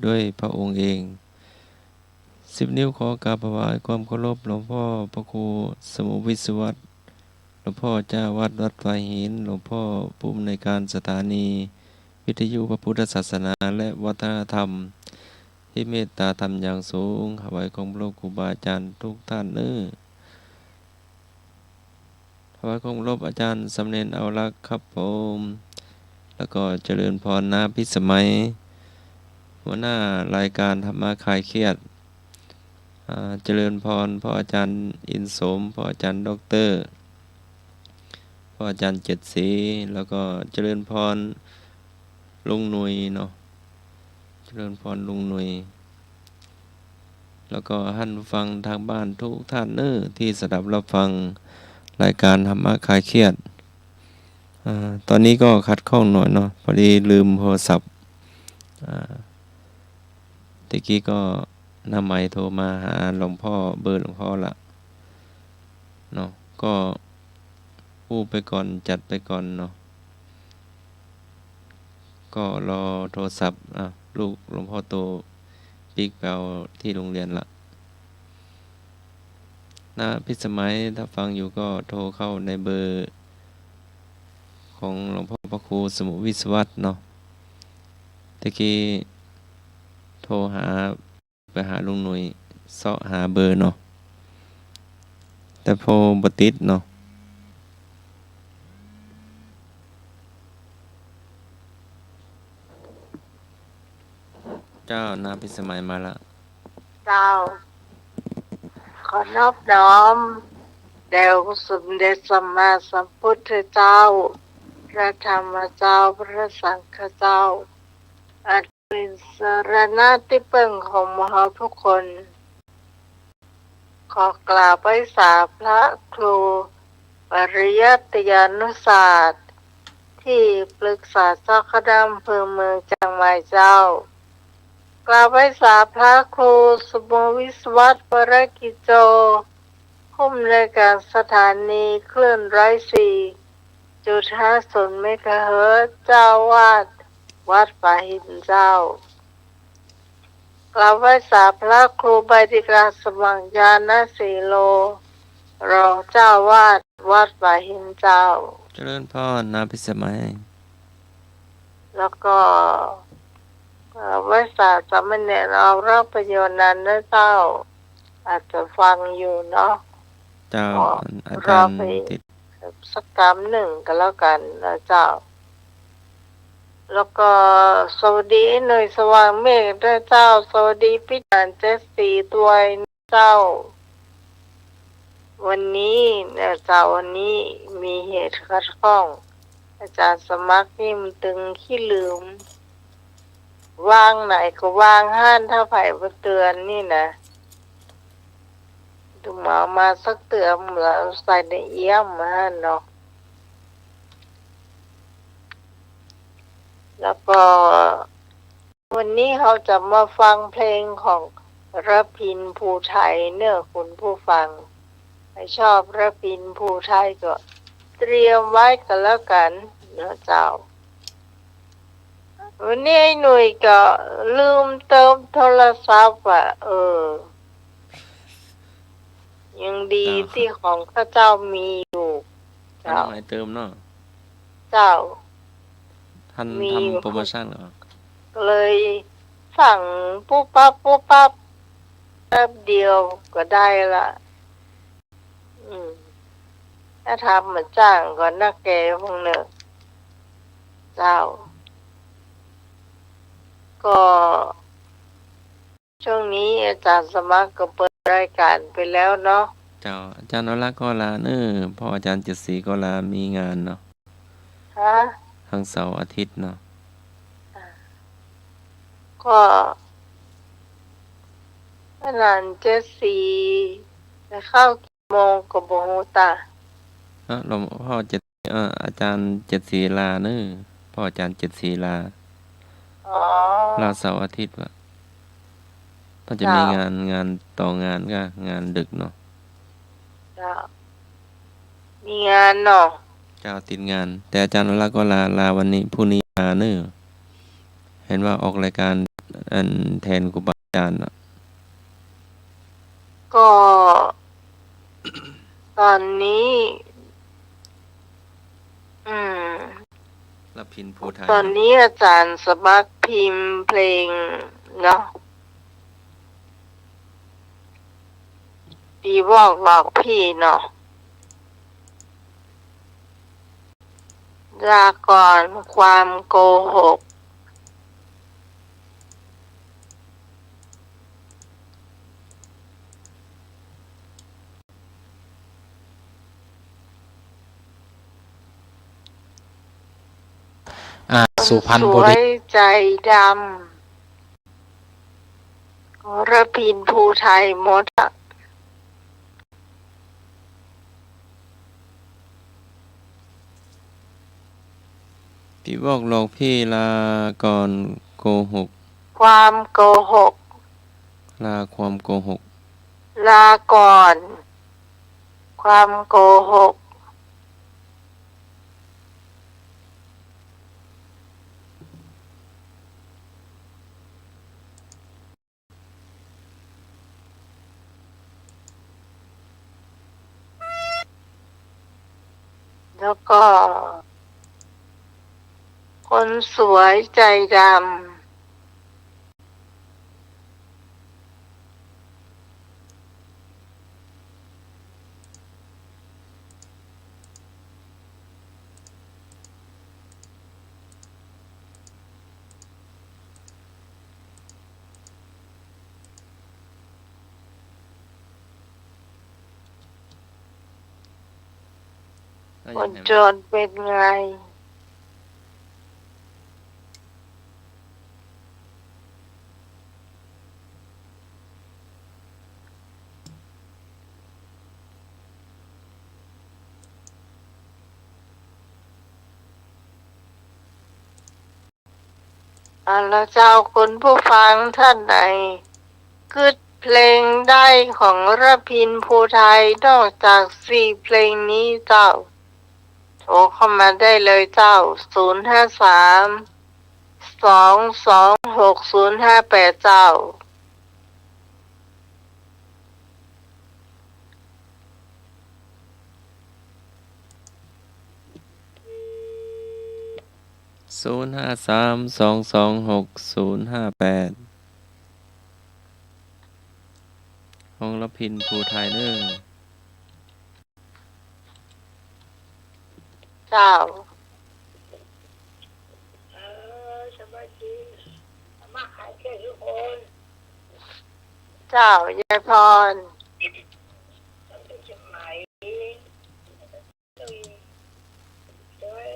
ด้วยพระองค์เอง10 นิ้วขอกราบถวายความเคารพหลวงพ่อพระครูสมุวิศวัตรหลวงพ่อเจ้าวัดไผ่หินหลวงพ่อผู้อำนวยการสถานีวิทยุพระพุทธศาสนาและวัฒนธรรมที่เมตตาธรรมอย่างสูงถวายของพระครูบาอาจารย์ทุกท่านถวายของพระอาจารย์สำเร็จเอาลักษ์ครับผมแล้วก็เจริญพรนะพิสมัยหัวหน้ารายการธรรมะคลายเครียดเจริญพรพ่ออาจารย์อินสมพ่ออาจารย์ด็อกเตอร์พ่ออาจารย์เจ็ดศรีแล้วก็เจริญพรลุงหนุยเนาะเจริญพรลุงหนุยแล้วก็ท่านฟังทางบ้านทุกท่านที่สดับรับฟังรายการธรรมะคลายเครียดตอนนี้ก็ขัดข้องหน่อยเนาะพอดีลืมโทรศัพท์ตะกี้ก็น้าไหมโทรมาหาหลวงพ่อเบอร์หลวงพ่อละเนาะก็พูดไปก่อนจัดไปก่อนเนาะก็รอโทรศัพท์ลูกหลวงพ่อโตปิกแปลที่โรงเรียนละนะพิสมัยถ้าฟังอยู่ก็โทรเข้าในเบอร์ของหลวงพ่อพระครูสมุวิศวัตรเนาะตะกี้โทรหาไปหาลุงหนุ่ยเสาะหาเบอร์เนาะแต่พอบติดเนาะเจ้านาพิสมัยมาละเจ้าขอนอบน้อมแด่องค์สมเด็จสัมมาสัมพุทธเจ้าพระธรรมเจ้าพระสังฆเจ้าอันเป็นสรณะที่พึ่งของมหาทุกคนขอกราบไหว้สาพระครูปริยัติยานุศาสตร์ที่ปรึกษาเจ้าคณะอำเภอเมืองจังหวัดเจ้ากราบไหว้สาพระครูสมุวิศวัตรปรกิจโจผู้อำนวยการสถานีคลื่น104.50 เมกะเฮิรตซ์เจ้าวาดวัดป่าหินเจ้ากราบไหว้สาพระครูใบดิกาสมังญาณสีโลรองเจ้าวาดวัดป่าหินเจ้าเจริญพรนาพิสมัยแล้วก็ไหว้สาสามเณรเอารักประโยชน์นั้นนะเจ้าอาจจะฟังอยู่เนาะเจ้าอาจารย์ติดสักกรรมหนึ่งก็แล้วกันนะเจ้าแล้วก็สวัสดีหน่วยสว่างเมฆด้วยเจ้าสวัสดีพี่จานเจสสีตัวเจ้าวันนี้เนี่ยเจ้าวันนี้มีเหตุขัดข้องอาจารย์สมัครนี่มันตึงขี้ลืมวางไหนก็วางห้านถ้าไผ่มาเตือนนี่นะดูหมาสักเตือนแล้วใส่ในเอี้ยมมาเนาะแล้วก็วันนี้เขาจะมาฟังเพลงของระพินภูไทยเนื้อคุณผู้ฟังใครชอบระพินภูไทยก็เตรียมไว้กันแล้วกันนะเจ้าวันนี้ไอ้หนุ่ยก็ลืมเติมโทรศัพท์ยังดีที่ของข้าเจ้ามีอยู่เจ้าไหนเติมเนาะเจ้าท่านทำโปรโมชั่นเหรอเลยสั่งปุ๊บปั๊บแป๊บเดียวก็ได้ละถ้าทำเหมือนจ้างก็น่าแก่พวกเนอะเจ้าก็ช่วงนี้อาจารย์สมัครก็เปิดรายการไปแล้วเนาะเจ้าอาจารย์นรักก็ลาพ่ออาจารย์เจ็ดศรีก็ลามีงานเนาะทั้งเสาร์อาทิตย์เนาะก็อาจารย์เจ็ดศรีจะเข้ากี่โมงก็บ่ฮู้ตาหลวงพ่ออาจารย์เจ็ดศรีลาพ่ออาจารย์เจ็ดศรีลาลาเสาร์อาทิตย์วะก็จะมีงานต่องานก็งานดึกเนาะมีงานเนาะเจ้าติดงานแต่อาจารย์นรักก็ลาวันนี้พรุ่งนี้ลา เห็นว่าออกรายการอันแทนครูบาอาจารย์เนาะ ก็ตอนนี้ อืม รับพินภูไทย ตอนนี้อาจารย์สมัครพิมพ์เพลงเนาะดีบอกหลอกพี่เนาะลาก่อนความโกหกสุพรรณ ส บุ ว รี ยใจดำระพินภูไทยหมดอะ พี่บอกหลอกพี่ลาก่อนโกหก ความโกหก ลาความโกหก ลาก่อน ความโกหก แล้วก็ คนสวยใจดำคนจนเป็นไง แล้วเจ้าคุณผู้ฟังท่านไหนคือเพลงได้ของระพินภูไทยนอกจาก4 เพลงนี้เจ้าโทรเข้ามาได้เลยเจ้า053 226 058เจ้า053-226-058ของรับพินภูไทยเด้อ เจ้าสวัสดีมาขายแค่ทุกคน เจ้ายายพร ตั้งแต่สมัยตุยโดย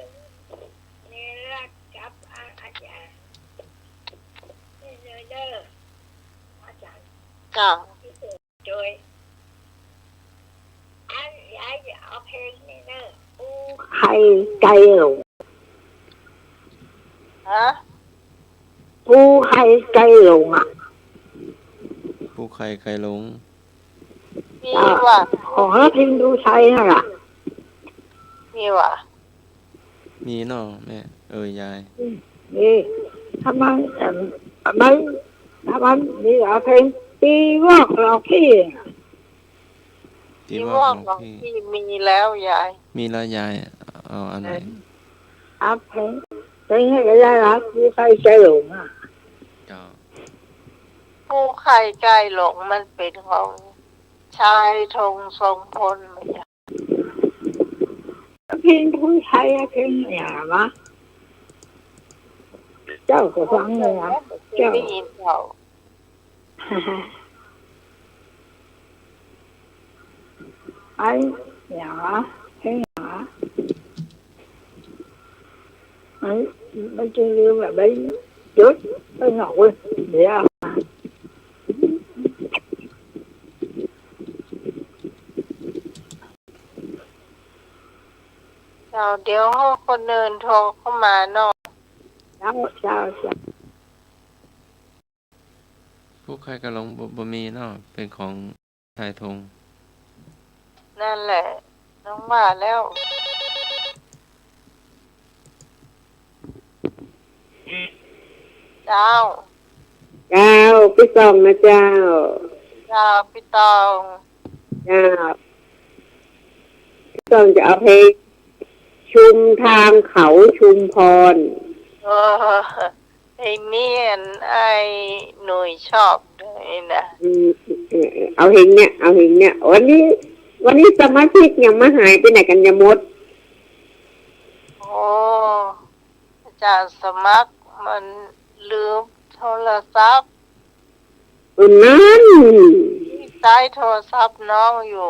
เนรักกับอาจารย์นี่เด้ออาจารย์ เจ้า ที่สุดโดยอันยายจะเอาเพลงนี่เด้อปูไข่ไก่หลง ฮะ ปูไข่ไก่หลงอ่ะ ผู้ใครใครหลง มีว่ะ ของละพิมพ์ดูไทยนั่นแหละ มีว่ะ มีเนาะแม่ยาย นี่ทำไมนี่เอาเพลงตีวอกเราพี่ พี่ มี บ ม่ว อง กหล ข ว อง ง พี่ พี่มีแล้วยาย มีแล้วยายเอาอันไหน เอาเพลงให้ก็ได้รับผู้ใครใจหลงอ่ะ เจ้า ผู้ใครใจหลงมันเป็นของชายธงทรงพลไม่ใช่ เพลงผู้ไทยเพลงอย่างวะเจ้าก็ฟังเลยนะเจ้า ได้ยินเขา ไอ้อย่างวะเพลงอย่างวะไม่จะลืมแบบไปจุดไปหน่อยเดี๋ยว เดี๋ยวคนเดินโทรเข้ามาเนาะ เจ้า ผู้ใครก็หลงบ่มีเนาะเป็นของชายธง นั่นแหละน้องว่าแล้ว เจ้า เจ้าพี่ซองนะเจ้า เจ้าพี่ตอง เจ้าพี่ซองจะเอาเพลงชุมทางเขาชุมพร เออไอ้เนี่ยไอ้หนุ่ยชอบด้วยนะ เอาเพลงเนี่ยวันนี้สมาชิกยังมาหายไปไหนกันยมด โอ้อาจารย์สมัครมันลืมโทรศัพท์ นั่น ที่ใต้โทรศัพท์น้องอยู่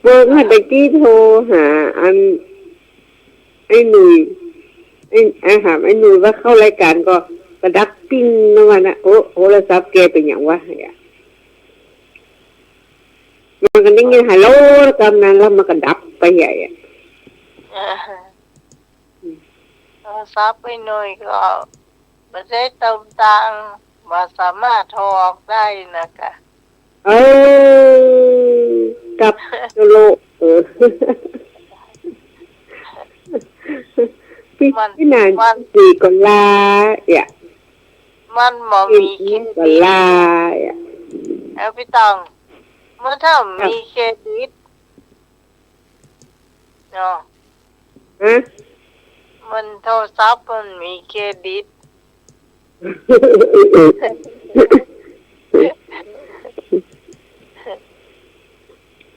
เบิร์ให้ตะกี้โทรหาอันไอ้หนุ่ยไอ้หามไอ้หนุ่ยว่าเข้ารายการก็กระดักปิ้งนะวันนะโทรศัพท์แกเป็นอย่างวะมันก็ได้ยินฮัลโหลกำนั้นแล้วมันก็ดับไปใหญ่ โทรศัพท์ไปหน่อยก็ไม่ได้เติมตังค์มาสามารถโทรออกได้นะคะ กับโลพี่นานสี่กลามันบ่มีเคร ก ดิต ลาเอาพี่ตองเมื่อถ้ามีเครดิตเนาะ ฮะ มันโทรศัพท์มันมีเครดิต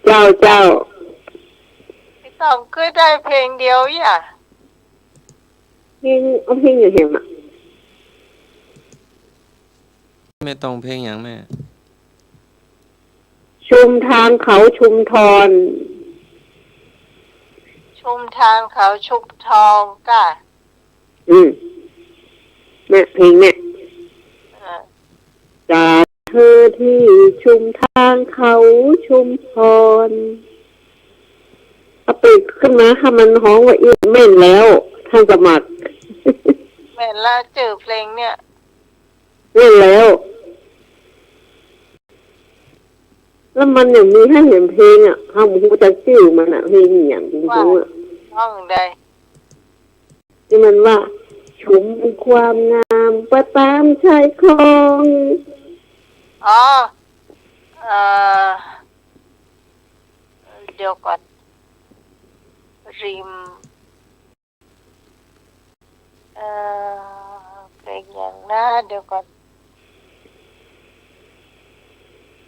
เจ้า พี่ตองเคยได้เพลงเดียวอย่า เพลงเอาเพลงอย่างเห็นอ่ะ ไม่ต้องเพลงอย่างแม่ ชุมทางเขาชุมทร ชุมทางเขาชุบทองก้ะ เนี่ยเพลงเนี่ย เออ จากเธอที่ชุมทางเขาชุมพรเอาไปขึ้นมาให้มันฮ้องว่าอีกแม่นแล้วท่านสมัคร แม่ละเจอเพลงเนี่ย เล่นแล้วมันอย่างมีให้เห็นเพลงอ่ะเขาบอกว่าจะชื่อมันอ่ะเพลงอย่างจริง ว่า ๆอ่ะ ห้องใด ที่มันว่าชุมความงามประตามชายคลอง อ๋อเอ่อเดี๋ยวก่อนริมเพลงอย่างนะเดี๋ยวก่อน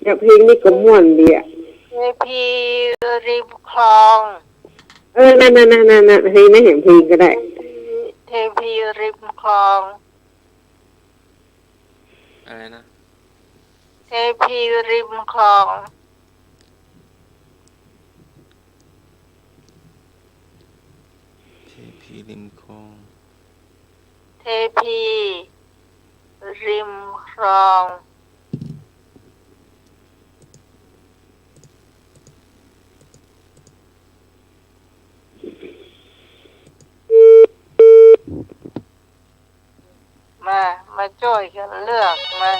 เนี่ยเพลงนี้ก็ม่วนดีอ่ะ เทพีริมคลอง นั่นเพลงไม่เห็นเพลงก็ได้ เทพีริมคลอง อะไรนะ เทพีริมคลอง พีริมคลอง เทพีริมคลอง มาช่วยกันเลือกมา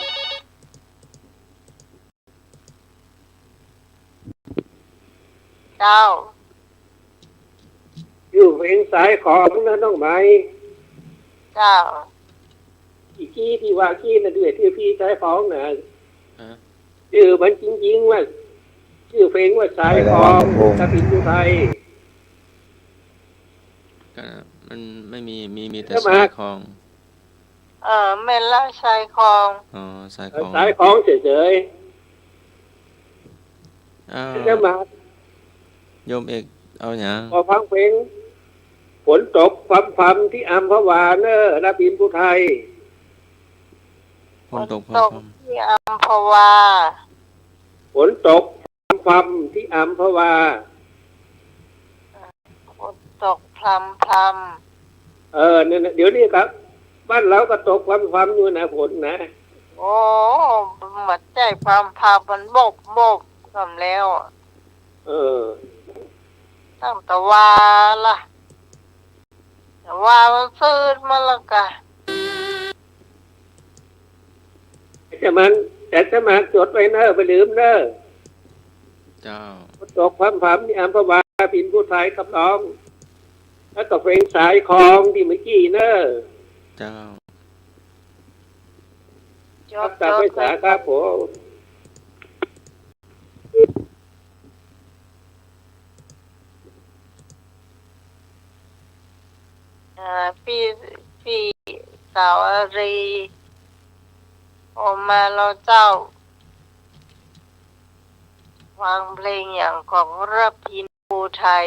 เจ้า อยู่เพลงสายของนะน้องไหม เจ้า อีกที่ที่ว่าขี้น่ะด้วยที่พี่สายของน่ะ ฮะ ชื่อมันจริงๆว่าชื่อเพลงว่าสายของถ้าพินอยู่ไทย ก็มันไม่มีแต่ แล้วมา สายคลอง เมลล่าชายคลอง อ๋อสายคลอง สายของเฉย อ้าว ๆแล้วมา โยมเอกเอาอย่าง พอฟังเพลงฝนตกฟัมๆที่อัมพวาเนอร์นับพินผู้ไทย ฝนตกพ ต ร้อก ม ที่อัมพวา ฝนตกฟัมๆที่อัมพวา ฝนตกพรำพร เนี่ยนะเดี๋ยวนี้ครับบ้านเราก็ตกฟัมๆอยู่นะฝนนะ ำโอ้หมัดใจพรำพรำมันบกทำแล้ว เออ ตั้งแต่วาล่ะแต่วามันซื้อมาและกะ แต่จะมาจดไว้เนอะไปลืมเนอะ เจ้า ฝนตกฟัมๆที่อัมพวาพินผู้ไทยกับน้อง แล้วก็เพลงสายคลองที่เมื่อกี้เนอะ เจ้า จ ครับ ด ตามภาษาครับผม พี่พี่สาวอารีออกมาเราเจ้าฟังเพลงอย่างของระพินภูไทย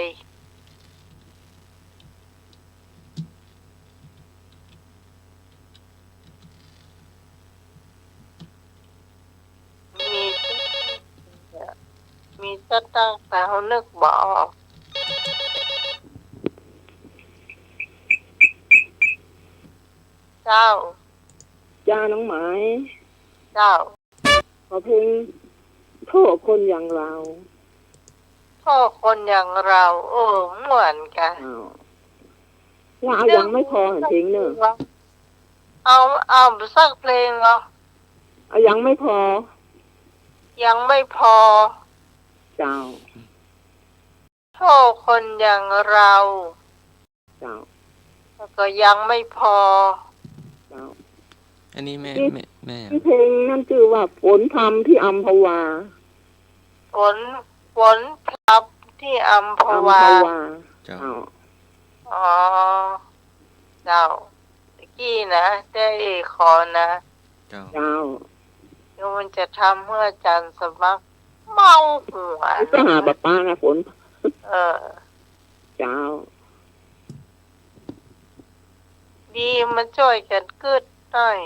มีมีจะตั้งแต่เขานึกบอก เจ้า จ้าน้องหมาย เจ้า ขอเพลงโทษคนอย่างเรา พ่อคนอย่างเราเหมือนกัน ว่าเอายังไม่พอเห็นเพลงเนอะ เอาสักเพลงเหรอ เอายังไม่พอ ยังไม่พอ เจ้า พ่อคนอย่างเรา เจ้า แล้วก็ยังไม่พอ เจ้า อันนี้แม่ ที่เพลงนั่นคือว่าฝนพรำที่อัมพวา ฝนพลับที่อัมพ อัม วา พวา เจ้า เจ้า อ๋อ เจ้าตะกี้นะได้ขอนะ เจ้า เจ้า เดี๋ยวมันจะทำเมื่อจันทร์สมัครเมาหัว ก็หาบป้านะฝน เออ เจ้า ดีมันช่วยกันกึดหน่อย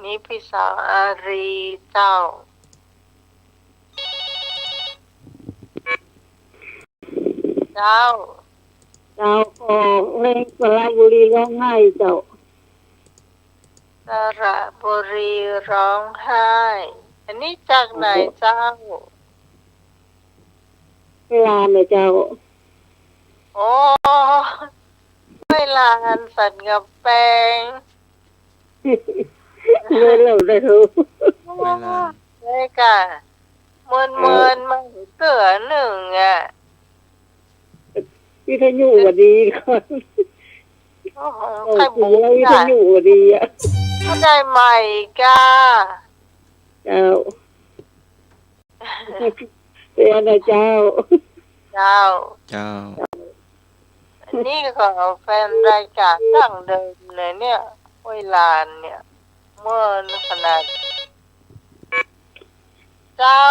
นี่พี่สาวอารีเจ้า เจ้า เจ้าขอเพลงสระบุรีร้องไห้เจ้า สระบุรีร้องไห้ อันนี้จากไหนเจ้า เวลาเนี่ยเจ้า โอ้เวลาหันสันกับแปง เมื่อเราได้รู้ เวลา ได้กะเมินมาเกือหนึ่งอ่ะ วิทยุว่าดีก่อน โอ้โห โอ้ ใคร โห บุก วิท ได้ ยุว่าดีอ่ะ เขาได้ใหม่กา เจ้าเรียนนะเจ้า เจ้า เจ้า อันนี้ของแฟนรายการดั้งเดิมเลยเนี่ยเวลาเนี่ยเมื่อขนาด เจ้า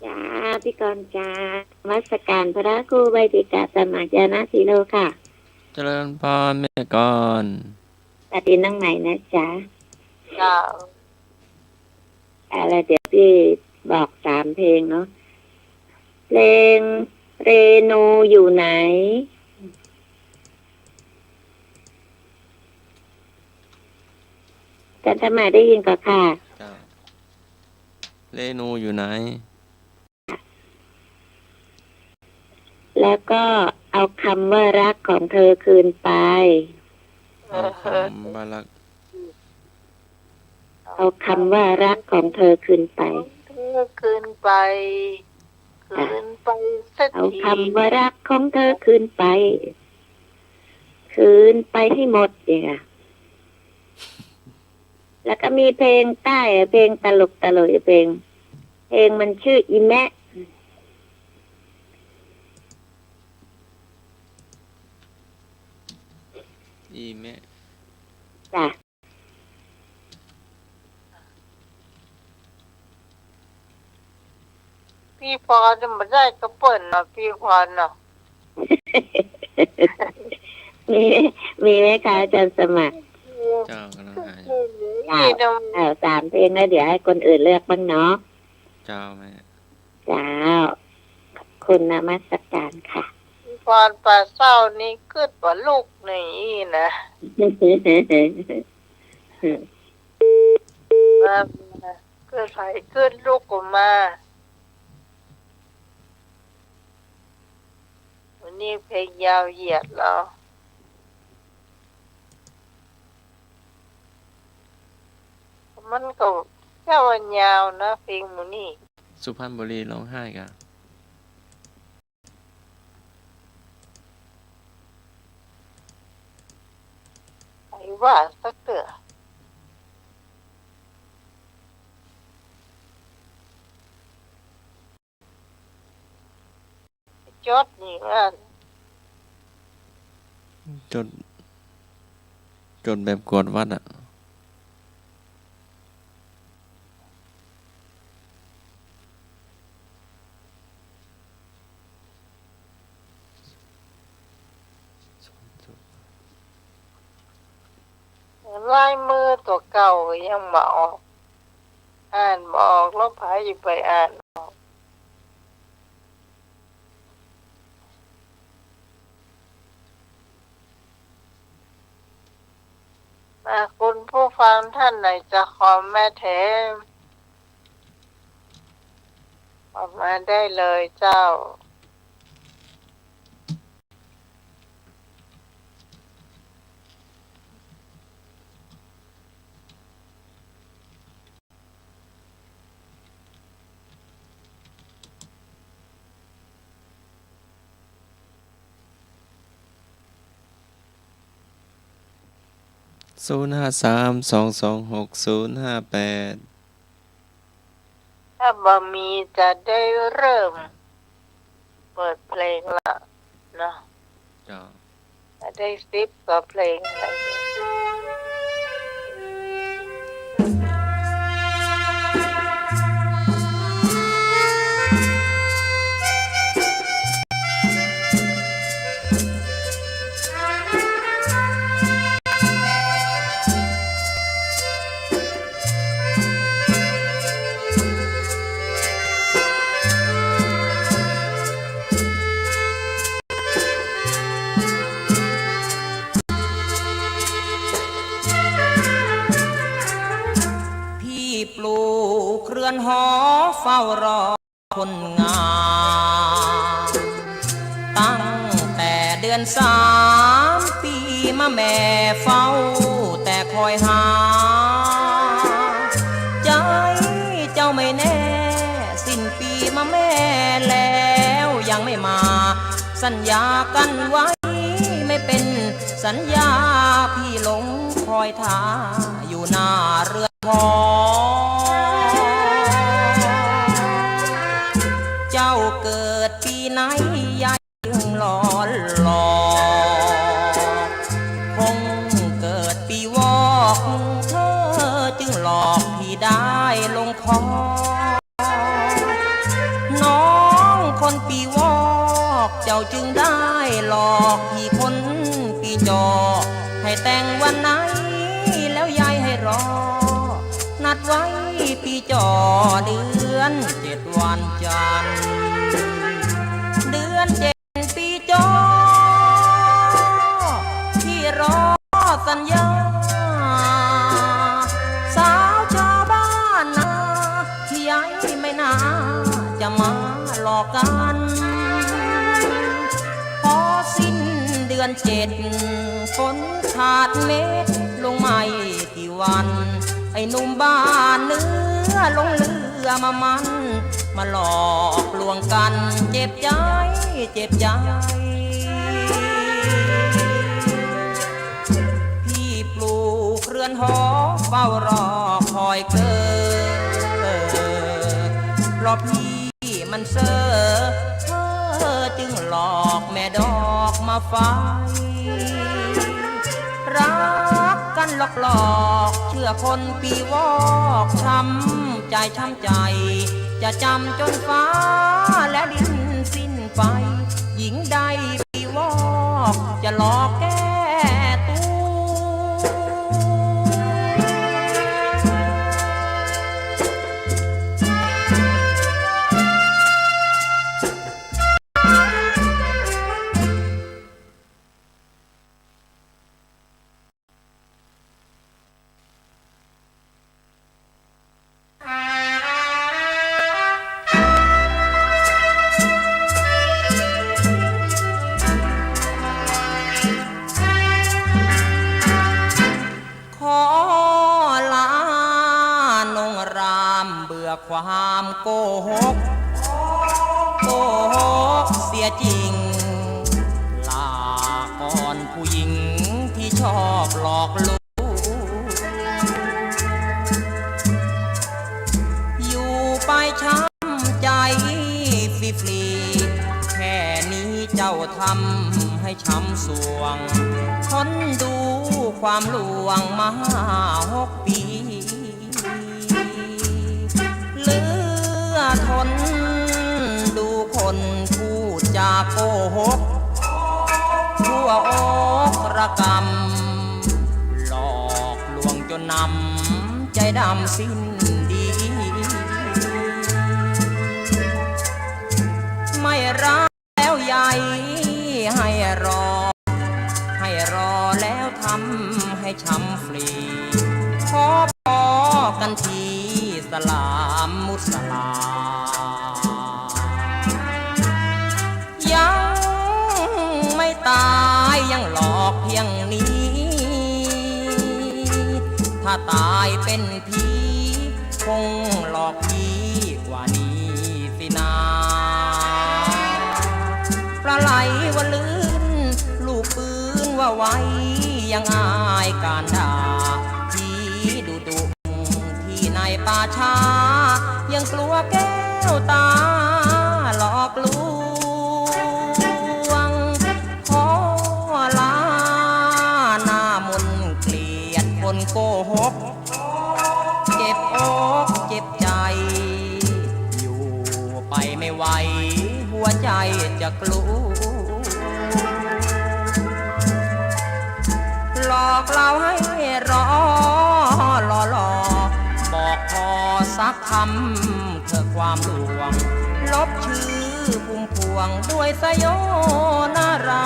จ้าพี่กรณ์จ้ามัสการพระครูใบติกาสมาจานะสีโลค่ะ เจริญพรแม่ก่อน ตัดดินนั่งไหนนะจ๊ะ เจ้า อะไรเดี๋ยวพี่บอก3 เพลงเนาะเพลงเรนูอยู่ไหนจันทมาได้ยินก็ค่ะ เจ้าเลนูอยู่ไหน แล้วก็เอาคำว่ารักของเธอคืนไป เอาคำบาลัก เอาคำว่ารักของเธอคืนไป เธอคืนไปสัก เอา ที คำว่ารักของเธอคืนไป คืนไปให้หมดอย่างเงี้ยแล้วก็มีเพลงใต้เพลงตลกเพลงมันชื่ออีแมะ อีแม่ จ้ะ พี่พรจะมาได้กระเปิ่นเนาะพี่พรเนาะ มีไหมคะอาจารย์สมัคร เจ้ากำลังหาย นี่นะ 3 เพลงแล้วเดี๋ยวให้คนอื่นเลือกบ้างเนาะ เจ้าแม่ จ้าขอบคุณนมัสการค่ะ พี่พรป่าเศร้านี่กึดว่าลูกนี่นะมาเกิดไผเกิดลูกออกมาวันนี้เพลงยาวเหยียดแล้วมันก็แค่วันยาวนะเพลงหมูนี่ สุพรรณบุรีร้องไห้กะ ไอ้ว่าสักเตือจดนี่ว่า จดจดแบบกวดวัดอ่ะ ลายมือตัวเก่ายังบ่ออกอ่านบ่ออกแล้วพายไปอ่านออกคุณผู้ฟังท่านไหนจะขอแม่เทมออกมาได้เลยเจ้า0532260058ถ้าบ่มีจะได้เริ่มเปิดเพลงละนะ จ้า จะได้10 กว่าเพลงอะไรอย่างเงี้ย พี่ปลูกเรือนหอเฝ้ารอคนงามตั้งแต่เดือน3 ปีมาแม่เฝ้าแต่คอยหาใจเจ้าไม่แน่สิ้นปีมาแม่แล้วยังไม่มาสัญญากันไว้ไม่เป็นสัญญาพี่หลงคอยท่าอยู่หน้าเรือนหอเจ้าเกิดปีไหนยายจึงหลอนหลอกคงเกิดปีวอกเธอจึงหลอกพี่ได้ลงคอน้องคนปีวอกเจ้าจึงได้หลอกพี่คนปีจอให้แต่งวันไหนแล้วยายให้รอนัดไว้ปีจอเดือน7 วันจันทร์เดือน7 ปีจอที่รอสัญญาสาวชาวบ้านนาที่ยายไม่น่าจะมาหลอกกันพอสิ้นเดือน7ฝนขาดเม็ดลงไม่กี่วันไอ้หนุ่มบ้านเนื้อลงเรือมามันมาหลอกลวงกันเจ็บใจเจ็บใจพี่ปลูกเรือนหอเฝ้ารอคอยเกิดเพราะพี่มันเซ่อเธอจึงหลอกแม่ดอกมาไฟรักกันหลอกเชื่อคนปีวอกช้ำใจช้ำใจจะจำจนฟ้าและดินสิ้นไปหญิงใดปีวอกจะหลอกแก้ตัว ความ โกหกโกหกเสียจริงลาก่อนผู้หญิงที่ชอบหลอกลวงอยู่ไปช้ำใจฟรีๆแค่นี้เจ้าทำให้ช้ำสวงทนดูความลวงมา6 ปีเหลือทนดูคนพูดจาโกหกทั่วอกระกำหลอกลวงจนนำใจดำสิ้นดีไม่รักแล้วใหญ่ให้รอแล้วทำให้ช้ำฟรีขอพอกันทีสลามมุสลายังไม่ตายยังหลอกเพียงนี้ถ้าตายเป็นผีคงหลอกผีกว่านี้สินาปลาไหลว่าลื่นลูกปืนว่าไว้ยังอายการด่าที่ดุที่ในป่าช้ายังกลัวแก้วตาหลอกลวงขอลาหน้ามนเกลียดคนโกหกเจ็บอกเจ็บใจอยู่ไปไม่ไหวหัวใจจะกลัวหลอกเราให้รอบอกพอสักคำเธอความลวงลบชื่อพุ่มพวงด้วยสยนารา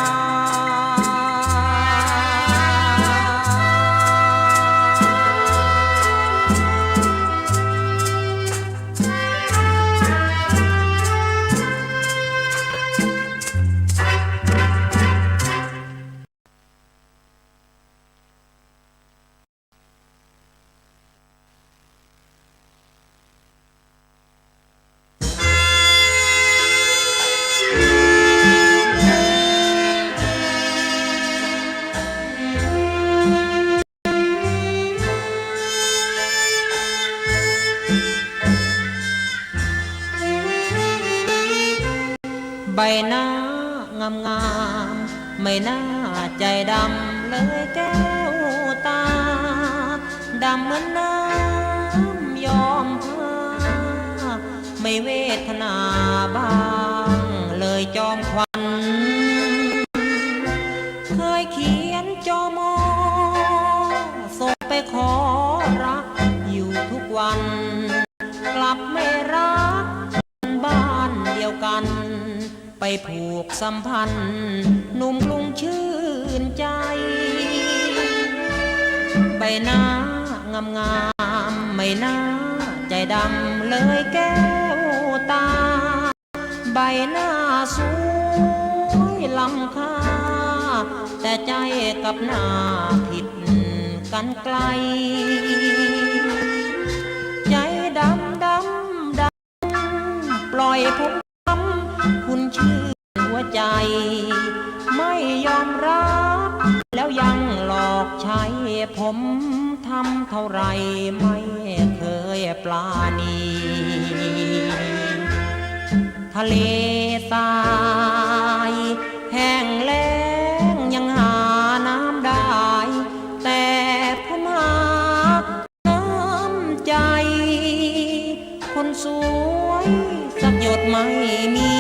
ใบหน้างามไม่น่าใจดำเลยแก้วตาดำเหมือนน้ำยอมผ้าไม่เวทนาบ้างเลยจอมขวัญเคยเขียนจอมอส่งไปขอรักอยู่ทุกวันกลับไม่รักบ้านเดียวกันไปผูกสัมพันธ์หนุ่มกรุงชื่นใจใบหน้างามไม่น่าใจดำเลยแก้วตาใบหน้าสวยล้ำค่าแต่ใจกับหน้าผิดกันไกลใจดำปล่อยผมคุณชื่อหัวใจไม่ยอมรับแล้วยังหลอกใช้ผมทำเท่าไรไม่เคยปลาณีทะเลทรายแห้งแล้งยังหาน้ำได้แต่ผมหาน้ำใจคนสวยสักหยดไม่มี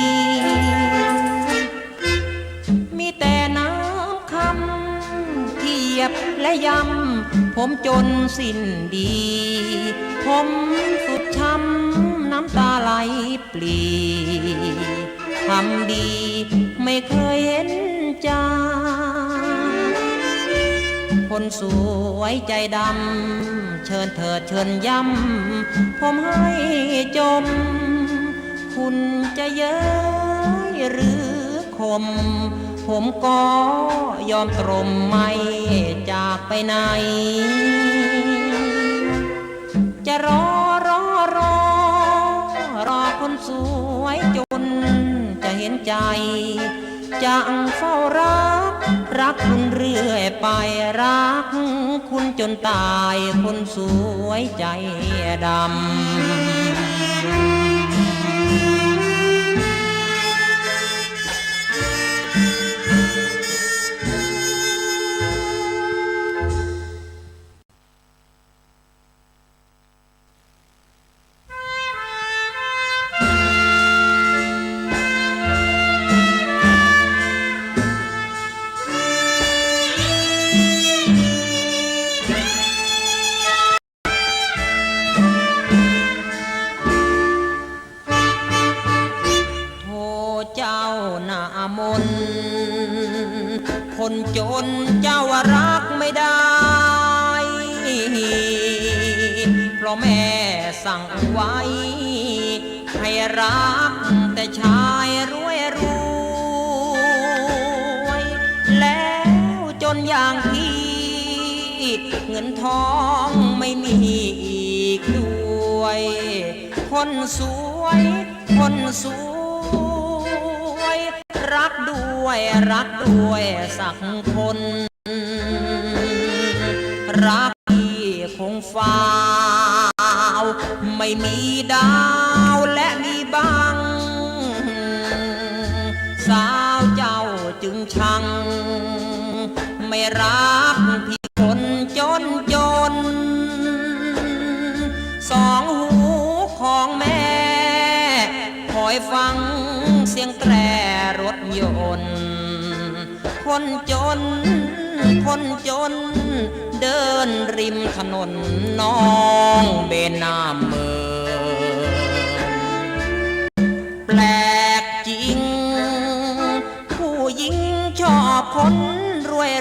แต่น้ำคำเทียบและย้ำผมจนสิ้นดีผมสุดช้ำน้ำตาไหลปลีทำดีไม่เคยเห็นใจคนสวยใจดำเชิญเถิดเชิญย้ำผมให้จมคุณจะเย้ยหรือคมผมก็ยอมตรมไม่จากไปไหนจะรอ สวยจนจะเห็นใจจะเฝ้ารักคุณเรื่อยไปรักคุณจนตายคนสวยใจดำคนจนเจ้ารักไม่ได้เพราะแม่สั่งไว้ให้รักแต่ชายรวยแล้วจนอย่างพี่เงินทองไม่มีอีกด้วยคนสวยรักด้วยสักคนรักที่คงฟ้าวไม่มีดาวและมีบังสาวเจ้าจึงชังไม่รักพี่คนจนสองหูของแม่คอยฟังเสียงแตรรถยนต์คนจนเดินริมถนนน้องเบนหน้าเมืองแปลกจริงผู้หญิงชอบคนรวย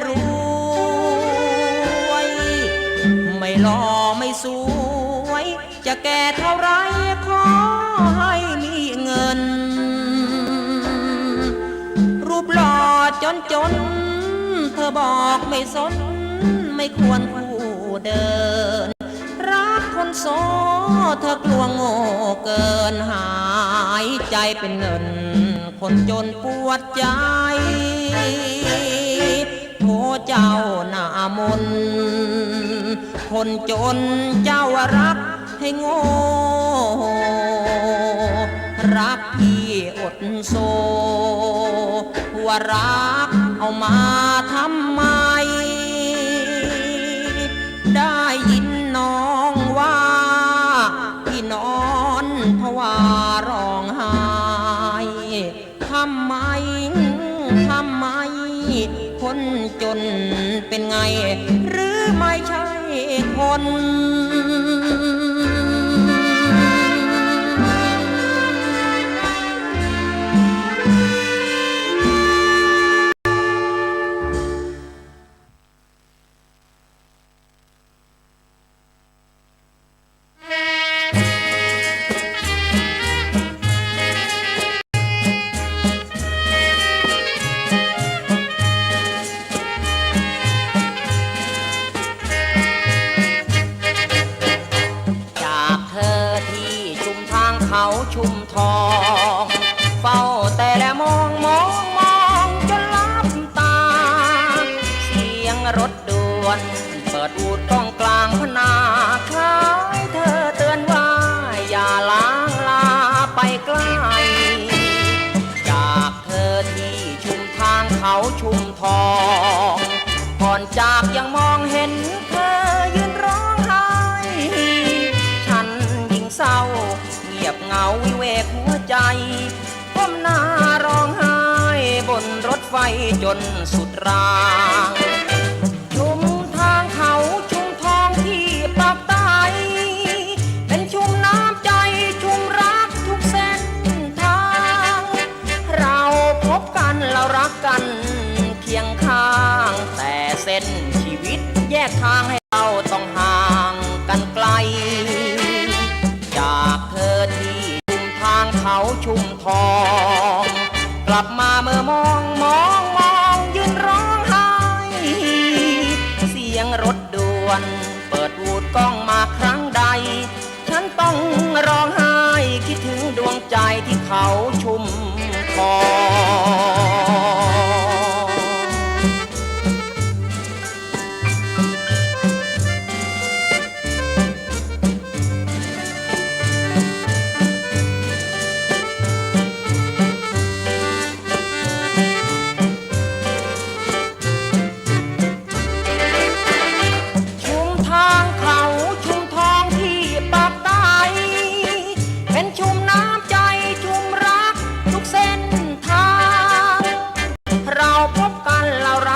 ไม่หล่อไม่สวยจะแก่เท่าไรขอให้มีเงินรูปหล่อจนเธอบอกไม่สนไม่ควรผู้เดินรักคนโสเธอกลัวโง่เกินหายใจเป็นเงินคนจนปวดใจโทเจ้าหน้ามนคนจนเจ้ารักให้โง่รักที่อดโซว่ารักเอามาทำไมได้ยินน้องว่าพี่นอนภาวะร้องไห้ทำไมคนจนเป็นไงหรือไม่ใช่คนชุมทองเฝ้าแต่และมองจนลับตาเสียงรถด่วนเปิดอูดก้องกลางพนาคล้ายเธอเตือนว่าอย่าล้างลาไปไกลจากเธอที่ชุมทางเขาชุมทองก่อนจากยังมองเห็นเธอยืนร้องไห้ฉันยิ่งเศร้าเงียบเหงาวิเวกหัวใจก้มหน้าร้องไห้บนรถไฟจนสุดรางชุมทางเขาชุมทองที่ปากใต้เป็นชุมน้ำใจชุมรักทุกเส้นทางเราพบกันเรารักกันเคียงข้างแต่เส้นชีวิตแยกทางให้เราต้องห่างกันไกลจากเธอที่ชุมทางเขาชุมทองกลับมาเมื่อมองยืนร้องไห้เสียงรถด่วนเปิดวูดกล้องมาครั้งใดฉันต้องร้องไห้คิดถึงดวงใจ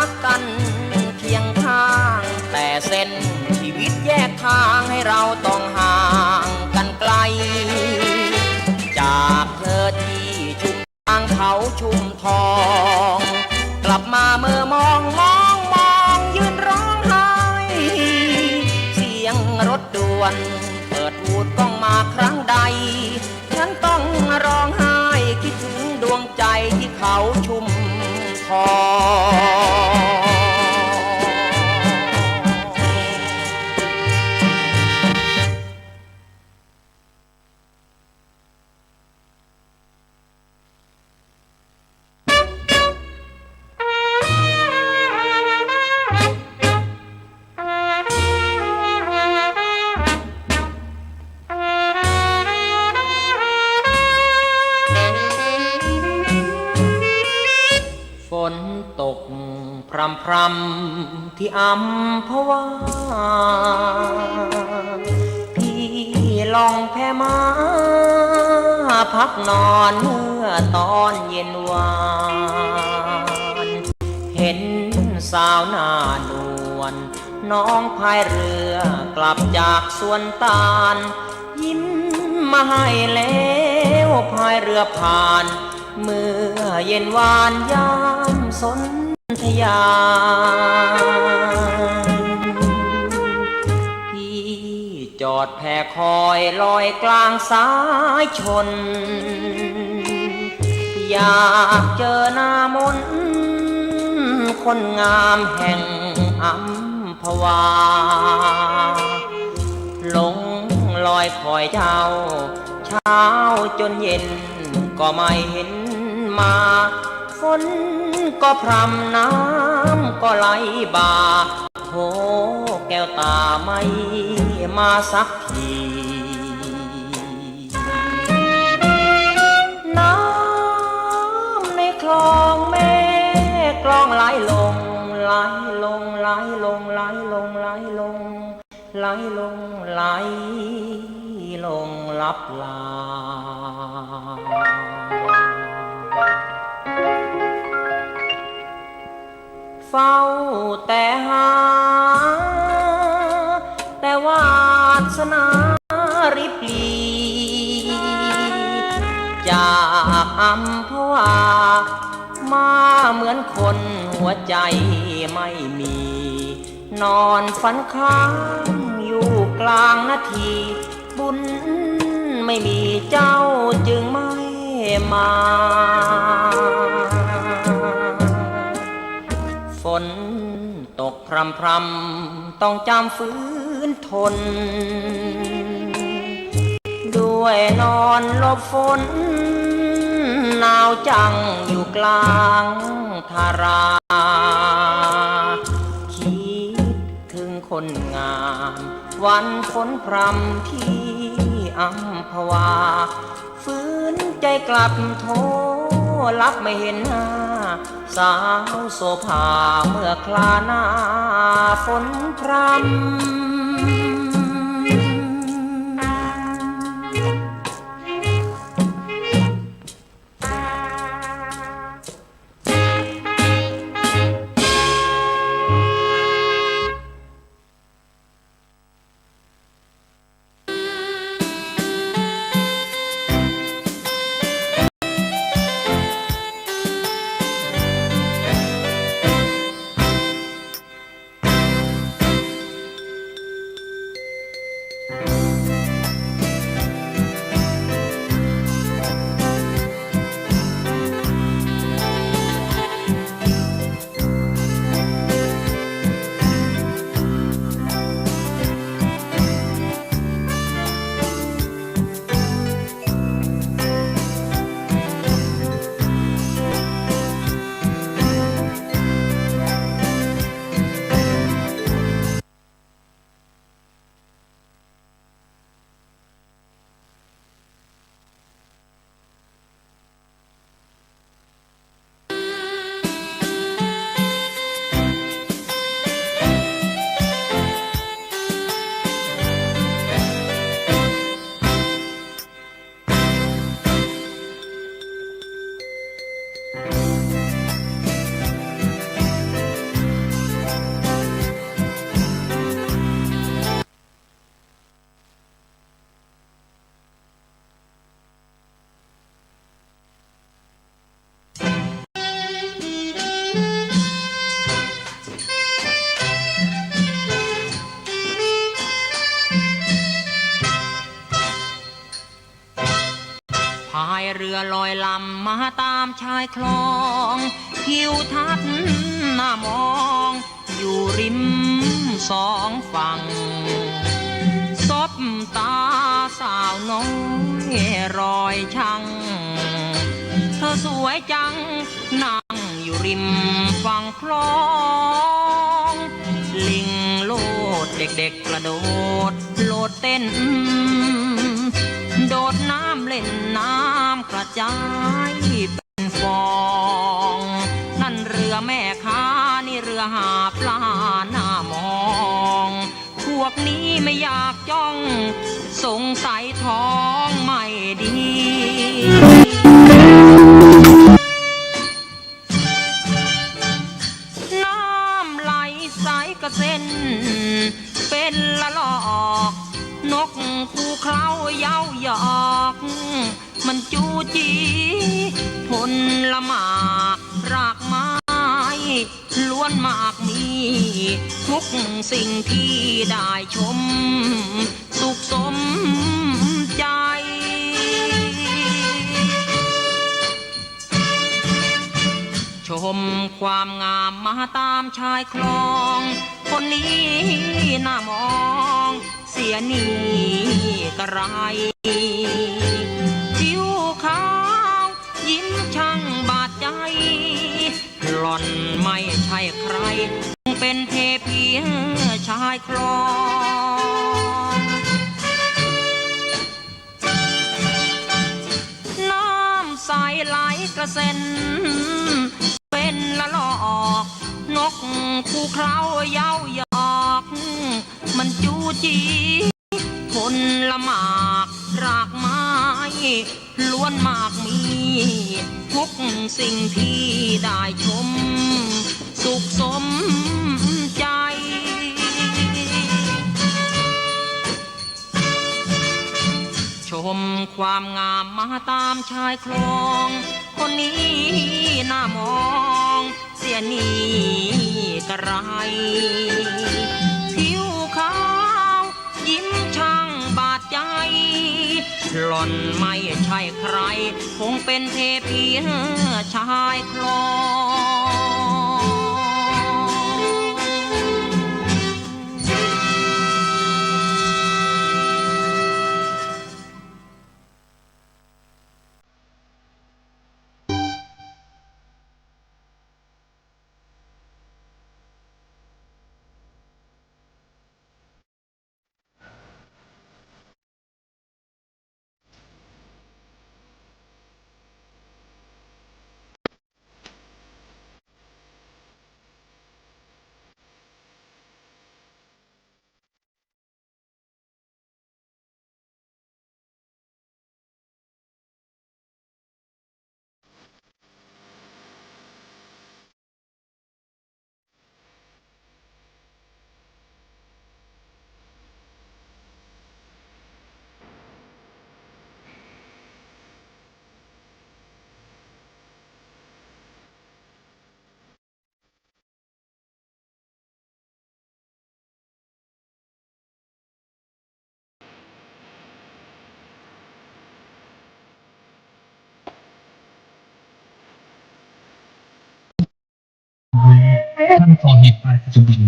รักกันเคียงข้าง แต่เส้นชีวิตแยกทางให้เราต้องห่างกันไกล จากเธอที่ชุมทางเขาชุมทอง กลับมาเมื่อมองยืนร้องไห้ เสียงรถด่วนเปิดวูดก้องมาครั้งใด ฉันต้องร้องไห้คิดถึงดวงใจที่เขาชุมทอง ฝนตกพรำที่อัมพวา พี่ลองแพมาพักนอนเมื่อตอนเย็นวาน เห็นสาวหน้านวลน้องพายเรือกลับจากสวนตาล ยิ้มมาให้แล้วพายเรือผ่าน เมื่อเย็นวานยามสนธยา พี่จอดแพคอยลอยกลางสายชน อยากเจอหน้ามนคนงามแห่งอัมพวา หลงลอยคอยเจ้าเช้าจนเย็นก็ไม่เห็นมาฝนก็พรำน้ำก็ไหลบ่าโถแก้วตาไม่มาสักทีน้ำในคลองแม่กลองไหลลงไหลลงไหลลงไหลลงไหลลงไหลลงไหลลงลับลาเฝ้าแต่หาแต่วาสนาริบลี จากอัมพวามาเหมือนคนหัวใจไม่มี นอนฝันค้างอยู่กลางนาทีบุญไม่มีเจ้าจึงไม่มา ฝนตกพรำต้องจำฝืนทน ด้วยนอนหลบฝนหนาวจังอยู่กลางทารา คิดถึงคนงามวันฝนพรำที่อัมพวา ฝืนใจกลับโทรรับไม่เห็นหน้า สาวโสภาเมื่อคลาหน้าฝนพรำ ามชายคลองทิวทัศน์น่ามองอยู่ริมสองฝั่งซบตาสาวน้อยรอยชังเธอสวยจังนั่งอยู่ริมฝั่งคลองลิงโลดเด็กๆกระโดดโลดเต้นโดดน้ำเล่นน้ำกระจายเป็นฟองนั่นเรือแม่ค้านี่เรือหาปลาหน้ามองพวกนี้ไม่อยากจ้องสงสัยท้องไม่ดีน้ำไหลใสกระเซ็นเป็นละลอกนกคูเคล้าเย้าหยอกมันจูจีผลละหมากรากไม้ล้วนมากมีทุกสิ่งที่ได้ชมสุขสมใจชมความงามมาตามชายคลองคนนี้น่ามองเสียนี่กระไรผิวขาวยิ้มช่างบาดใจหล่อนไม่ใช่ใครเป็นเทพีชายคลองน้ำใสไหลกระเซ็นเป็นละลอกนกคูเคล้าเย้าหยอกมันจูจีผลละหมากรากไม้ล้วนมากมีทุกสิ่งที่ได้ชมสุขสมใจชมความงามมาตามชายคลองคนนี้น่ามองเสียนี่กระไรผิวขาวยิ้มช่างบาดใจหล่อนไม่ใช่ใครคงเป็นเทพีชายคลท่านก่อเหตุอาจจะบิน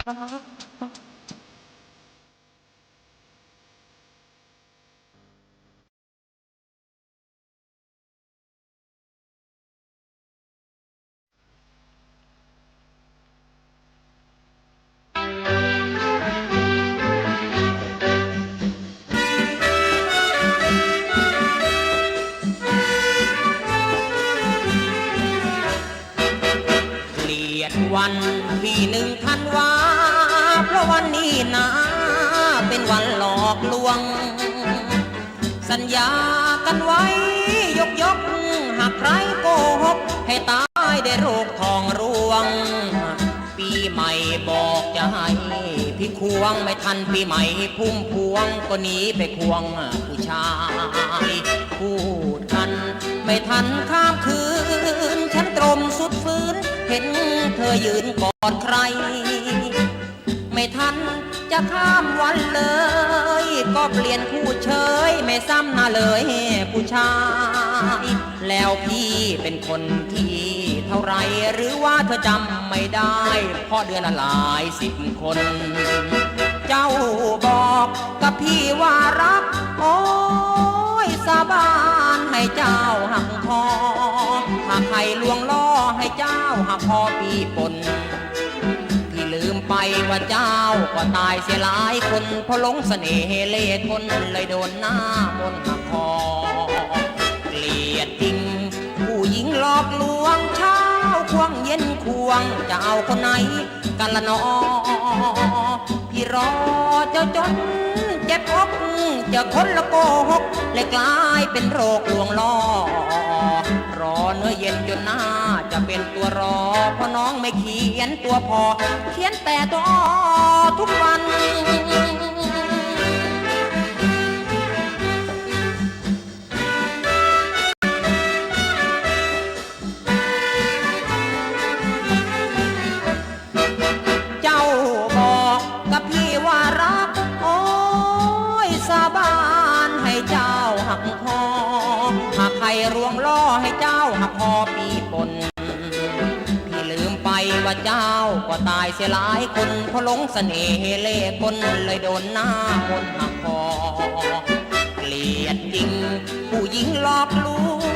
เกลียดวันที่1 ธันวาเพราะวันนี้นะเป็นวันหลอกลวง สัญญากันไว้ยกหากใครโกหกให้ตายได้โรคทองร่วง ปีใหม่บอกจะให้พี่ควงไม่ทันปีใหม่พุ่มพวงก็หนีไปควงผู้ชายพูดกันไม่ทันข้ามคืนฉันตรมสุดฟื้นเห็นเธอยืนกอดใครไม่ทันจะข้ามวันเลยก็เปลี่ยนคู่เฉยไม่ซ้ำหน้าเลยผู้ชายแล้วพี่เป็นคนที่เท่าไรหรือว่าเธอจำไม่ได้เพราะเดือนละหลาย10 คนเจ้าบอกกับพี่ว่ารักโอ้ยสาบานให้เจ้าหักคอหากใครลวงล่อให้เจ้าหักคอพี่ปนพี่ลืมไปว่าเจ้าก็ตายเสียหลายคนเพราะหลงเสน่ห์เล่ห์คนเลยโดนหน้ามนต์หักคอเกลียดจริงผู้หญิงหลอกลวงเช้าควงเย็นควงจะเอาคนไหนกันละนอพี่รอเจ้าจนเจ็บอกจะคนละโกหกเลยกลายเป็นโรคลวงล่อรอเนื้อเย็นจนหน้าจะเป็นตัวรอเพราะน้องไม่เขียนตัวพอเขียนแต่ตัวทุกวันเจ้าบอกกับพี่ว่ารักโอ้ยสาบานให้เจ้าหักคอหากใครรวงล่อให้เจ้าหักคอปีปนพี่ลืมไปว่าเจ้าก็ตายเสียหลายคนเพราะหลงเสน่ห์เล่ห์คนเลยโดนหน้ามนต์หักคอเกลียดจริงผู้หญิงหลอกล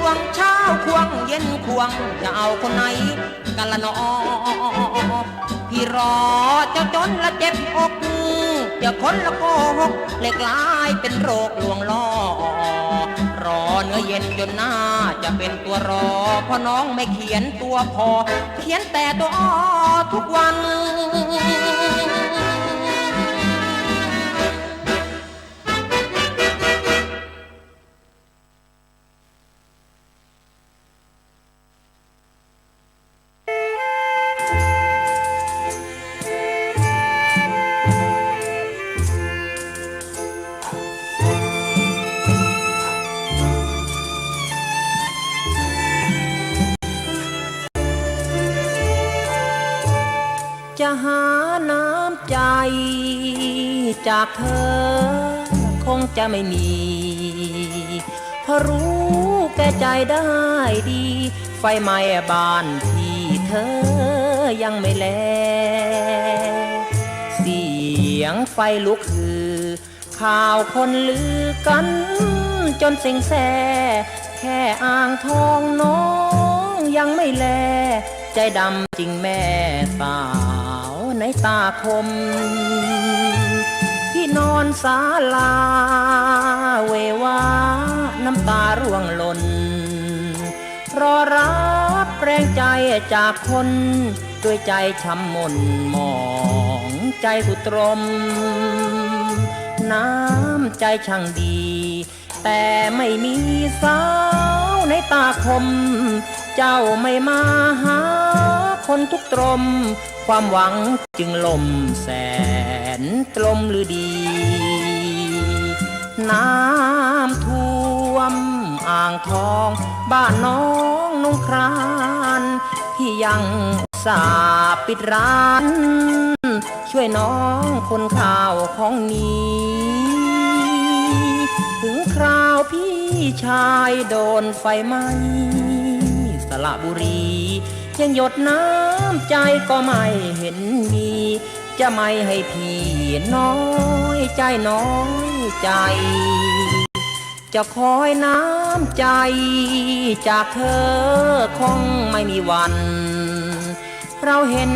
วงเช้าควงเย็นควงจะเอาคนไหนกันละนอพี่รอเจ้าจนละเจ็บอกจะคนละโกหกเลยกลายเป็นโรคลวงล่อรอเนื้อเย็นจนหน้าจะเป็นตัวรอเพราะน้องไม่เขียนตัวพอเขียนแต่ตัวอ้อทุกวันจะหาน้ำใจจากเธอคงจะไม่มีเพราะรู้แก่ใจได้ดีไฟไหม้บ้านที่เธอยังไม่แลเสียงไฟลุกคือข่าวคนลือกันจนเซ็งแซ่แค่อ่างทองน้องยังไม่แลใจดำจริงแม่สาวในตาคมที่นอนศาลาเววาน้ำตาร่วงหล่นรอรับแรงใจจากคนด้วยใจช้ำมนหมองใจสุดตรมน้ำใจช่างดีแต่ไม่มีสาวในตาคมเจ้าไม่มาหาคนทุกตรมความหวังจึงล่มแสนตรมหรือดีน้ำท่วมอ่างทองบ้านน้องนุ่งครานที่ยังสาปิดร้านช่วยน้องคนข่าวของนี้ถึงคราวพี่ชายโดนไฟไหม้สระบุรียังหยดน้ำใจก็ไม่เห็นมี จะไม่ให้พี่น้อยใจน้อยใจจะคอยน้ำใจจากเธอคงไม่มีวัน เราเห็น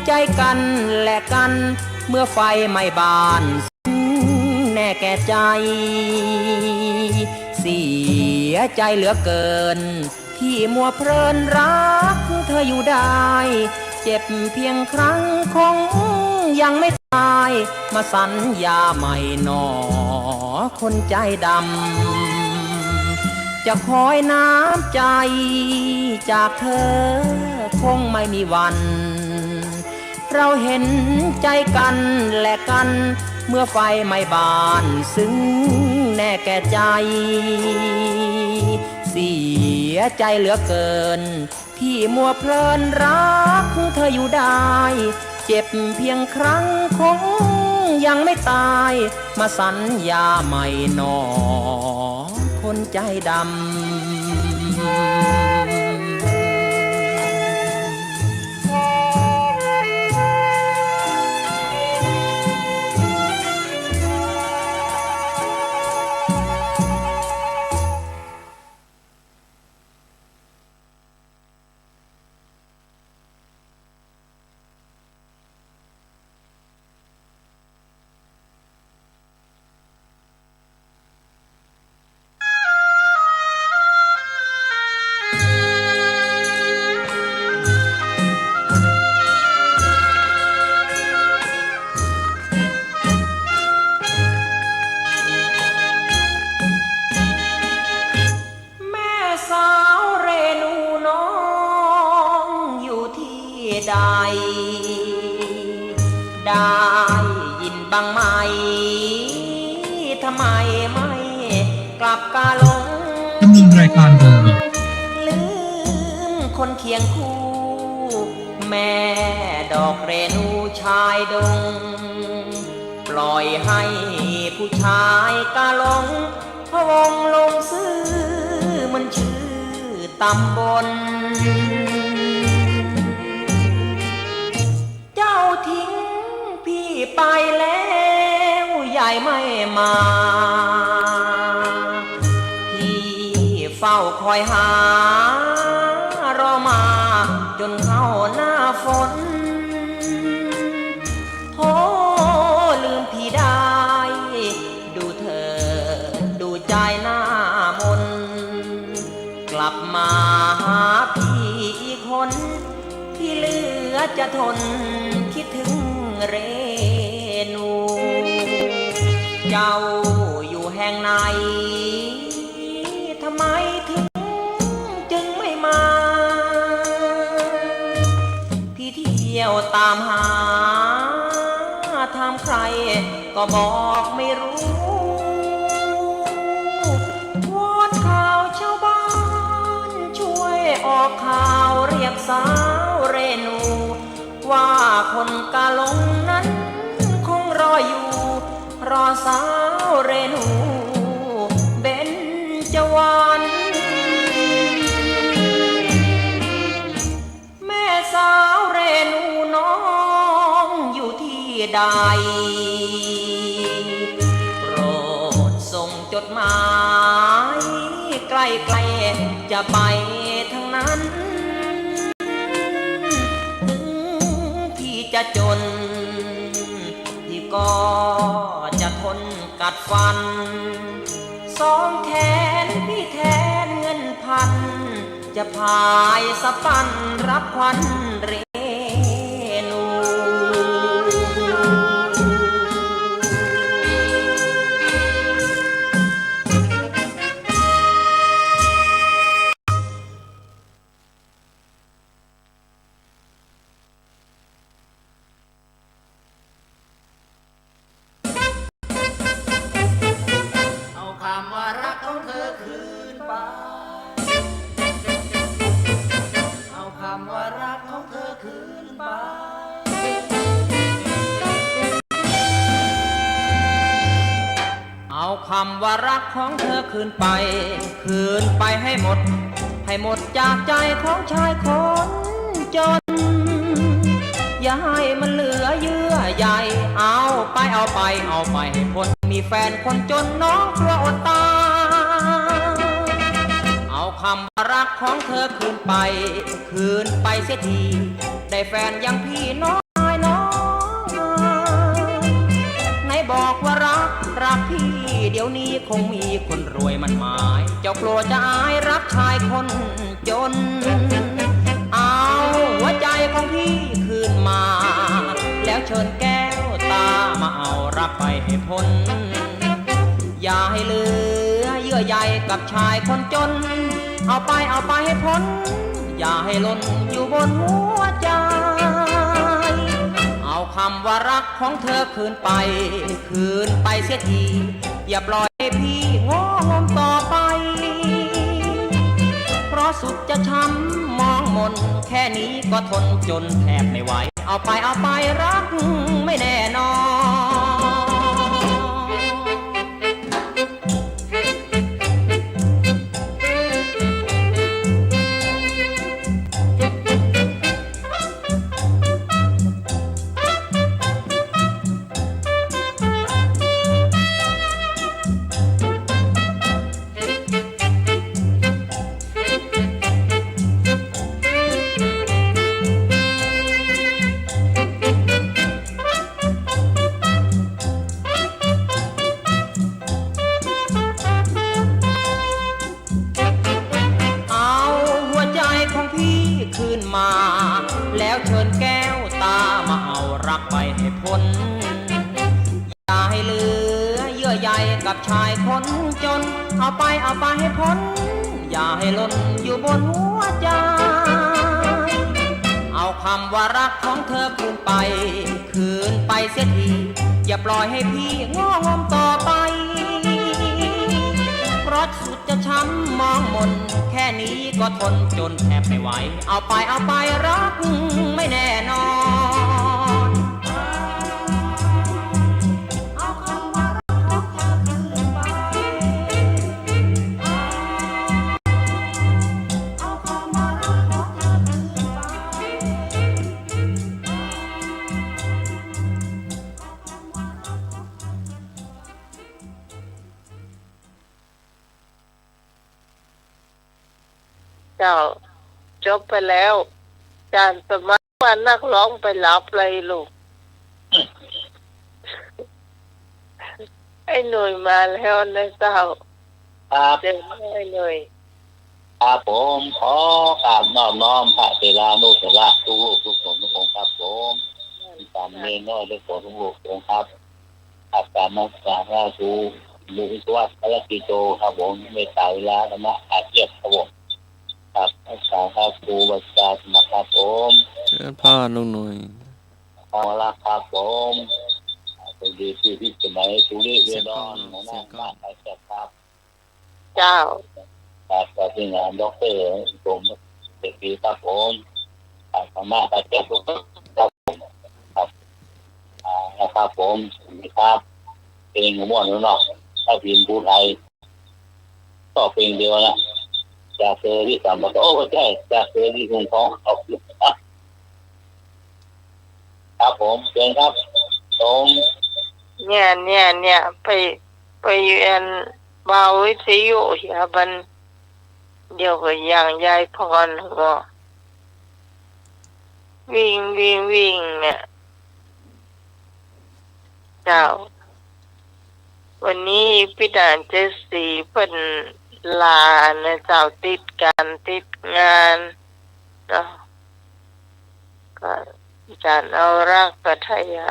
ใจกันและกันเมื่อไฟไหม้บ้านแน่แก่ใจเสียใจเหลือเกินที่มัวเพลินรักเธออยู่ได้เจ็บเพียงครั้งคงยังไม่ตายมาสัญญาใหม่หนอคนใจดำจะคอยน้ำใจจากเธอคงไม่มีวันเราเห็นใจกันและกันเมื่อไฟไหม้บ้านซึ้งแน่แก่ใจเสียใจเหลือเกินที่มัวเพลินรักเธออยู่ได้เจ็บเพียงครั้งคงยังไม่ตายมาสัญญาใหม่หนอคนใจดำได้ยินบ้างไหมทำไมไม่กลับกาหลง ดำเนินรายการโดย ลืมคนเคียงคู่แม่ดอกเรนูชายดงปล่อยให้ผู้ชายกาหลงพะวงลงซื้อมันชื่อตำบลเจ้าทิ้งพี่ไปแล้วยายไม่มาพี่เฝ้าคอยหารอมาจนเข้าหน้าฝนโธ่ลืมพี่ได้ดูเธอดูใจหน้ามนกลับมาหาพี่อีกคนที่เหลือจะทนคิดถึงเรนูเจ้าอยู่แห่งไหนทำไมถึงจึงไม่มาพี่เที่ยวตามหาถามใครก็บอกไม่รู้วอนข่าวชาวบ้านช่วยออกข่าวเรียกสาวเรนูว่าคนกาหลงนั้นคงรออยู่รอสาวเรนูเบญจวรรณแม่สาวเรนูน้องอยู่ที่ใดโปรดส่งจดหมายใกล้ๆจะไปทางนั้นจะจนที่ก็จะทนกัดฟันสองแขนพี่แทนเงินพันจะพายสะปันรับควันเรนูคำว่ารักของเธอคืนไปให้หมดจากใจของชายคนจนอย่าให้มันเหลือเยื่อ ใหญ่เอาไปเอาไปเอาไปให้พ้นมีแฟนคนจนน้องกลัวอดตายเอาคำว่ารักของเธอคืนไปเสียทีได้แฟนอย่างพี่น้องไหนบอกว่ารักพี่เดี๋ยวนี้คงมีคนรวยมันหมายเจ้ากลัวจะอายรักชายคนจนเอาหัวใจของพี่คืนมาแล้วเชิญแก้วตามาเอารักไปให้พ้นอย่าให้เหลือเยื่อใยกับชายคนจนเอาไปให้พ้นอย่าให้หล่นอยู่บนหัวใจเอาคำว่ารักของเธอคืนไปเสียทีอย่าปล่อยให้พี่งงต่อไปเพราะสุดจะช้ำมองมนแค่นี้ก็ทนจนแทบไม่ไหวเอาไปรักไม่แน่นอนแล้วเชิญแก้วตามาเอารักไปให้พ้นอย่าให้เหลือเยื่อใยกับชายคนจนเอาไปให้พ้นอย่าให้หล่นอยู่บนหัวใจเอาคำว่ารักของเธอคืนไปเสียทีอย่าปล่อยให้พี่งงต่อไปเพราะสุดจะช้ำมองมนแค่นี้ก็ทนจนแทบไม่ไหวเอาไปรักไม่แน่นอนเอาคำว่ารักของเธอคืนไปเอาคำว่ารักของเธอคืนไป เจ้าจบไปแล้วจานสมัครว่านักร้องไปรับเลยลูก ไอ้หนุ่ยมาแล้วนะเจ้า ครับ เจอไอ้หนุ่ย ครับผมขอกราบน้อมพระเถรานุเถระทุกรูปทุกคนทุกองค์ครับผมที่ตามเมนน้อยทุกคนทุกรูปองค์ครับอาการนักศึกษาราชูลูกวิศวะพระกิโตครับผมเมตตาเวลาธรรมะอาเจียบครับผมครับนักศึกษาครับครูบัญชาสมัครครับผม เชิญพ่อลุงหน่อย ขอลาครับผมเป็นดีที่พิจารณาสุริเวดอนหัวหน้าบ้านอาเจียบครับ เจ้า ครับก็ที่งานด็อกเตอร์ผมเด็กดีครับผมธรรมะอาเจียบครับผมครับนะครับผมครับเพลงม้วนเนาะถ้าพิมพ์พูดไทยก็เพลงเดียวนะจากเธอที่สามบอกโอ้ใช่จากเธอที่คุณท้องเอาครับผมเชิญครับผม เนี่ยไปเรียนบาวิทยุอย่าบันเดี๋ยวก็อย่างยายพรหัววิ่งเนี่ยเจ้าวันนี้พี่ด่านเจสีเป็นลานะเจ้าติดงานเนาะก็จานเอารักปัทยา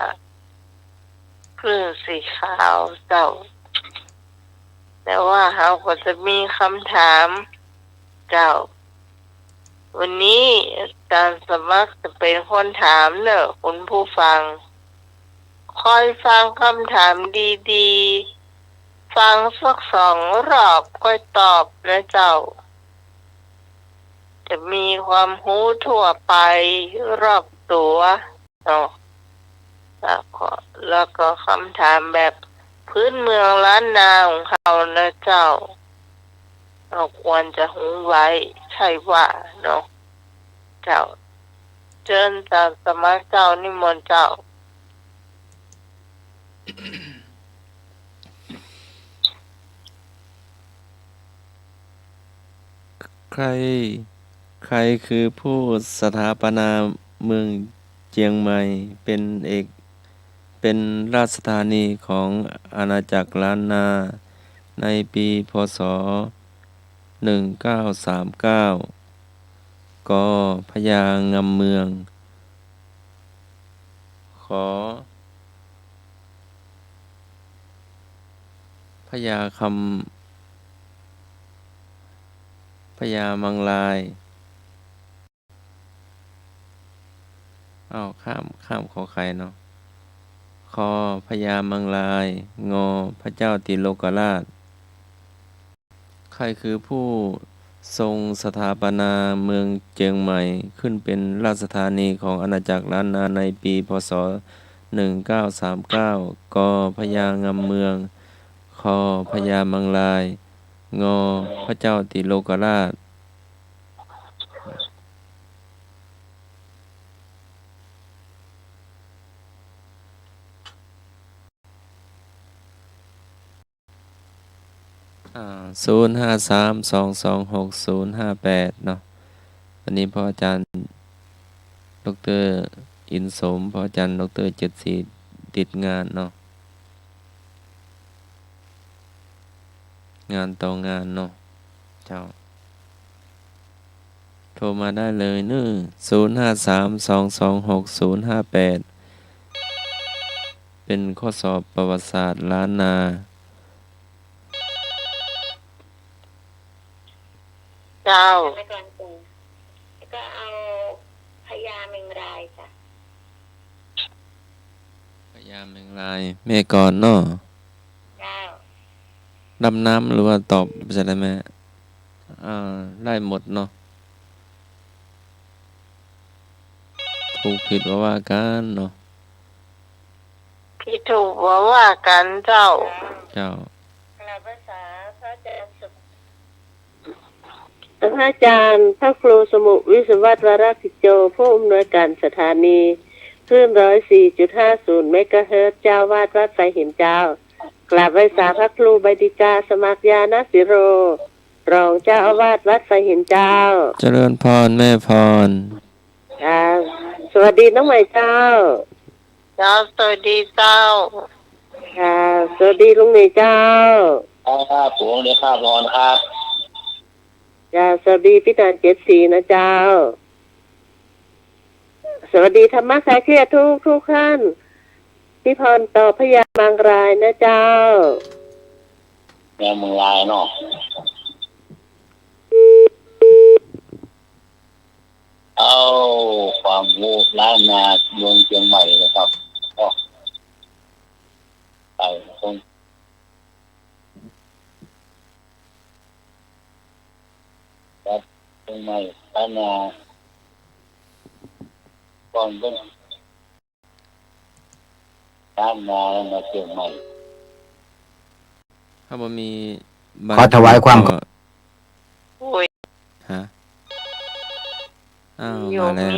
คลื่นสีขาวเจ้าแต่ว่าเราก็จะมีคำถามเจ้าวันนี้อาจารย์สมัครจะเป็นคนถามเนอะคุณผู้ฟังคอยฟังคำถามดีๆฟังสัก2 รอบก็ตอบนะเจ้าจะมีความรู้ทั่วไปรอบตัวเนาะแล้วก็คำถามแบบพื้นเมืองล้านนาของเขานะเจ้าเราควรจะรู้ไว้ใช่ว่าเนาะเจ้าเชิญจากสมัครเจ้านิมนต์เจ้า ใครใครคือผู้สถาปนาเมืองเจียงใหม่เป็นราชธานีของอาณาจักรล้านนาในปีพ.ศ. 1939กพญางำเมือง ขอพญาคำพญามังลายข้ามขอไข่เนาะคอพญามังลายงอพระเจ้าติโลกราช ใครคือผู้ทรงสถาปนาเมืองเจียงใหม่ขึ้นเป็นราชธานีของอาณาจักรล้านนาในปีพ.ศ. 1939กพญางำเมืองคอพญามังลายงอพระเจ้าติโลกราช0532260058เนาะวันนี้พ่ออาจารย์ดร.อินสมพ่ออาจารย์ดร.เจ็ดศรีติดงานเนาะงานต่องานเนาะเจ้าโทรมาได้เลยเนอะ0532260058เป็นข้อสอบประวัติศาสตร์ล้านนา เจ้า ไปก่อนปู่แล้วก็เอาพญาเมงรายจ้ะ พยาแมงลายแม่ก่อนเนาะ เจ้า ดำน้ำหรือว่าตอบจะได้ไหมได้หมดเนาะถูกผิดว่ากันเนาะ พี่ถูกว่ากันเจ้า เจ้า กล่าวภาษาพระอาจารย์สุข พระอาจารย์พระครูสมุวิศวัตวราภิโจผู้อำนวยการสถานีคลื่น104.50 เมกะเฮิรตซ์เจ้าวาดวัดไฟหินเจ้ากราบไหว้สาพระครูใบดิกาสมัครยานสิโรรองเจ้าอาวาสวัดไฟหินเจ้า เจริญพรแม่พร สวัสดีน้องใหม่เจ้า เจ้าสวัสดีเจ้า สวัสดีลุงหนุ่ยเจ้า ครับผมเดี๋ยวข้าพรครับ สวัสดีพี่ตาล74นะเจ้า สวัสดีธรรมะคลายเครียดทุกท่านพี่พรต่อพญามังรายนะเจ้า แม่เมืองลายเนาะเอาความรู้ล้านนาเมืองเชียงใหม่นะครับก็ไปตรงครับเชียงใหม่ล้านนาก่อนเป็นล้านนาแล้วมาเชียงใหม่ ถ้าบ่มี ขอถวายความ ก็ โอ้ย ฮะอ้าว โย มาม แล้ว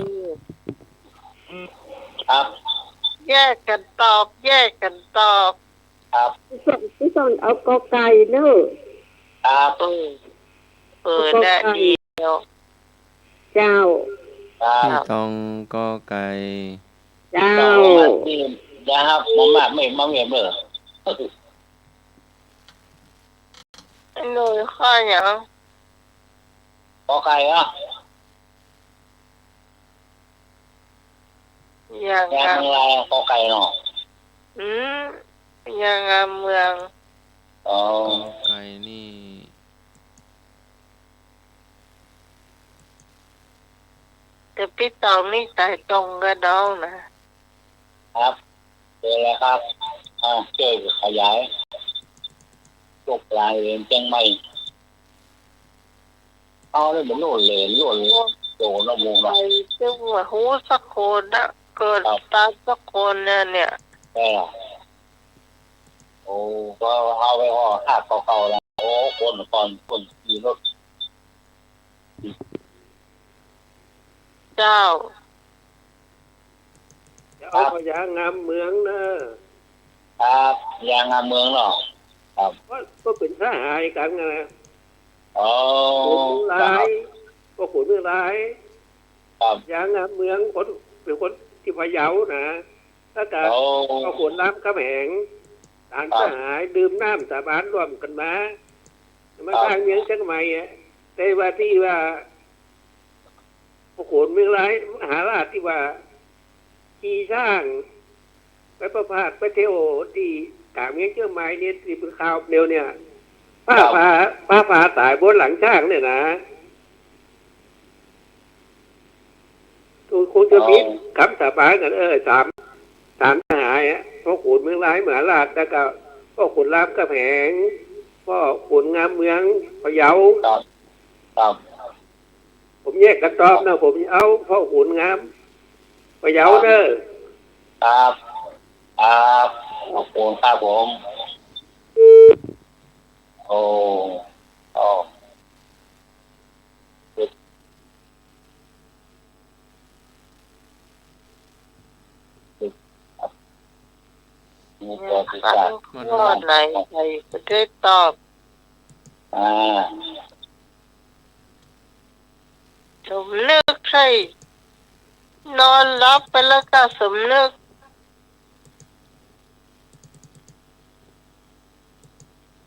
ครับ แยกกันตอบ แยกกันตอบ ครับ พี่ต้นเอากอไก่เนอะ ครับ ได้ดีเดียว เจ้า ครับ พี่ตองก็ไก่ เจ้า นี่นะครับมาไม่มาเงียบเลย หนูข้ออย่าง ขอไก่อ่ะ อย่าง แกงลายขอไก่เนาะ อืมอย่างงามเมือง อ๋อ ก็ไก่นี่ แต่พี่ตองนี่ตายตรงกับน้องนะครับ เจอแล้วครับเจอขยายลูกปลายเลนเชียงใหม่เอาเลยเหมือนโน่นเลนโน่นโดนละมู ใคร เนาะ จะหัวหูสักคนนะเกิดตาสักคนเนี่ย แม่โอ้ก็เอาไปห่อคาดเก่าๆแล้วโอ้คนขี่รถ เจ้า จะเอาพญางามเมืองเนอะ ครับยางงามเมืองเนาะครับ ก็เป็นทหารกันนะ อ๋อ ขุนร้ายก็ขุนเมืองร้าย ครับ อย่างงามเมืองคนเป็นคนที่พะเยานะถ้าเกิด โอ้ ก็ขุนน้ำข้ามแหงต่างทหารดื่มน้ำสาบานร่วมกันมาทางเมืองเชียงใหม่อะแต่ว่าที่ว่าพวกขุนเมืองร้ายมหาราชที่ว่าขี่ช้างไปประพาสไปเที่ยวที่กลางเมืองเชียงใหม่เนี่ยที่เป็นข่าวเดียวเนี่ยป้าพาตายบนหลังช้างเนี่ยนะคงจะมีคำสาบานกันสามทหารพ่อขุนเมืองร้ายมหาราชแล้วก็พ่อขุนรามกำแหงพ่อขุนงามเมืองพะเยา ครับครับ ผมแยกกระตอบนะผมเอาพ่อขุนงามพะเยาเด้อ ครับครับขอบคุณครับผมโอ้โอ้นี่ตัวที่ ฟั สาง ม ข้อไหนใครจะได้ตอบ อ่า สมนึกใช่นอนรับไปแล้วก็สมนึก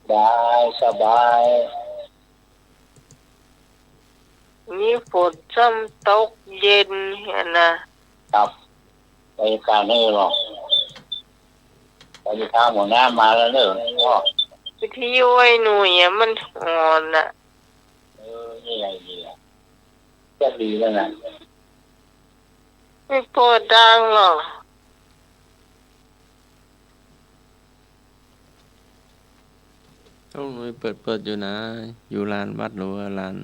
ได้สบาย มีฝนซ้ำตกเย็นเห็นนะครับ ไปการนี่หรอกไปทางหัวหน้ามาแล้วเนอะพ่อ วิทยุไอ้หนุ่ยอะมันอ่อนอ่ะ นี่ไงดีอ่ะจะดีแล้วนะ ไม่เปิดดังหรอก ต้องหน่วยเปิดอยู่นะ อยู่ลานวัดหรือว่าลาน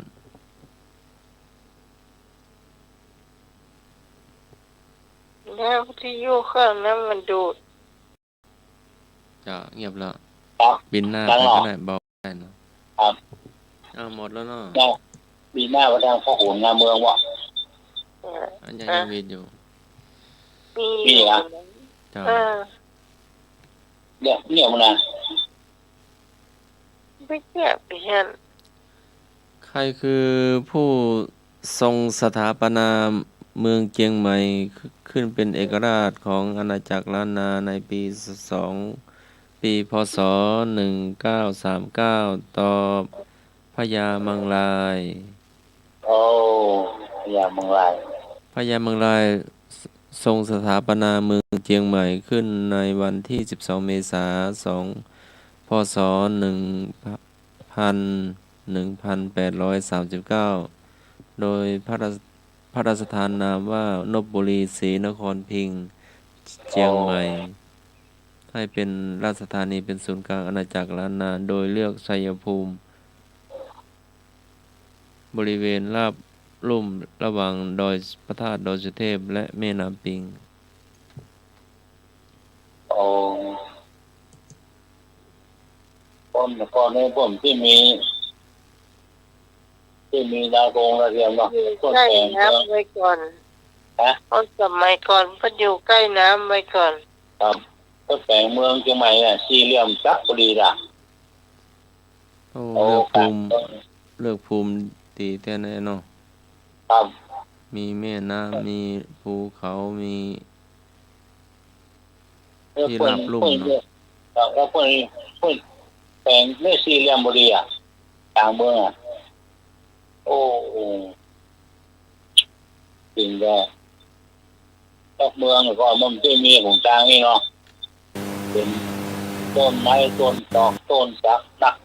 แล้ววิทยุเครื่องนั้นมันดูด จะเงียบแล้ว ครับ บินหน้า ดั ไป งหรอ ก็ได้เบาได้เนาะ ครับ หมดแล้วเนาะ เนี่ยปีหน้าไปทางพ่อขุนงามเมืองวะ อันยังมีอยู่ มี มีเหรอ จ้า เนี่ยมันนะ ไม่แก่เพียน ใครคือผู้ทรงสถาปนาเมืองเจียงใหม่ขึ้นเป็นเอกราชของอาณาจักรล้านนาในปีปีพศ1939ตอบพญามังลาย โอ้อย่ามังลาย พญามังลายทรงสถาปนาเมืองเจียงใหม่ขึ้นในวันที่ 12 เมษายน พศ 1839 โดยพระราชทานนามว่านพบุรีศรีนครพิงค์เจียงใหม่ ให้เป็นราชธานีเป็นศูนย์กลางอาณาจักรล้านนา โดยเลือกชัยภูมิ บริเวณราบลุ่มระหว่างดอยพระธาตุดอยสุเทพและแม่น้ำปิง โอ้ก่อนในผมที่มีดาวโรงระเทียมเนาะต้น ใกล้ แสง น้ำไว้ก่อน ฮะ เพราะสมัยก่อนก็อยู่ใกล้น้ำไว้ก่อน ครับต้นแสงเมืองเชียงใหม่เนี่ยสี่เหลี่ยมจักรพอดีล่ะ โอ้เลือกภูมิตีแต่แน่เนาะ ครับ มีแม่น้ำมีภูเขามี ที่ราบลุ่มเนอะ ครับแล้วคนแสงไม่สี่เหลี่ยมพอดีอ่ะกลางเมืองอ่ะโอ้จริงแกนอกเมืองก็มันจะมีหงทางนี่เนาะเป็นต้นไม้ต้นตอกต้นสักตัก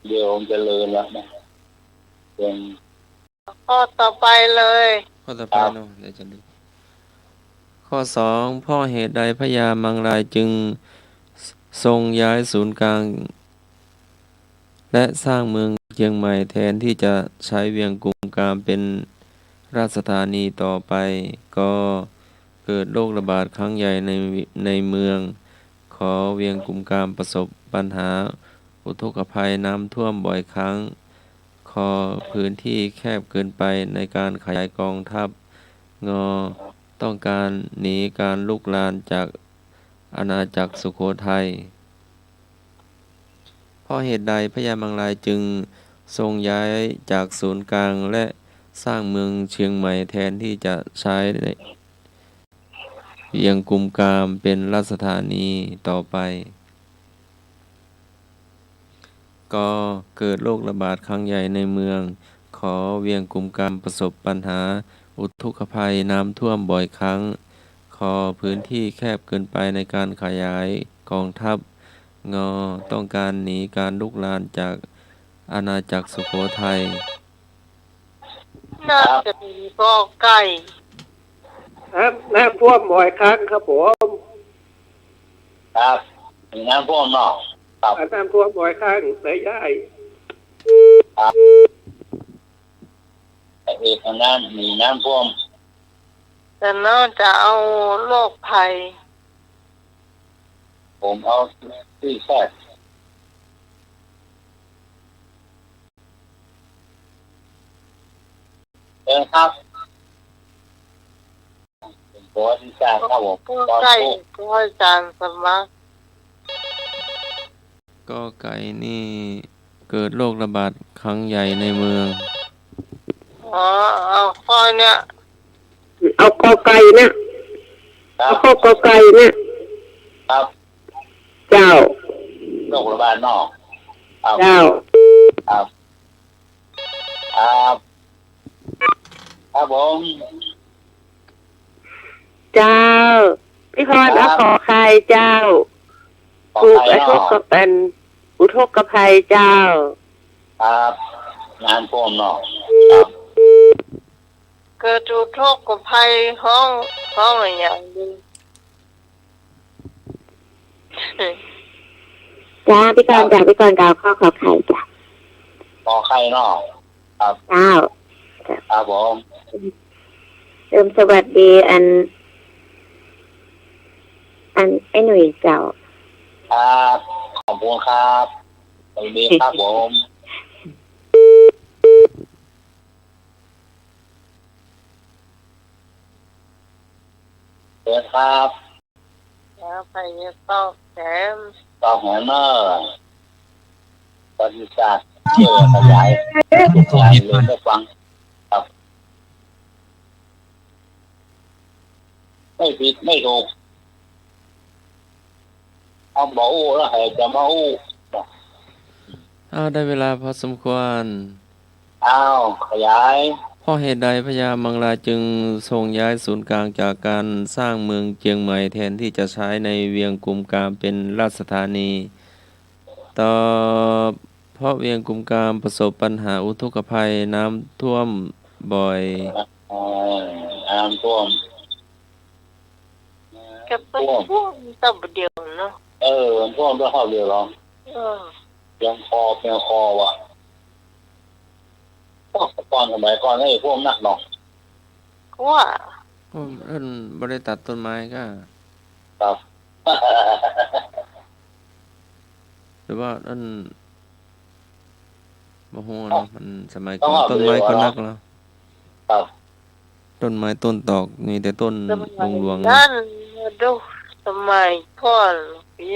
เดี๋ยวผมจะเลินแล้วนะเป็น ข้อต่อไปเลย ข้อต่อไปเนาะเดี๋ยวจะดูข้อ 2 พ่อเหตุใดพญามังรายจึงทรงย้ายศูนย์กลาง และสร้างเมืองเชียงใหม่แทนที่จะใช้เวียงกุมกามเป็นราชธานีต่อไป ก็เกิดโรคระบาดครั้งใหญ่ในเมือง ขอเวียงกุมกามประสบปัญหาอุทกภัยน้ำท่วมบ่อยครั้ง ขอพื้นที่แคบเกินไปในการขยายกองทัพ งอ ต้องการหนีการลุกลานจากอาณาจักรสุโขทัยเพราะเหตุใดพญามังรายจึงทรงย้ายจากศูนย์กลางและสร้างเมืองเชียงใหม่แทนที่จะใช้เวียงกุมกามเป็นราชสถานีต่อไป ก็เกิดโรคระบาดครั้งใหญ่ในเมือง ขอเวียงกุมกามประสบปัญหาอุทกภัยน้ำท่วมบ่อยครั้ง ขอพื้นที่แคบเกินไปในการขยายกองทัพ งอต้องการหนีการลุกลานจากอาณาจักรสุโขทัย น่าจะเป็นกอไก่ น้ำท่วมบ่อยครั้งครับผม ครับมีน้ำท่วมเนาะครับ น้ำท่วมบ่อยครั้งเลยย้าย แต่เอกน้ำมีน้ำท่วม แต่น่าจะเอาโรคภัย ผมเอาที่แคบครับเป็นตัวที่สร้างครับผม ผู้ ตอน ใกล้ พูด ก็อาจารย์สมัคร ก็ไก่นี่เกิดโรคระบาดครั้งใหญ่ในเมือง อ๋อเอาข้อเนี่ย เอากอไก่นะ ครั เอา บ ข้อกอไก่นะครับ เจ้า โรคระบาดนอกครับ เจ้า ครับครับครับผม เจ้าพี่พรเอาขอใครเจ้า ขอ ถูก ใคร ไอ้ท เนาะ กกับเป็นอุทกภัยเจ้า ครับน้ำท่วมเนาะ เกิดอุทกภัยห้องอะไรอย่างดี จ้าพี่กรณ์จ้าพี่กรณ์กาวข้อขอไข่จ้า ขอใครเนาะครับ เจ้า ครับผม สวัสดีอันไอ้หนุ่ยเจ้า ครับขอบคุณครับสวัสดีครับผมเชิญครับ แล้วไปต้องแถม ต่อหัวเนอร์ปฏิศาสตร์เชื่อขยายทุกอย่างเลยได้ฟังครับไม่ผิดไม่ถูกเอาบอกอู้แล้วให้จะมาอู้ ได้เวลาพอสมควร อ้าวขยาย เพราะเหตุใดพญามังรายจึงทรงย้ายศูนย์กลางจากการสร้างเมืองเชียงใหม่แทนที่จะใช้ในเวียงกุมกามเป็นราชธานีตอบเพราะเวียงกุมกามประสบปัญหาอุทกภัยน้ำท่วมบ่อย เอ่อน้ำท่วม กับเป็นพวกตับเดียวเนาะ มันท่วมด้วยข้าวเดียวหรอ เออ เพียงคอว่ะก่อนสมัยก่อนให้ท่วมหนักหนอก ว่า ท่านบริตัดต้นไม้ก็ ครับ หรือว่าท่านมโหเนาะมันสมัยก่อนต้นไม้ก็นักแล้ว ครับ ต้นไม้ต้นตอกมีแต่ต้น สมัย หลวงๆ นั้ นะ นดูสมัยก่อน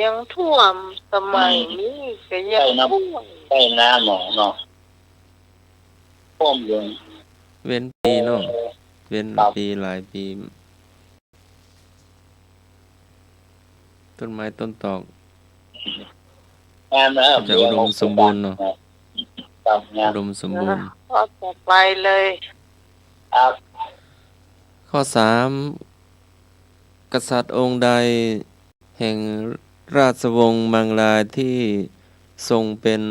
ยังท่วมสมัยนี้ก็ยังท่วม ใต้น้ำเนาะท่วมอยู่ เว้นปีเนาะเว้น ครับ ปีหลายปี ต้นไม้ต้นตอก งานนะ จะอุดมสมบูรณ์เนาะ ครับงา อุ น ดมสมบูรณ์ ก็ต่อไปเลย ครับ ข้อ 3 กษัตริย์องค์ใดแห่งราชวงศ์มังลายที่ทรงเป็น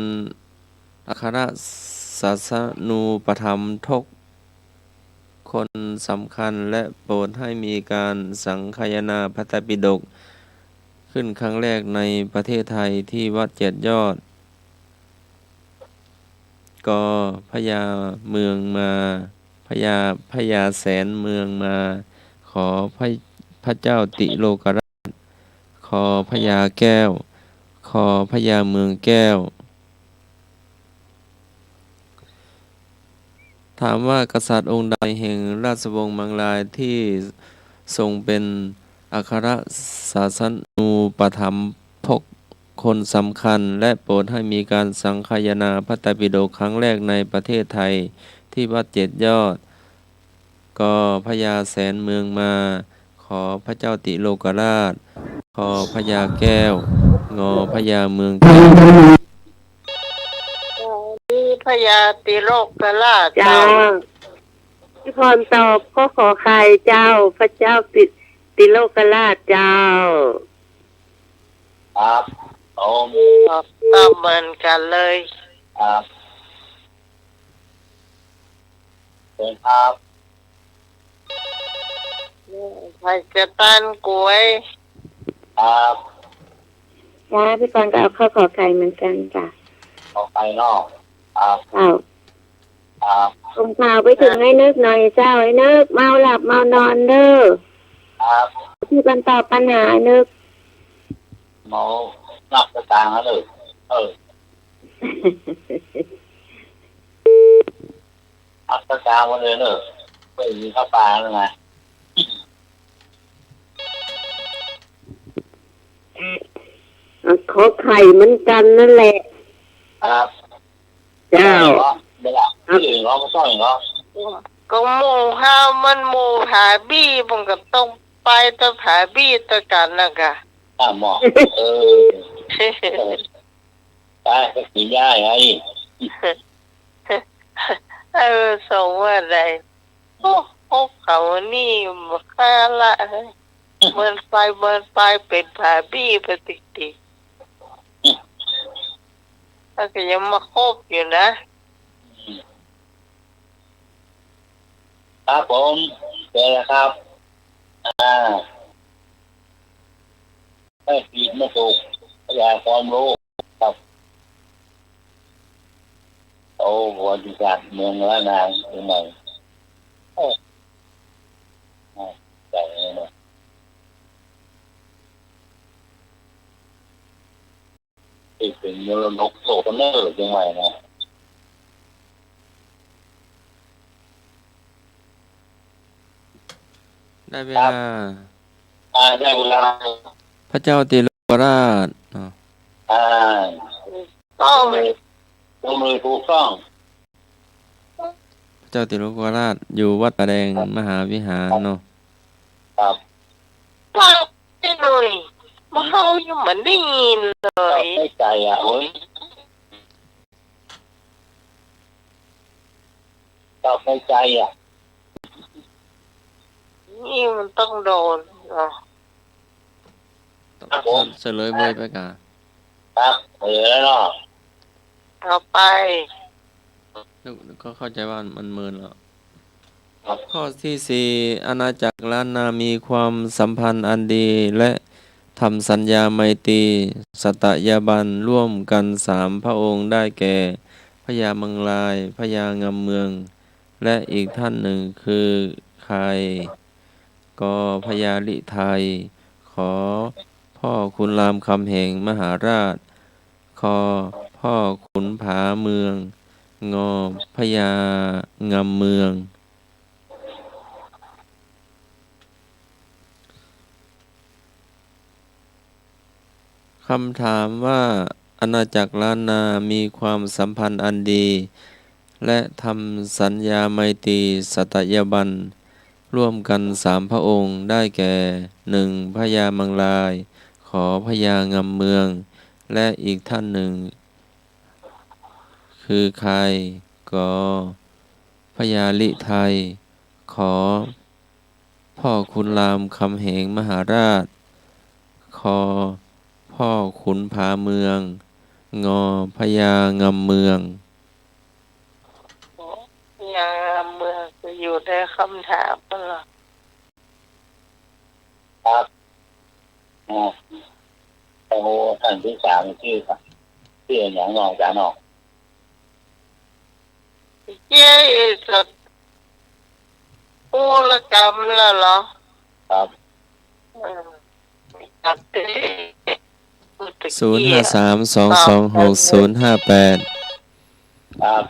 อัครศาสนูปถัมภกคนสำคัญและโปรดให้มีการสังคายนาพระไตรปิฎกขึ้นครั้งแรกในประเทศไทยที่วัดเจ็ดยอด ก็พญาเมืองมาพญาแสนเมืองมา ขอพระเจ้าติโลกราช ขอพญาแก้ว ขอพญาเมืองแก้ว ถามว่ากษัตริย์องค์ใดแห่งราชวงศ์มังลายที่ ทรงเป็นอัครศาสนูปถัมภกคนสำคัญ และโปรดให้มีการสังคายนาพระไตรปิฎกครั้งแรกในประเทศไทยที่วัดเจ็ดยอดก็พญาแสนเมืองมา ขอพระเจ้าติโลกราช ขอพญาแก้ว งอพญาเมืองแก้ว มีพญาติโลกราช เจ้าพี่พรตอบก็ขอใครเจ้า พระเจ้าติโลกราชเจ้า ครับผม ตอบเหมือนกันเลย ครับเป็นครับ ใครจะต้านกล้วย ครับ จ้าพี่พรก็เอาข้าวขอไข่เหมือนกันจ้ะ ออกไปนอกครับ เจ้า ครับ ส่งข่าวไปถึงให้นึกหน่อยเจ้าไอ้นึกเมาหลับเมานอนเด้อ ครับ ที่บรรตอบปัญหานึก หมอนับกระตางแล้วเลยนับกระตางมาเลยเนอะไม่มีข้าวปลาแล้วไง ขอไข่เหมือนกันนั่นแหละ ครับ เจ้า ไม่ละที่อื่นเขาก็ต้องอย่างเขา ก็หมู่ห้ามันหมู่ผาบี้ผมก็ต้องไปแตะผาบี้ตะกันนะกะ หมอไปก็กินย่าไง ส่งว่าอะไรโอ้เขานี่มาค่าละเมินไปเป็นผาบี้ปฏิติแล้วก็ยังมาคบอยู่นะครับ ผมเจอแล้วครับไม่ผิดไม่ถูกอยากความรู้ครับโอ้ประวัติศาสตร์เมืองละนางเป็นไงใจเลยที่เป็นมรดกโลกเนอร์ยังไงนะ ได้เวลา ได้เวลา พระเจ้าติโลกราช ก็ไม่ ลงมือถูกต้อง พระเจ้าติโลกราชอยู่วัดป่าแดงมหาวิหารเนาะ ครับ ฟังได้หน่อยมาเฮายังเหมือนได้ยินเลย ไม่ใจเฮ้ยตอบในใจนี่มันต้องโดนเฉลยเบยไปกะ ครับแล้วเนาะ ต่อไป ก็เข้าใจว่ามันเมินแล้ว ข้อที่สี่อาณาจักรล้านนามีความสัมพันธ์อันดี และทำสัญญาไมตรีสัตยาบันร่วมกันสามพระองค์ได้แก่พญามังลายพญางำเมือง และอีกท่านหนึ่งคือใครก็พญาลิไทย ขอพ่อขุนรามคำแหงมหาราช ขอพ่อขุนผาเมือง งอพญางำเมือง คำถามว่าอาณาจักรล้านนามีความสัมพันธ์อันดี และทำสัญญาไมตรีสัตยาบันร่วมกันสามพระองค์ได้แก่หนึ่งพญามังลาย ขอพญางำเมือง และอีกท่านหนึ่ง คือใครก็พญาลิไทย ขอพ่อขุนรามคำแหงมหาราช ขอพ่อขุนผาเมือง งอพญางำเมือง ยังเมืองจะอยู่ในคำถามนั่นหรอ ครับโอ้ท่านที่สามชื่อครับชื่ออย่างนองจานอก เย้สุดพูดกรรมแล้วเหรอ ครับ จัดเต้ 053226058 ครับ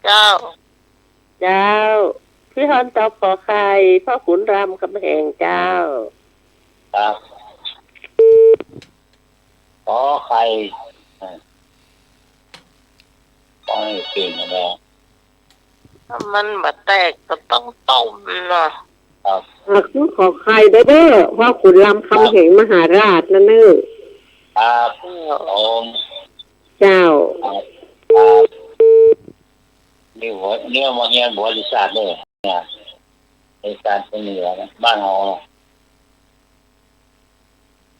เจ้า เจ้า พี่ฮอนตอบขอใครพ่อขุนรามคำแหงเจ้า ครับขอใครต้องให้เก่งนะแม่ ถ้ามันมาแตกก็ต้องต้มเนาะ ครับ ขอใครเด้อพ่อขุนรามคำแหงมหาราชนั่นเน้อ ครับผม เจ้า ครับนี่หัวเนี่ยมาเรียนบริษัทเลยเนี่ยในการเป็นเหนือนะบ้านเรา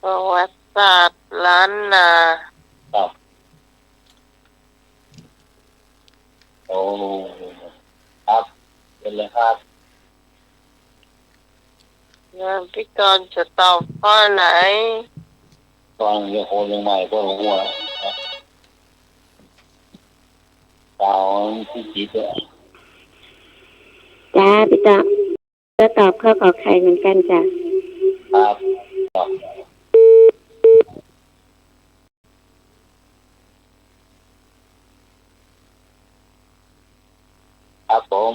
ประวัติศาสตร์ล้านนา ครับโอ้ครับเป็นเลยครับ งานพิกรจะตอบข้อไหน ตอนเรียนโคยังใหม่ก็รู้ว่าตอนที่จีบเนี่ย จ้าพี่ตาจะตอบข้อขอใครเหมือนกันจ้ะ ครับครับครับผม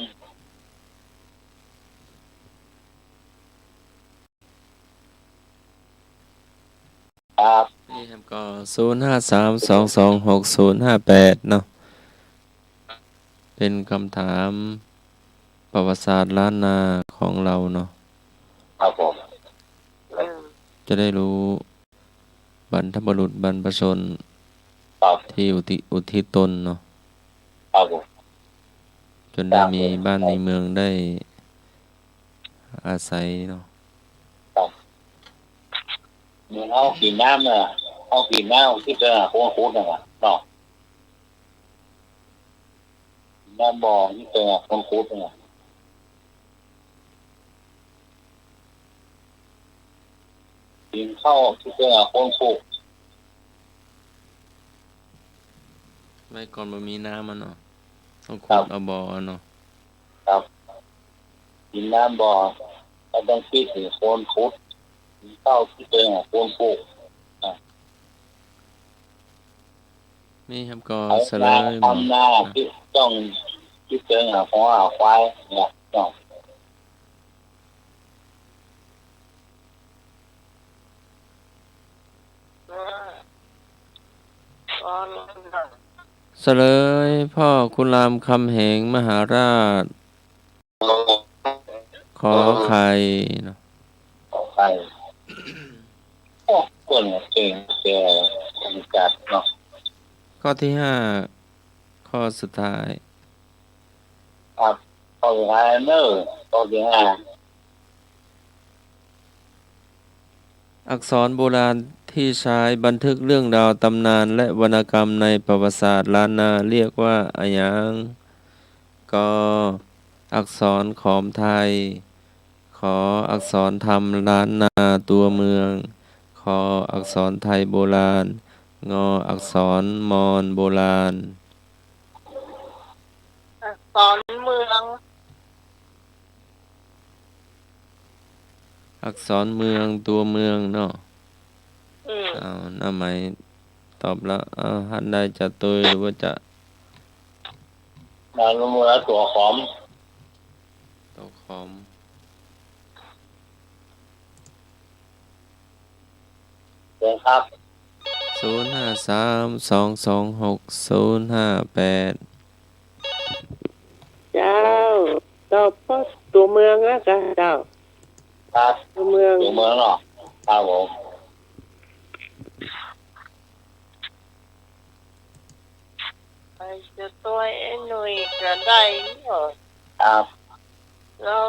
ครับ นี่ครับก็0532260058เนาะเป็นคำถามประวัติศาสตร์ล้านนาของเราเนาะ ครับผม จะได้รู้บรรพบุรุษบรรพชน ครับ ที่อุทิศตนเนาะ ครับผม จนได้มีบ้านมีเมืองได้อาศัยเนาะ มีเอากินน้ำเนี่ยเอากินน้ำที่เป็นโค้งโค้งเนี่ยเนาะน้ำบ่อที่เป็นโค้งโค้งเนี่ยกินข้าวที่เป็นโค้งโค้ง ไม่ก่อนบ่มีน้ำมันเนาะต้องขุดเอาบ่อเนาะ ครับกินน้ำบ่อเราต้องคิดถึงโค้งโค้งกินข้าวที่เป็นโค้งโค้ง นี่ครับก็ เอา เสล นาย ทำหน้าที่ต้องที่เป็นหัวควายเนี่ยเนาะ ก้อนนั้นน่ะ เสลยพ่อคุณรามคำแหงมหาราช ขอไข่เนาะ ใครโอ้คนเก่งแก่คนจัดเนาะ ข้อที่ห้าข้อสุดท้าย ครับเขาหาเนอร์เขาจะหา อักษรโบราณที่ใช้บันทึกเรื่องราวตำนานและวรรณกรรมในประวัติศาสตร์ล้านนาเรียกว่าอะหยังก็อักษรขอมไทย ขออักษรธรรมล้านนาตัวเมืองขออักษรไทยโบราณงออักษรมอญโบราณ อักษรเมือง อักษรเมืองตัวเมืองเนาะ อืม เอาหน้าไหมตอบแล้วหันได้จะตุยหรือว่าจะ มาลงมือตัวขอม ตกขอม เลยครับ 0532260058เจ้าตอบพ่อตัวเมืองนะจ้ะเจ้า ครับ ตัวเมือง อยู่เมืองเนาะครับผม ไปจะตัวไอ้หนุ่ยก็ได้เนาะ ครับ แล้ว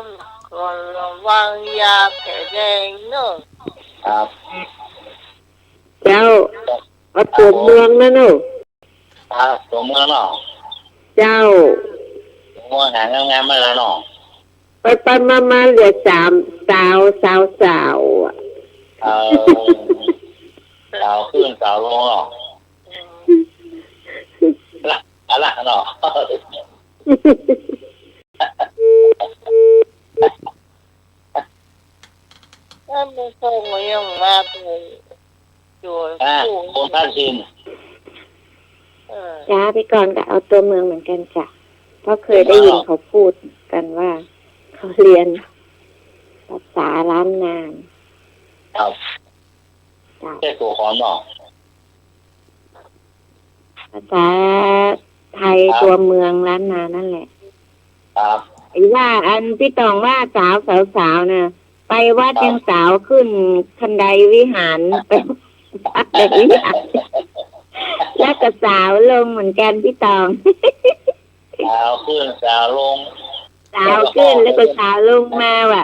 ก่อนระวังยาแผลแดงเนาะ ครับ เจ้าเอาตัวเมืองนะเนาะ ครับตัวเมืองเนาะ เจ้า ตัวเมืองหางานมาแล้วเนาะ ไปมาเหลือ3สาวอะ สาวขึ้นสาวลงเนาะอะไรเนาะ ถ้าไม่ส่งยังมาเลยอยู่ คนท่านชิน จ้าพี่กรณ์ก็เอาตัวเมืองเหมือนกันจ้ะเพราะเคยได้ยินเขาพูดกันว่า เขาเรียนภาษาล้านนา ครับ จ้ะ แค่ตัวขอนเนาะ ภาษาไทยตัวเมืองล้านนานั่นแหละ ครับ ไอ้ว่าอันพี่ตองว่าสาวน่ะไปวัดยังสาวขึ้นคันไดวิหารไปวัดเด็กวิหารแล้วก็สาวลงเหมือนกันพี่ตอง สาวขึ้นสาวลง สาวขึ้นแล้วก็สาวลงมาว่ะ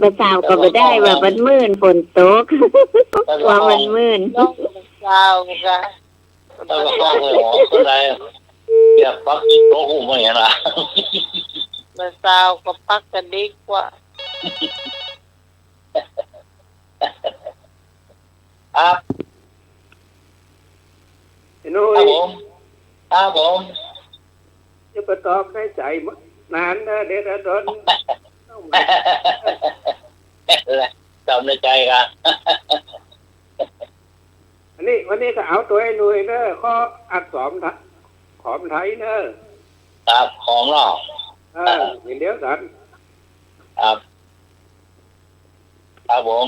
บ่สาวก็บ่ได้ว่ามันมืดฝนตกว่ามันมืด น้องสาวก็ แล้วก็เข้าไปหอก็ได้เรียกปักที่โต๊ะหูไม่เห็นอ่ะ บ่สาวก็ปักกันดีกว่า ครับ ไอ้นุ้ ครั ย บผมครับผม จะไปตอบได้ใจนานนะเดี๋ยวโดนต้องมา จำในใจกัน วันนี้ก็เอาตัวไอ้นุ้ยเนอะข้ออักษรขอมไทยเนอะ ครับของเนาะ อย่างเดียวกัน ครับครับผม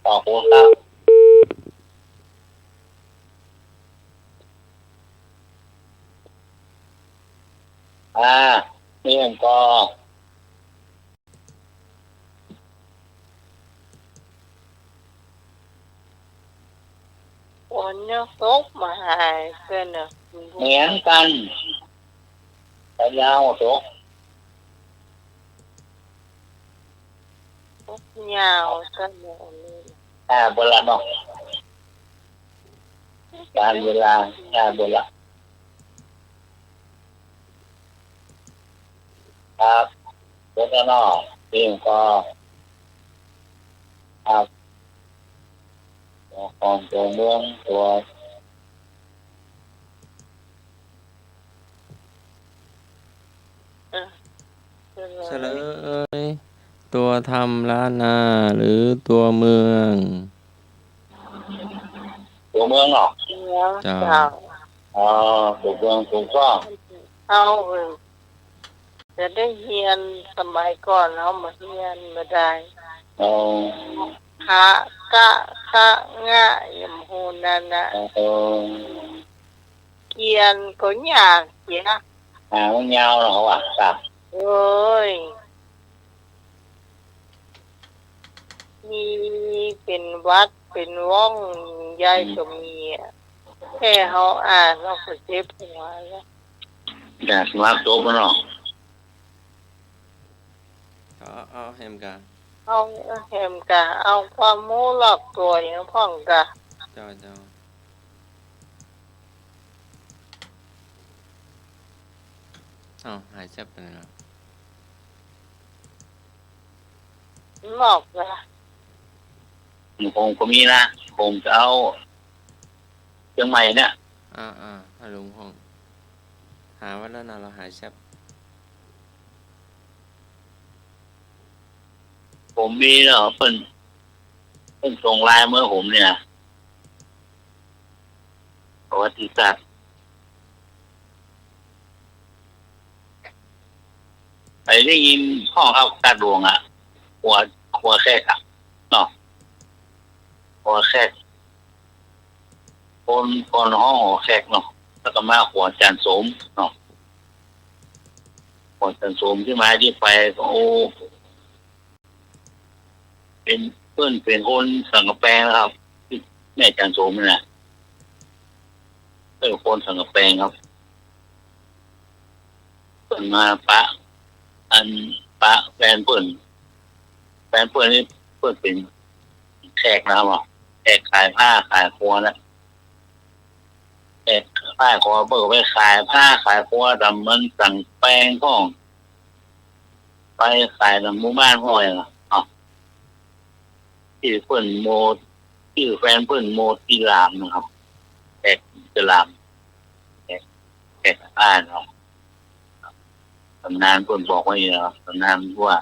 ขอบคุณครับนี่มันก็ ฝนยังตกมาหายเพื่อนเนอะ เหมือนกันแต่ยาวตก ตกยาวซะเลย เวลาเนาะการเวลาเวลาครับเวลาเนาะนี่มันก็ครับของตัวเมืองตัว เฉลยตัวทำล้านนาหรือตัวเมือง ตัวเมืองเนาะ เมือง จ้า เจ้า ตัวเมืองถูกต้อง เอาจะได้เรียนสมัยก่อนเอามาเรียนมาได้ เอา หากะกะงะยมหูนั่นน่ะเขียนก็ยากเสีย มันยาวเนาะว่ะครับ เอ้ยมีเป็นวัดเป็นว่องใหญ่ก็มีอะแค่เขาอ่านเราก็เจ็บหัวแล้ว แต่สมัครจบเนาะ เอาแฮมกัน เอาแหมกะเอาความรู้รอบตัวอย่างพ่องกะ เจ้าหายแซ่บไปแล้ว นอกกะ ผมก็มีนะผมจะเอาเชียงใหม่เนี่ย ให้ลุงห้องหาว่าแล้วนะเราหายแซ่บ ผมมีเนาะเพิ่นส่งไลน์เมื่อผมเนี่ยประวัติศาสตร์ไปได้ยินพ่อเขากาดวงอ่ะหัวแขกอ่ะเนาะหัวแขกคนห้องหัวแขกเนาะแล้วก็มาหัวจันทร์สมเนาะหัวจันทร์สมที่มาที่ไปก็โอ้เป็นเพื่อนเป็นคนสังกะแปงนะครับแม่จันทร์สมนี่แหละเป็นคนสังกะแปงครับเพื่อนมาปะแฟนเพื่อนนี่เพื่อนเป็นแขกนะครับแขกขายผ้าขายครัวนะแขกผ้าครัวเปิดไปขายผ้าขายครัวดำมันสั่งแปลงห้องไปขายดำหมู่บ้านห้อยนะที่เพื่อนโมที่แฟนเพื่อนโมตีรามนะครับแขกจะรามแขกอ่านเนาะตำนานเพื่อนบอกไว้นะครับตำนานว่า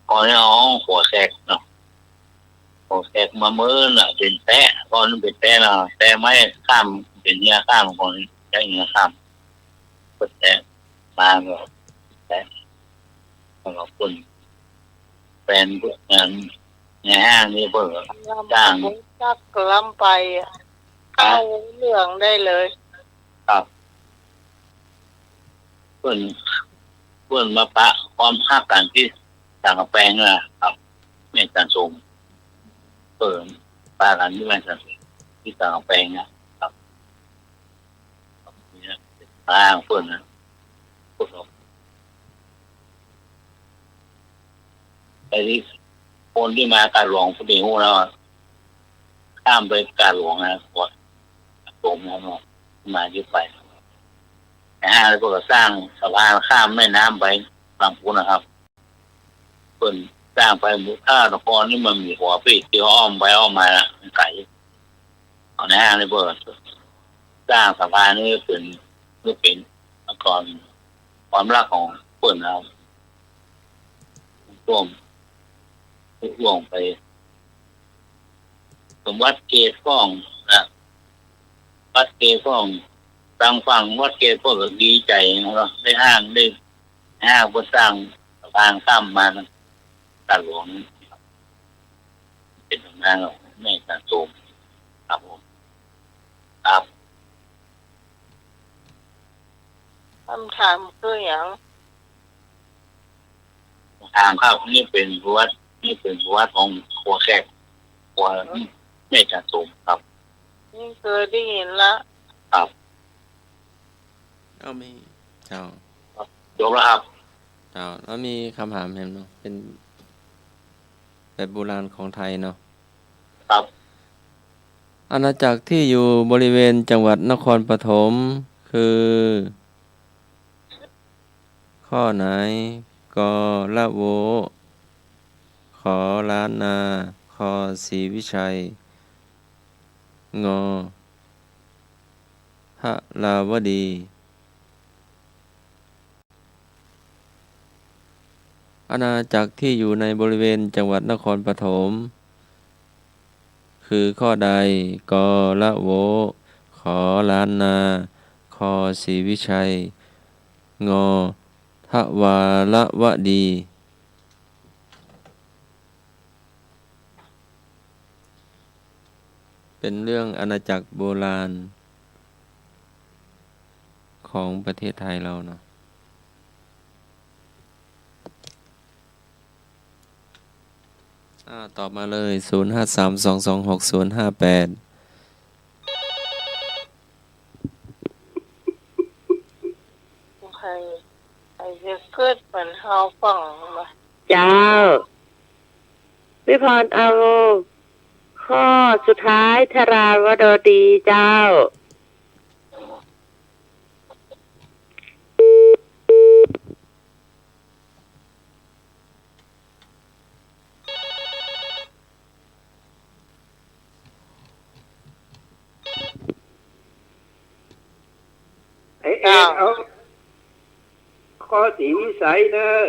ก่อนเอาหัวแขกเนาะหัวแขกมาเมื่อน่ะเป็นแตะก่อนเป็นแตะเนาะแต่ไม่ข้ามเป็นเนื้อข้ามก่อนใช้เนื้อข้ามเปิดแตะมาเนาะแตะแล้วก็คน เป็นงานในห้างนี่เพิ่ง ลำจักลำไปเข้าเรื่องได้เลย ครับเพิ่นมาปะความฮักกันที่ต่างกับแปลงนะครับแม่จันทร์ทรงเปิดปะกันที่แม่จันทร์ทรงที่ต่างกับแปลงนะครับนี่ทางเพิ่นนะเพิ่นไอ้ที่คนที่มาการหลวงพอดีฮู้แล้วข้ามไปการหลวงนะก่อนตรงนั้นมาที่ไปแล้วก็สร้างสะพานข้ามแม่น้ำไปบางปูนะครับเพิ่นสร้างไปมูท่านครนี่มันมีหัวปีกที่อ้อมไปอ้อมมาละไก่เอาในห้างเลยเปิดสร้างสะพานนี่เป็นเมื่อก่อนความรักของเพิ่นนะครับร่วมไปสมวัดเกศฟ้องนะวัดเกศฟ้องทางฝั่งวัดเกศก็ดีใจนะครับได้ห้างเพื่อสร้างสะพานข้ามมาตาหลวงเป็นงานของแม่จันทร์ทรงครับผมครับ คำถามคืออย่าง ทางครับนี่เป็นวัดของหัวแขกหัวแม่จันทร์ทรงครับ นี่เคยได้ยินละ ครับ เอามีเจ้า จบแล้วครับ เจ้าแล้วมีคำถามเห็นเนาะเป็นแบบโบราณของไทยเนาะ ครับ อาณาจักรที่อยู่บริเวณจังหวัดนครปฐมคือ ข้อไหนกละโวขอล้านนาคอศรีวิชัยงอหะลาวดี อาณาจักรที่อยู่ในบริเวณจังหวัดนครปฐมคือข้อใดกละโวขอล้านนาคอศรีวิชัยงอทวาละวดี เป็นเรื่องอาณาจักรโบราณของประเทศไทยเราเนาะตอบมาเลย0532260058ใครจะเกิดเหมือนเฮาฟังมา เจ้าพี่พรเอาข้อสุดท้ายธราวดดีเจ้า เอาข้อสีวิสัยเนอะ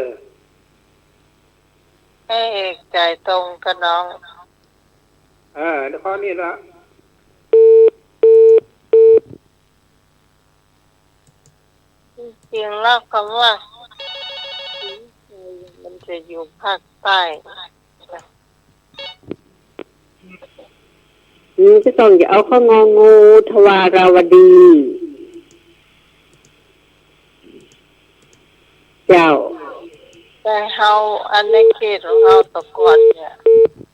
ให้เอกใจตรงกับน้อง ข้อนี้ละ จริงๆแล้วคำว่ามันจะอยู่ภาคใต้ จะต้องอย่าเอาข้ององูทวาราวดี เจ้า แต่เฮาอันในเขตของเฮาตะกอนเนี่ย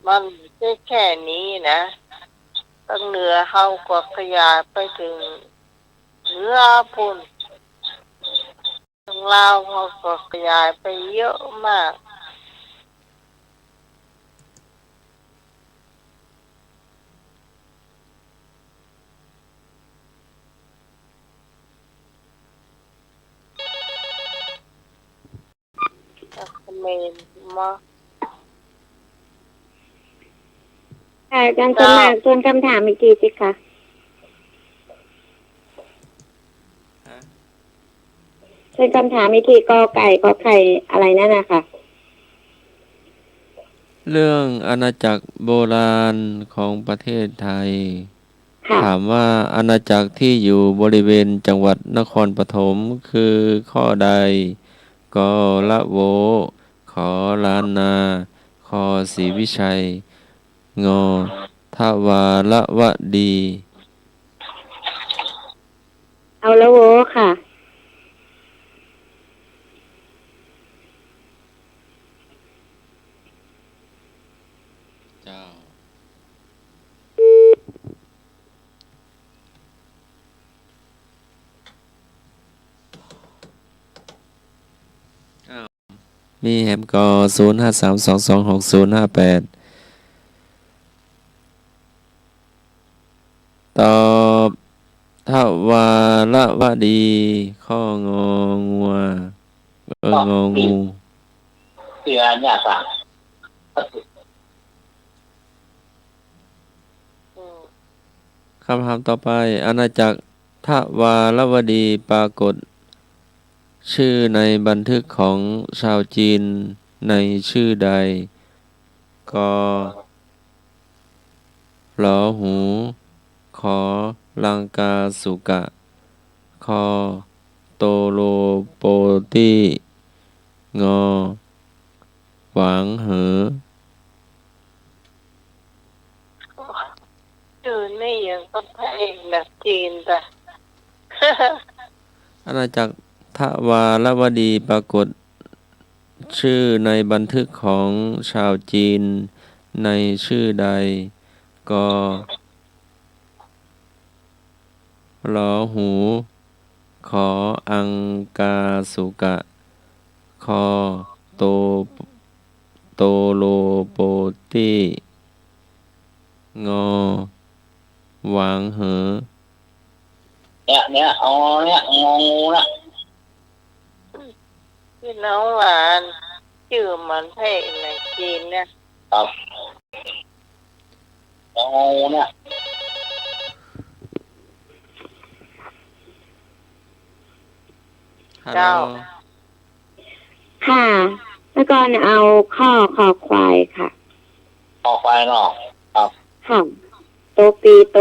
มันไม่ใช่แค่นี้นะตั้งเหนือเฮาก็ขยายไปถึงเหนือพุ่นทางลาวเฮาก็ขยายไปเยอะมากเขมรมา ค่ะอาจารย์สมากทวนคำถามอีกทีสิคะทวนคำถามอีกทีกอไก่กอไข่อะไรนั่นนะคะ เรื่องอาณาจักรโบราณของประเทศไทย ถามว่าอาณาจักรที่อยู่บริเวณจังหวัดนครปฐมคือข้อใดกละโวขอล้านนาค คอศรีวิชัย งอทวารวดี เอาละโวค่ะ เจ้า มีแฮมกอ0532260058 ตอบทวารวดี ข้ององัวงองู ที่ร้านยาสั่ง คำถามต่อไป อาณาจักรทวารวดีปรากฏ ชื่อในบันทึกของชาวจีนในชื่อใด กหลอหู ขอลังกาสุกะ คอโตโลโปตี้ งอหวางเหอ ชื่อนี่ยังก็พระเอกหนักจีนจ้ะ อาณาจักรทวารวดีปรากฏ ชื่อในบันทึกของชาวจีนในชื่อใด กหลอหู ขออังกาสุกะ คอโตโลโปตี้ งอหวางเหอ เนี่ยอ๋อเนี่ยงองูนะ พี่น้องหวานชื่อเหมันพระเอกหนักจีนเนี่ย ครับงองูเนี่ย ฮัลโหล ค่ะ แล้วก็เอาข้อคอควายค่ะ ออกไปเนาะครับ ค่ะโตปีโต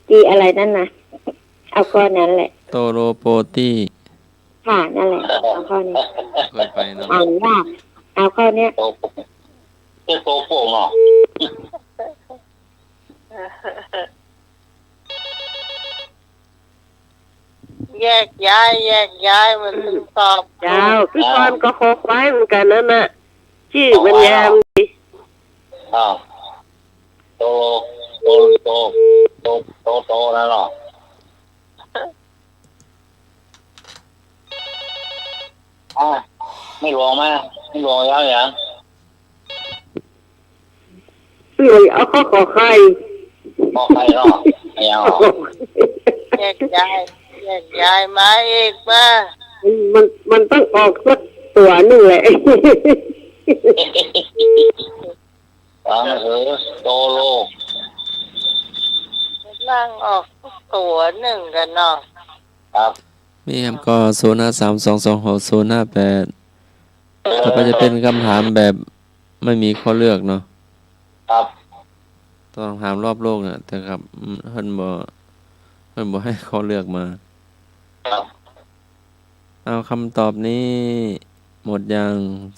จีอะไรนั่นนะเอาข้อนั้นแหละ โตโลโปตี้ ค่ะนั่นแหละเอาข้อนี้ เคยไปเนาะ อ่านยากเอาข้อเนี้ย โตเป็นโตโป่งเนาะ แยกย้ายมันถึงตอบ เจ้าพี่กรณ์ก็คอควายเหมือนกันนั่นน่ะชื่อมันยามดี อ้าวโตนั่นเนาะไม่หลวงไหมไม่หลวงแล้วอย่าง เลยเอาข้อขอไข่ พอใครเนาะไม่เอา แยกย้ายมาอีกมา มันต้องออกสักตัวหนึ่งแหละ ฟังโตโล ล่างออกตัวหนึ่งกันเนาะ ครับ มีแฮมก็0532260058 ต่อไปจะเป็นคำถามแบบไม่มีข้อเลือกเนาะ ครับ ต้องถามรอบโลกเนี่ยแต่ครับเพิ่นบ่ให้ข้อเลือกมา ครับ เอาคำตอบนี้หมดยัง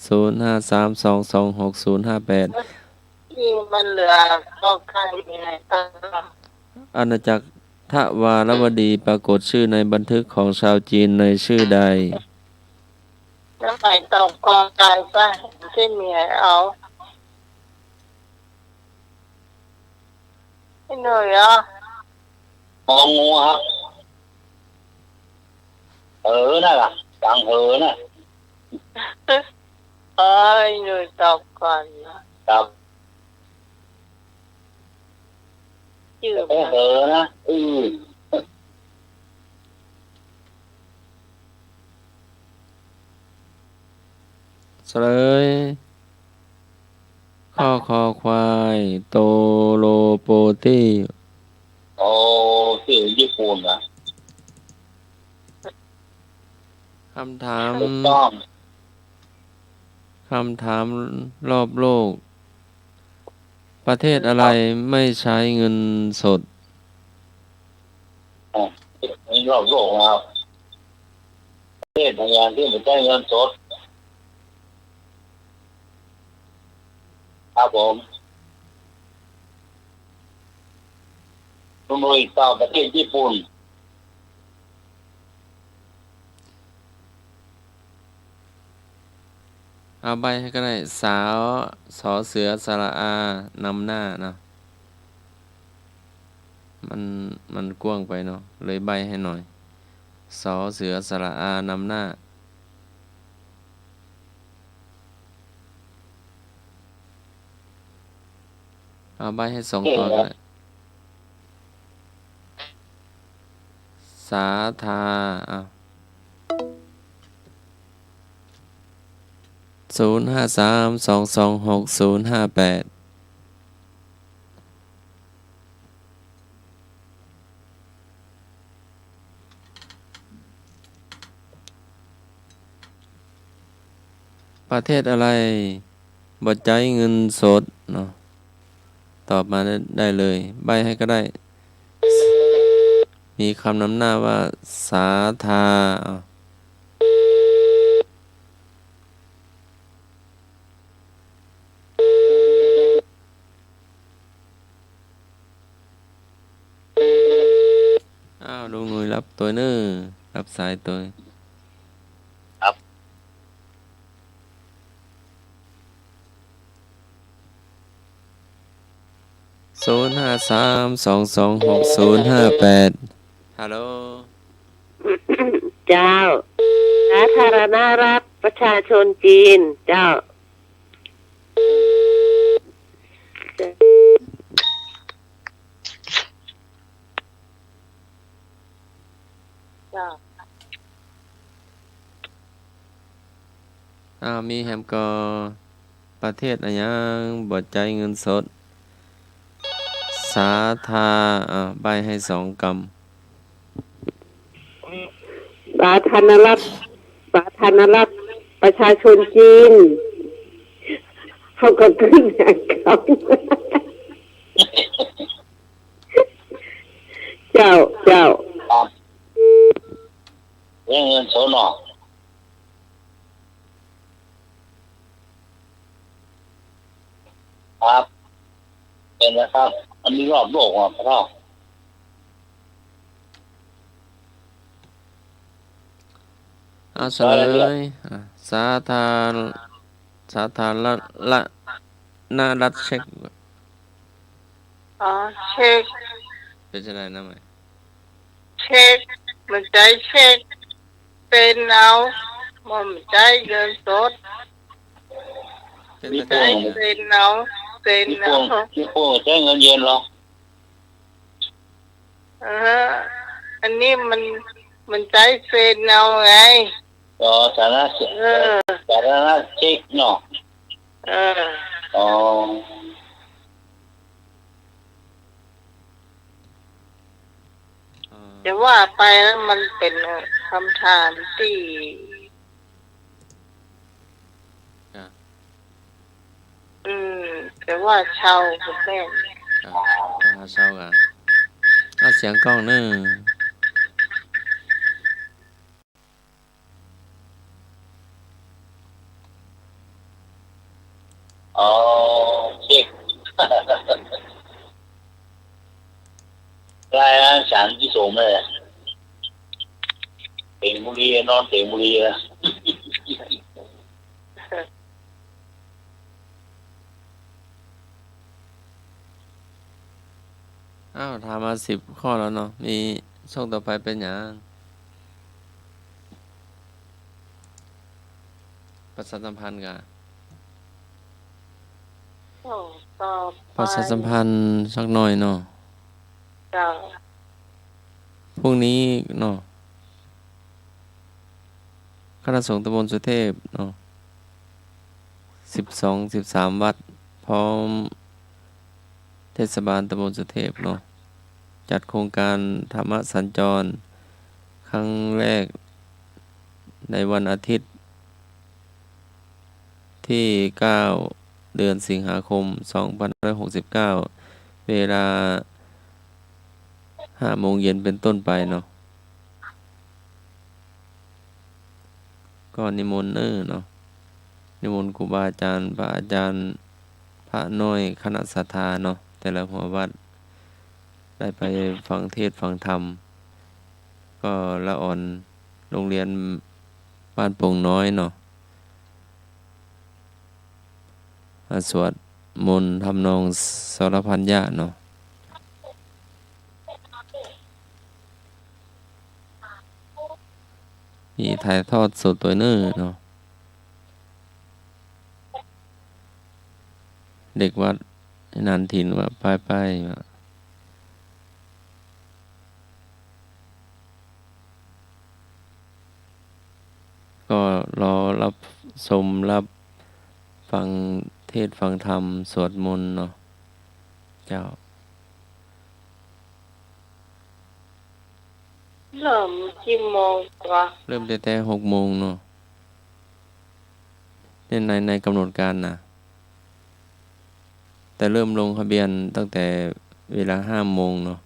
0532260058 ที่มันเหลือก็ใครยังไงตั้ง อาณาจักรทวารวดีปรากฏชื่อในบันทึกของชาวจีนในชื่อใด แล้วไปตอบกองกายป่ะที่เมียเอาไม่หน่อยอ่ะ งองูครับนั่นล่ะดังน่ะ เอ้ยหน่อยตอบก่อนนะครับ ชื่อมัน นะเฉลยข้อคอควายโตโลโปตี้ โอ้ที่ญี่ปุ่นนะ คำถาม ถูกต้อง รอบโลก ประเทศอะไรไม่ใช้เงินสด นี่รอบโลกครับประเทศพยานที่ไม่ใช้เงินสด ครับผมลุยต่อประเทศญี่ปุ่น เอาใบให้ก็ได้สาวสอเสือสระอานำหน้าเนาะมันกว้างไปเนาะเลยใบให้หน่อยสอเสือสระอานำหน้าเอาใบให้2 ตัวก็ได้สาธา053226058ประเทศอะไรบ่ใจายเงินสดเนาะตอบมาได้เลยใบให้ก็ได้มีคำนำหน้าว่าสาธาอ้าวลุงหนุ่ยรับตัวเน้อรับสายตัวครับ053226058ฮัลโหล เจ้า สาธารณรัฐประชาชนจีน เจ้า จ้า มีแฮมก็ประเทศอะไรยังบ่ใจายเงินสดสาธาใบให้2 กำ สาธารณรัฐประชาชนจีน เขาก็ขึ้นอย่างเขา เจ้า ครับเรื่องเงินสดเนาะครับเป็นนะครับ อันนี้รอบโลกอ่ะพระเจ้า เอาเฉลยสาธารละนารัฐเช็ก เช็ค เป็นจังไดนะไหม เช็คมันใจเช็คเป็นเอามันใจเงินสด เป็น มี ประ พ เท ว ศ ก เป็นเอาเป็น มีพ เอา วกมีพวกใช้เงินเย็นเหรอ อันนี้มันใจเป็นเอาไง อ๋อสาธารณสาธารณเช็คเนาะ เออ อ๋อ จะว่าไปแล้วมันเป็นคำถามที่แต่ว่าชาวคุณแม่ เศร้ากันเอาเสียงกล้องเน้อ อ๋อเช็ครายงานสารที่ส่งมาเลยเต็งบุรีนอนเต็งบุรีนะ อ้าวถามมา10 ข้อแล้วเนาะมีช่วงต่อไปเป็นหยังประชาสัมพันธ์กัน ต่อไป ประชาสัมพันธ์สักหน่อยเนาะ จ้า พรุ่งนี้เนาะคณะสงฆ์ตำบลสุเทพเนาะ13 วัดพร้อมเทศบาลตำบลสุเทพเนาะจัดโครงการธรรมสัญจรครั้งแรกในวันอาทิตย์ที่ 9 เดือนสิงหาคม 2569 เวลา 5 โมงเย็นเป็นต้นไปเนาะก็นิมนต์เนาะนิมนต์ครูบาอาจารย์พระอาจารย์ พระน้อยคณะศรัทธาเนาะแต่ละหัววัดได้ไปฟังเทศน์ฟังธรรมก็ละอ่อนโรงเรียนบ้านโป่งน้อยเนาะสวดมนต์ทำนองสรพันยะเนาะมีถ่ายทอดสดตัวเนื้อเนาะเด็กวัดนันทินว่าไปก็รอรับชมรับฟังเทศน์ฟังธรรมสวดมนต์เนาะเจ้า เริ่มกี่โมงวะ เริ่มแต่6 โมงเนาะเนี่ยในกำหนดการนะแต่เริ่มลงทะเบียนตั้งแต่เวลา5 โมงเนาะ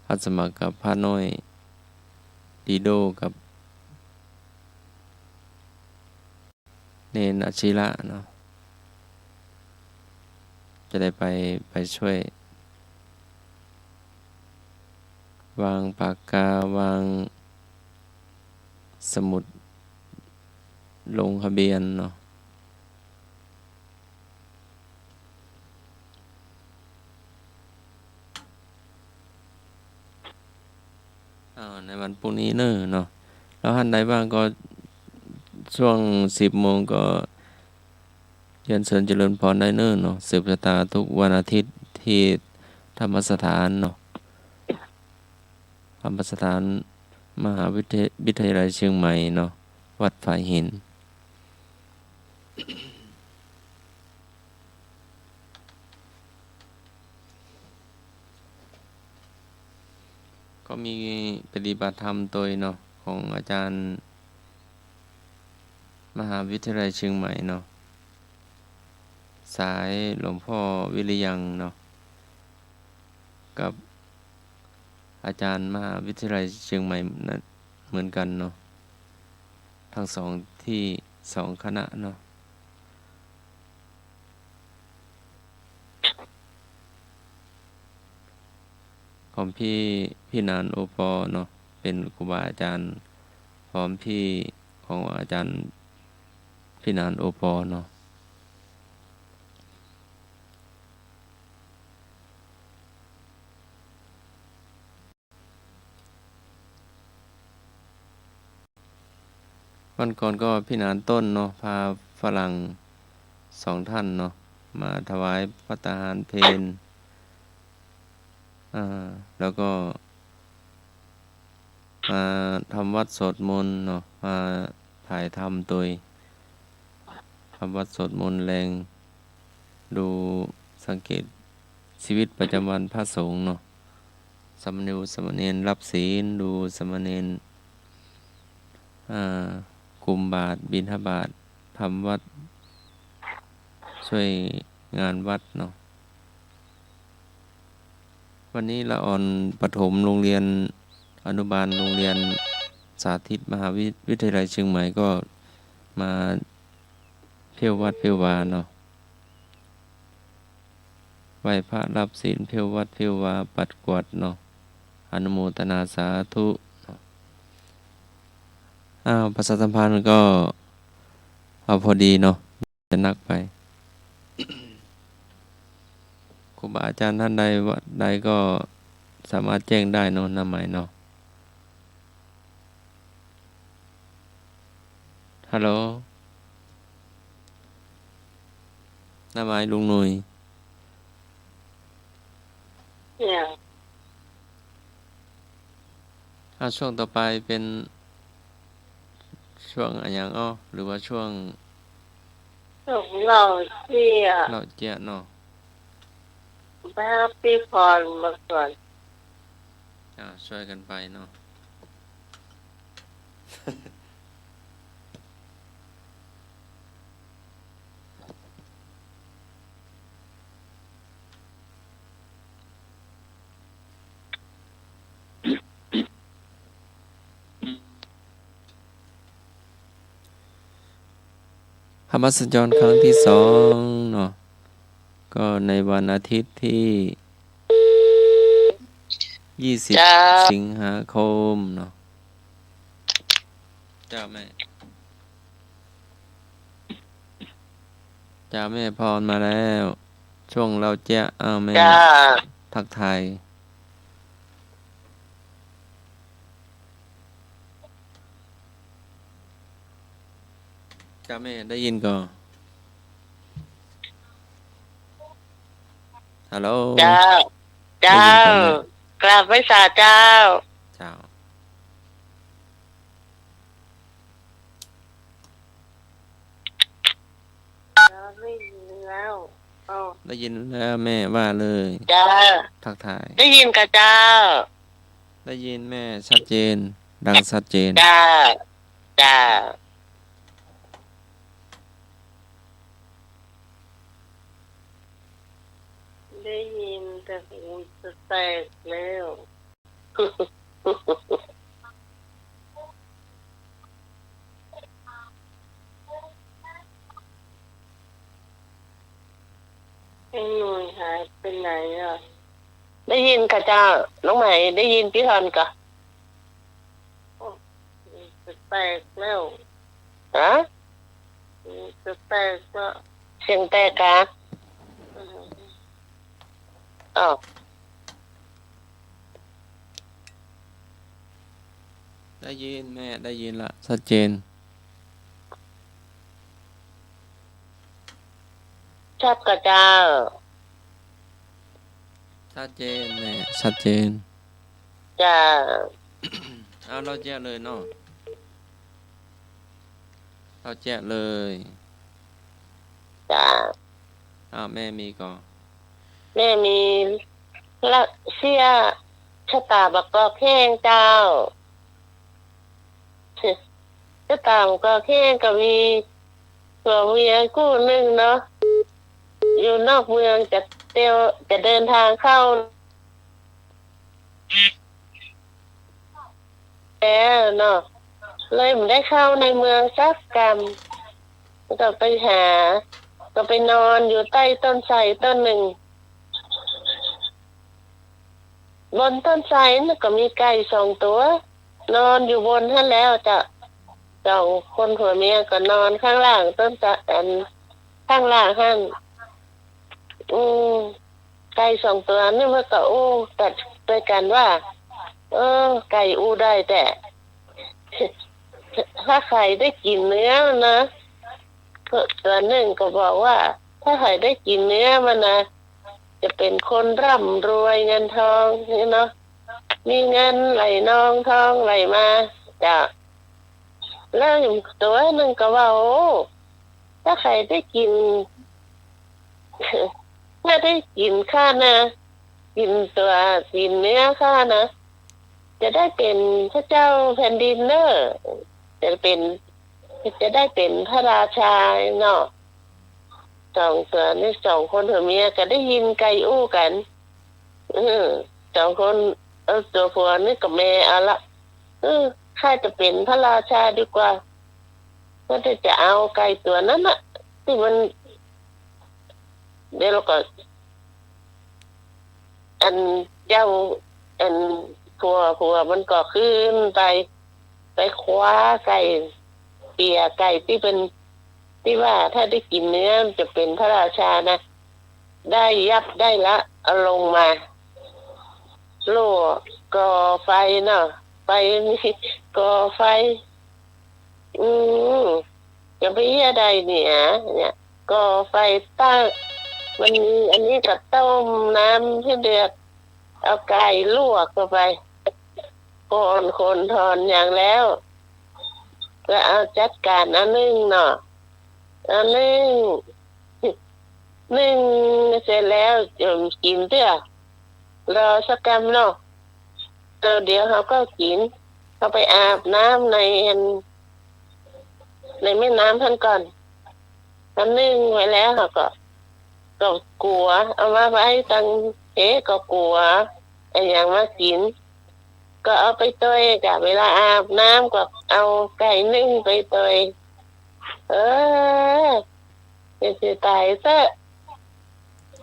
รับสมัครกับพระน้อยดีโดกับเนนอาชิระเนาะจะได้ไปช่วยวางปากกาวางสมุดลงทะเบียนเนาะในวันพรุ่งนี้เนอะเนาะแล้วท่านใดบ้างก็ช่วง10 โมงก็เรียนเชิญเจริญพรได้เนอะเนาะสืบชะตาทุกวันอาทิตย์ที่ธรรมสถานเนาะธรรมสถานมหาวิทยาลัยเชียงใหม่เนาะวัดฝายหินก็มีปฏิบัติธรรมโดยเนาะของอาจารย์มหาวิทยาลัยเชียงใหม่เนาะสายหลวงพ่อวิริยังเนาะกับอาจารย์มหาวิทยาลัยเชียงใหม่นั้นเหมือนกันเนาะทั้งที่2 คณะเนาะของพี่นานโอปอเนาะเป็นครูบาอาจารย์พร้อมพี่ของอาจารย์พี่นานโอปอเนาะวันก่อนก็พี่นานต้นเนาะพาฝรั่ง2 ท่านเนาะมาถวายภัตตาหารเพลแล้วก็มาทำวัดสวดมนต์เนาะมาถ่ายทำตัวทำวัดสวดมนต์แรงดูสังเกตชีวิตประจำวันพระสงฆ์เนาะสามเณรรับศีลดูสามเณรกุมบาตรบิณฑบาตทำวัดช่วยงานวัดเนาะวันนี้ละอ่อนประถมโรงเรียนอนุบาลโรงเรียนสาธิตมหาวิทยาลัยเชียงใหม่ก็มาเที่ยววัดเที่ยววาเนาะไหว้พระรับศีลเที่ยววัดเที่ยววาปัดกวาดเนาะอนุโมทนาสาธุประชาสัมพันธ์ก็เอาพอดีเนาะจะนักไป ครูบาอาจารย์ท่านใดวัดใดก็สามารถแจ้งได้เนาะน้ำหมายเนาะฮัลโหลน้ำหมายลุงหนุ่ย เนี่ย ช่วงต่อไปเป็นช่วงอะไรอย่างหรือว่าช่วง ของเราที่ เราเจียเนาะ แม่พี่พรมาก่อน ช่วยกันไปเนาะ ธรรมสัญจรครั้งที่2เนาะ ก็ในวันอาทิตย์ที่20 จ้า สิงหาคมเนาะจ้าแม่พรมาแล้ว ช่วงเราแจ้แม่ จ้า ทักทายจ้าแม่ได้ยินก่อนฮัลโหล เจ้า เจ้ากราบไหว้สาเจ้า เจ้าได้ยินแล้วอ๋อ ได้ยินแล้วแม่ว่าเลย จ้า ทักทาย ได้ยินกับเจ้า ได้ยินแม่ชัดเจน ดังชัดเจน จ้า จ้า ได้ยินแต่หูจะแตกแล้ว ไอ้หนุ่ยหายไปไหนอ่ะ ได้ยินค่ะเจ้า น้องใหม่ได้ยินพี่ทอนกะจะแตกแล้วฮะจะแตกแล้วเสียงแตกกะอ้าว ได้ยินแม่ได้ยินละชัดเจน ชัดกับเจ้า ชัดเจนแม่ชัดเจน จ้า เอาเราแจ้เลยเนาะเราแจ้เลย จ้า แม่มีก่อน แม่มีละเสียชะตาบักกอกแข้งเจ้าชะตาบักกอกแข้งก็มีตัวเมียคู่หนึ่งเนาะอยู่นอกเมืองจะเดินทางเข้าแล้วเนาะเลยไม่ได้เข้าในเมืองสักกรรมก็ไปหา ก็ไปนอนอยู่ใต้ต้นไทรต้นหนึ่งบนต้นไทรนั่นก็มีไก่2 ตัวนอนอยู่บนนั่นแล้วจะ2 คนผัวเมียก็นอนข้างล่างต้นข้างล่างหั่นไก่2 ตัวนี่มันก็ตัดไปกันว่าไก่ได้แต่ ถ้าใครได้กินเนื้อมันนะตัวหนึ่งก็บอกว่าถ้าใครได้กินเนื้อมันนะจะเป็นคนร่ำรวยเงินทองนี่เนาะมีเงินไหลนองทองไหลมาจ้ะแล้วอยู่ตัวหนึ่งก็ว่าถ้าใครได้กิน ถ้าได้กินข้านะกินเนื้อข้านะจะได้เป็นพระเจ้าแผ่นดินเนอจะได้เป็นพระราชาเนาะ2 ตัวนี่2 คนผัวเมียก็ได้ยินไก่กัน2 คนตัวผัวนี่กับแม่เอาละข้าจะเป็นพระราชาดีกว่าก็จะเอาไก่ตัวนั้นน่ะที่มันเดี๋ยวเราก็อันเจ้าอันผัวมันก็ขึ้นไปคว้าไก่เปียไก่ที่เป็นที่ว่าถ้าได้กินเนื้อจะเป็นพระราชานะได้ยับได้ละเอาลงมาโล่ก่อไฟเนาะไฟนี่ก่อไฟจะไปเหี้ยใดเนี่ยก่อไฟตั้งมันมีอันนี้ก็ต้มน้ำให้เดือดเอาไก่ลวกเข้าไปคนทอนอย่างแล้วก็เอาจัดการอันนึงเนาะอันนึงเสร็จแล้วจะกินเด้อรอสักกำเนาะเดี๋ยวเขาก็กินเขาไปอาบน้ำในแม่น้ำท่านก่อนอันนึงไว้แล้วเขาก็กลัวเอามาไว้ตั้งก็กลัวไอ้อย่างมากินก็เอาไปต้ยกับเวลาอาบน้ำก็เอาไก่นึ่งไปต้ยจะตายซะ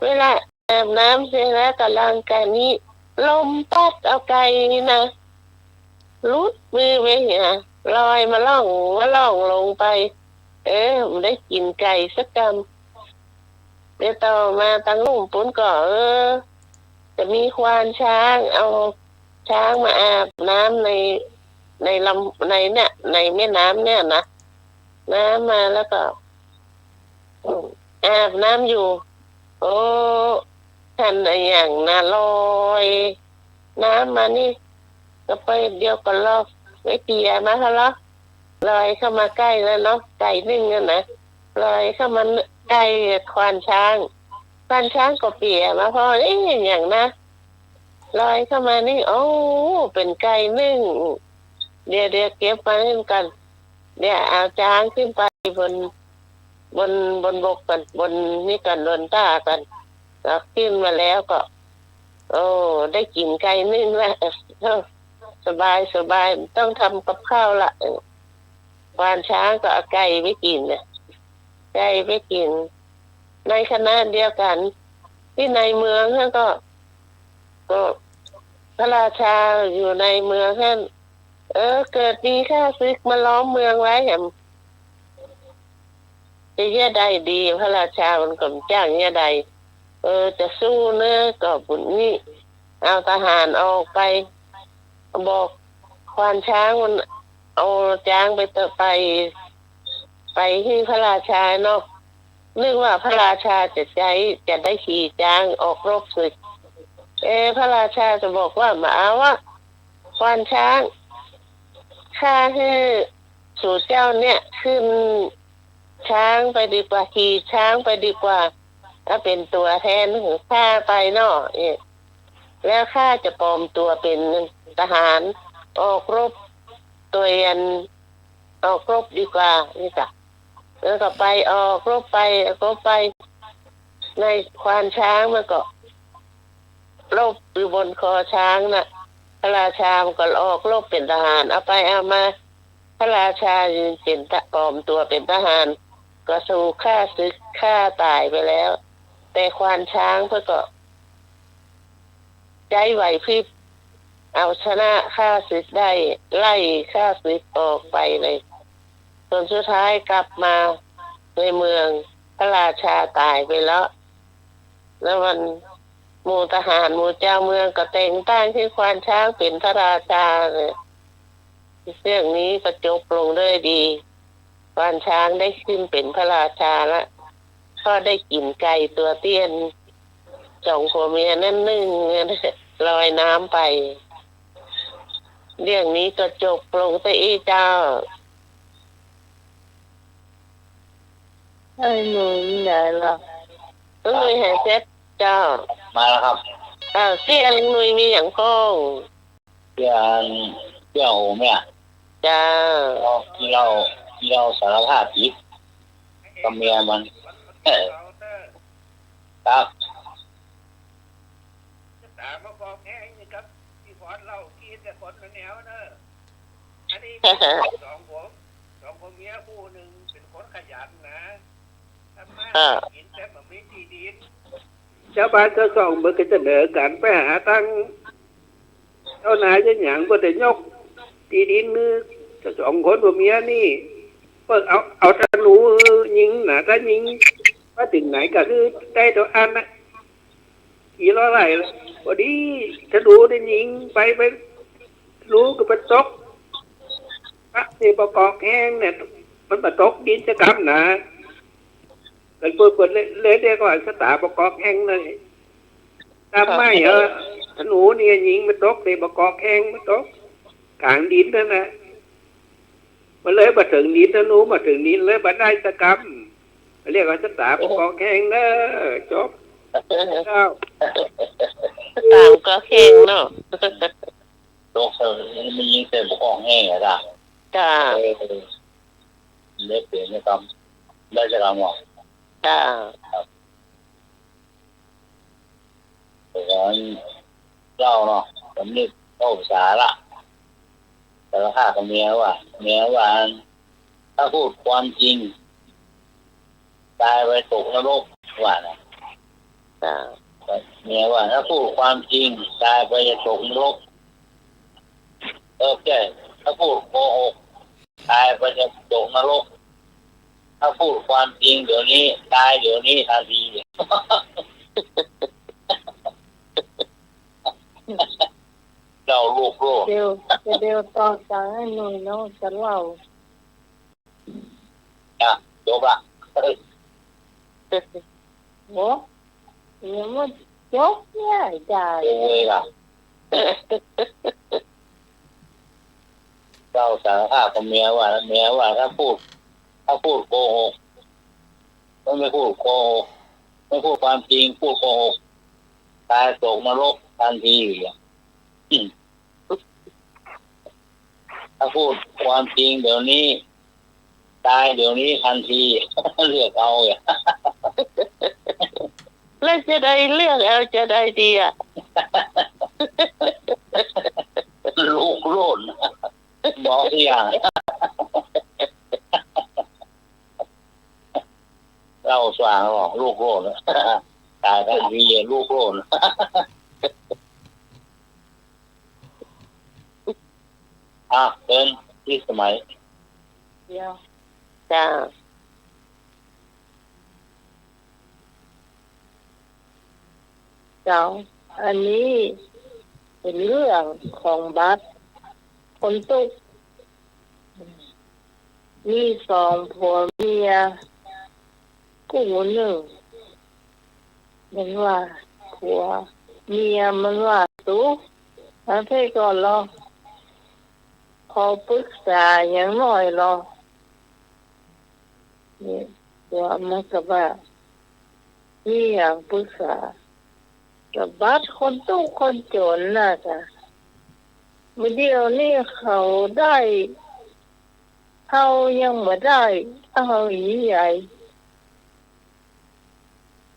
เวลาอาบน้ำเสร็จแล้วกำลังกันนี้ลมพัดเอาไก่นะลุดมือไปเนี่ยลอยมาล่องลงไปมันได้กินไก่สักกำเดี๋ยวต่อมาตั้งลุ่มปุ้นก็จะมีควานช้างเอาช้างมาอาบน้ำในลำในเนี่ยในแม่น้ำเนี่ยนะน้ำมาแล้วก็อาบน้ำอยู่โอ้ท่านอะไรอย่างน่ะลอยน้ำมานี่ก็ไปเดียวก็ลอกไม่เปียมาเขาละลอยเข้ามาใกล้แล้วเนาะไก่นึ่งนั่นนะลอยเข้ามาใกล้ควานช้างก็เปียมาพออย่างนะลอยเข้ามานี่โอ้เป็นไก่นึ่งเดี๋ยวเก็บมาเล่นกันเดี๋ยวเอาช้างขึ้นไปบนบกกันบนนี่กันบนต้ากันแล้วขึ้นมาแล้วก็โอ้ได้กินไก่นึ่งแล้วสบายต้องทำกับข้าวละควานช้างก็เอาไก่ไปกินเนี่ยไก่ไปกินในคณะเดียวกันที่ในเมืองท่านก็พระราชาอยู่ในเมืองท่านเกิดมีข้าศึกมาล้อมเมืองไว้แหมจะแย่ใดดีพระราชามันก็จ้างแย่ใดจะสู้เนื้อก็บุญนี่เอาทหารออกไปบอกควานช้างมันเอาช้างไปที่พระราชาเนาะนึกว่าพระราชาจะได้ขี่ช้างออกรบศึกพระราชาจะบอกว่ามาเอาว่าควานช้างข้าให้สู่เจ้าเนี่ยขึ้นช้างไปดีกว่าขี่ช้างไปดีกว่าถ้าเป็นตัวแทนของข้าไปเนาะแล้วข้าจะปลอมตัวเป็นทหารออกรบตัวออกรบดีกว่านี่จ้ะแล้วก็ไปออกรบไปในควานช้างมันก็รบอยู่บนคอช้างน่ะพระราชามันก็ออกรบเป็นทหารเอาไปเอามาพระราชายืนเป็นปลอมตัวเป็นทหารก็สู้ฆ่าศึกฆ่าตายไปแล้วแต่ควานช้างเพื่อก็ใจไหวพริบเอาชนะฆ่าศึกได้ไล่ฆ่าศึกออกไปเลยจนสุดท้ายกลับมาในเมืองพระราชาตายไปแล้ววันหมู่ทหารหมู่เจ้าเมืองก็แต่งตั้งที่ควานช้างเป็นพระราชาเลยเรื่องนี้ก็จบลงด้วยดีควานช้างได้ขึ้นเป็นพระราชาแล้วก็ได้กินไก่ตัวเตี้ยน2 ผัวเมียนั่นนึ่งลอยน้ำไปเรื่องนี้ก็จบลงแต่เจ้าไอ้หนูใหญ่ละต้องมีแห่เซ็ตเจ้ามาแล้วครับเสียงหนุ่ยมีอย่างพ้องเพื่อนโหเนี่ยจ้าที่เราสารภาพผิดกับเมียมันครับตามมาบอกแห้งนี่ครับที่พอดเรากินแต่คนแนวเนอะอันนี้สองผมเมียคู่หนึ่งเป็นคนขยันนะทำมากินแต่แบบไม่ที่ดินชาวบ้านก็ส่องเบอร์ก็จะเสนอกันไปหาตั้งเจ้านายจะหยั่งก็แต่ยกที่ดินมือ2 คนผมเมียนี่เพิ่งเอาธนูยิงนะถ้ายิงว่าถึงไหนก็คือได้ตัวอันนะกี่ร้อยไรเลยพอดีธนูได้ยิงไปรู้ก็ไปตกพระที่ประกอบแห้งเนี่ยมันมาตกดินจะกำนะกันเปิดเลยเรียกว่าสตาประกอบแห้งเลยทำไม่ธนูเนี่ยยิงมันตกที่ประกอบแห้งมันตกกลางดินนั่นแหละมันเลยมาถึงดินธนูมาถึงดินเลยมาได้ตะกำเรียกว่าสตาประกอบแห้งเนอะจบตามก็แข็งเนาะโลกมันยิงเต็มปกองแห้งอะจ้ะจ้าเล็กเปลี่ยนนะครับได้จะทำหรอจ้าแต่ก่อนเล่าเนาะผมนี่เข้าภาษาละแต่ละข้ากับเมียว่าถ้าพูดความจริงตายไปตกนรกว่านะ จ้า เมียว่าถ้าพูดความจริงตายไปจะตกนรกถ้าพูดโกหกตายไปจะตกนรกถ้าพูดความจริงเดี๋ยวนี้ตายเดี๋ยวนี้ทันทีเราลูกโลก เดี๋ยวต่อจากให้หน่อยเนาะจะเล่า จบละ โอ้ยังไม่จบเนี่ยจ้า โอ้ยล่ะเจ้าสารภาพกับเมียว่าถ้าพูดโกหกไม่พูดโกหกไม่พูดความจริงพูดโกหกตายตกนรกทันทีถ้าพูดความจริงเดี๋ยวนี้ตายเดี๋ยวนี้ทันทีเลือกเอาแล้วจะได้เลือกเอาจะได้ดีอ่ะ ลูกโลดบอกอย่างเราสว่างหรอกลูกโลดตายทันทีลูกโลดเป็นที่สมัยเดี๋ยวจ้าเจ้าอันนี้เป็นเรื่องของบัตรคนตุกมีสองผัวเมียกู้หนึ่งมันว่าผัวเมียมันว่าตุ๊กแล้วเพ่ก่อนรอขอปรึกษาอย่างน้อยรอนี่ตัวมันก็ว่านี่อย่างปรึกษากับบัตรคนตู้คนจนน่ะจ้ะเมื่อเดียวนี่เขาได้เขายังไม่ได้เอาใหญ่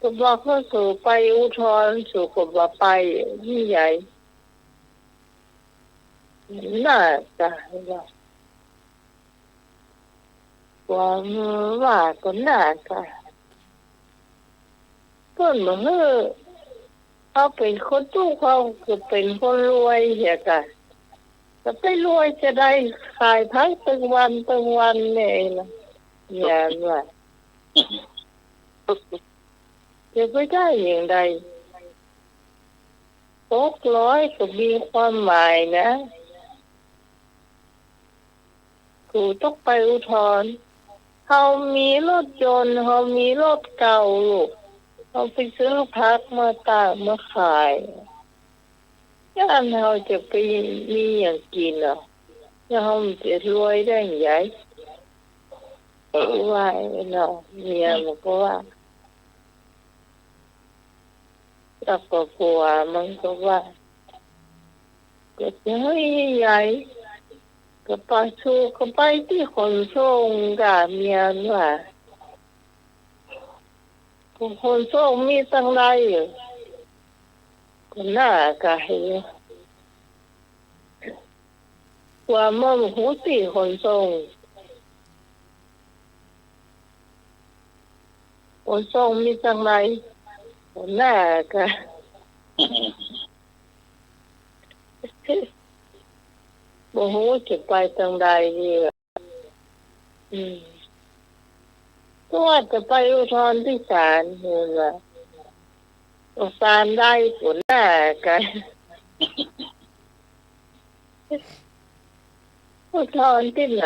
ก็บอกเขาสู่ไปอุทธรณ์สู่ก็บอกไปยิ่งใหญ่น่าจะว่าก็น่าจะเพิ่นมาเฮ้อเขาเป็นคนตู้เขาก็เป็นคนรวยเหี้ยกะจะไปรวยจะได้ขายพักตึงวันเนี่ยนะอย่างว่าจะไปได้อย่างไรตกร้อยก็มีความหมายนะกูต้องไปอุทธรณ์เขามีรถยนต์เขามีรถเก่าลูกเขาไปซื้อพักมาตากมาขายย่านเขาจะไปมีอย่างกินอ่ะแล้วเขาจะรวยได้ยังไงว่าเนาะเมียมันก็ว่าแล้วก็ผัวมันก็ว่าก็จะให้ใหญ่ก็ไปสู้ก็ไปที่ขนส่งกับเมียว่าคนส่งมีตั้งไรอยู่ก็น่ากะให้ว่ามันหูตีคนส่งมีตั้งไรก็น่ากะบ่ฮู้จะไปทางใดดีก็ว่าจะไปอุทธรณ์ที่ศาลเห็นว่าศาลได้ผลหน้ากันอุทธรณ์ที่ไหน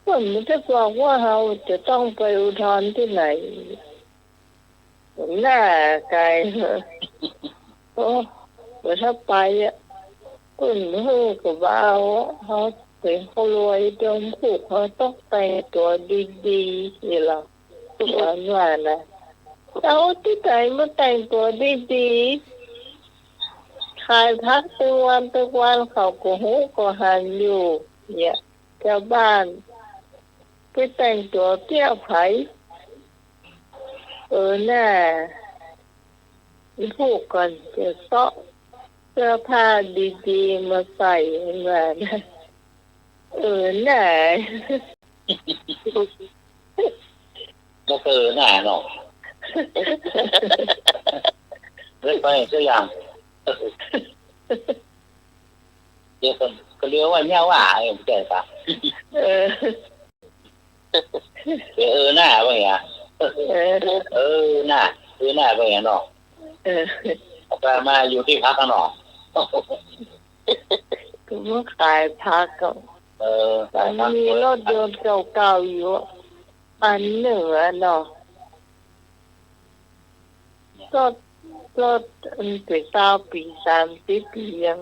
คนมันจะบอกว่าเราจะต้องไปอุทธรณ์ที่ไหนผลหน้ากันโอ้ถ้าไปอ่ะคนเฮอก็บ่าวเขาเป็นคนรวยจนผูกเขาต้องแต่งตัวดีๆนี่ล่ะทุกวันว่านะเอาที่ไหนมาแต่งตัวดีๆขายพักทุกวันเขาก็หูก็หันอยู่เนี่ยชาวบ้านไปแต่งตัวเที่ยวไผน่ะผูกกันจะเซาะเสื้อผ้าดีๆมาใส่มาน่ะก็หน้าเนาะ เล่นไปเสื้ออย่างเดี๋ยวก็เรียกว่าเมี้ยวว่าไอ้แก่ปะหน้าว่าไงหน้าหน้าว่าไงเนาะไปมาอยู่ที่พักกันเนาะ ก็มาขายผักก็มันมีรถยนต์เก่าๆอยู่อันหนึ่งอะเนาะรถอันเป็น9 ปี30 ปียัง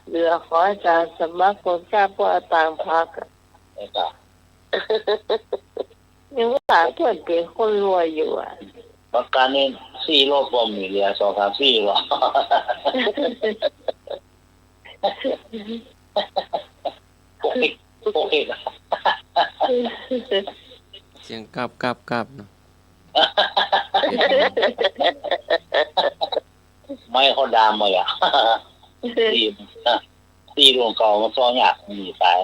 เหลือขออาจารย์สมัครคนทราบว่าต่างพักอะยังว่าเพื่อนเป็นคนรวยอยู่อ่ะ ประกันนี่4 รอบบ่มีเหลือ2 3 4หรอโอเค เสียงกับเนาะ ไม่เขาดามเลยอ่ะตีดวงเก่ามันซ้อนยากมีสาย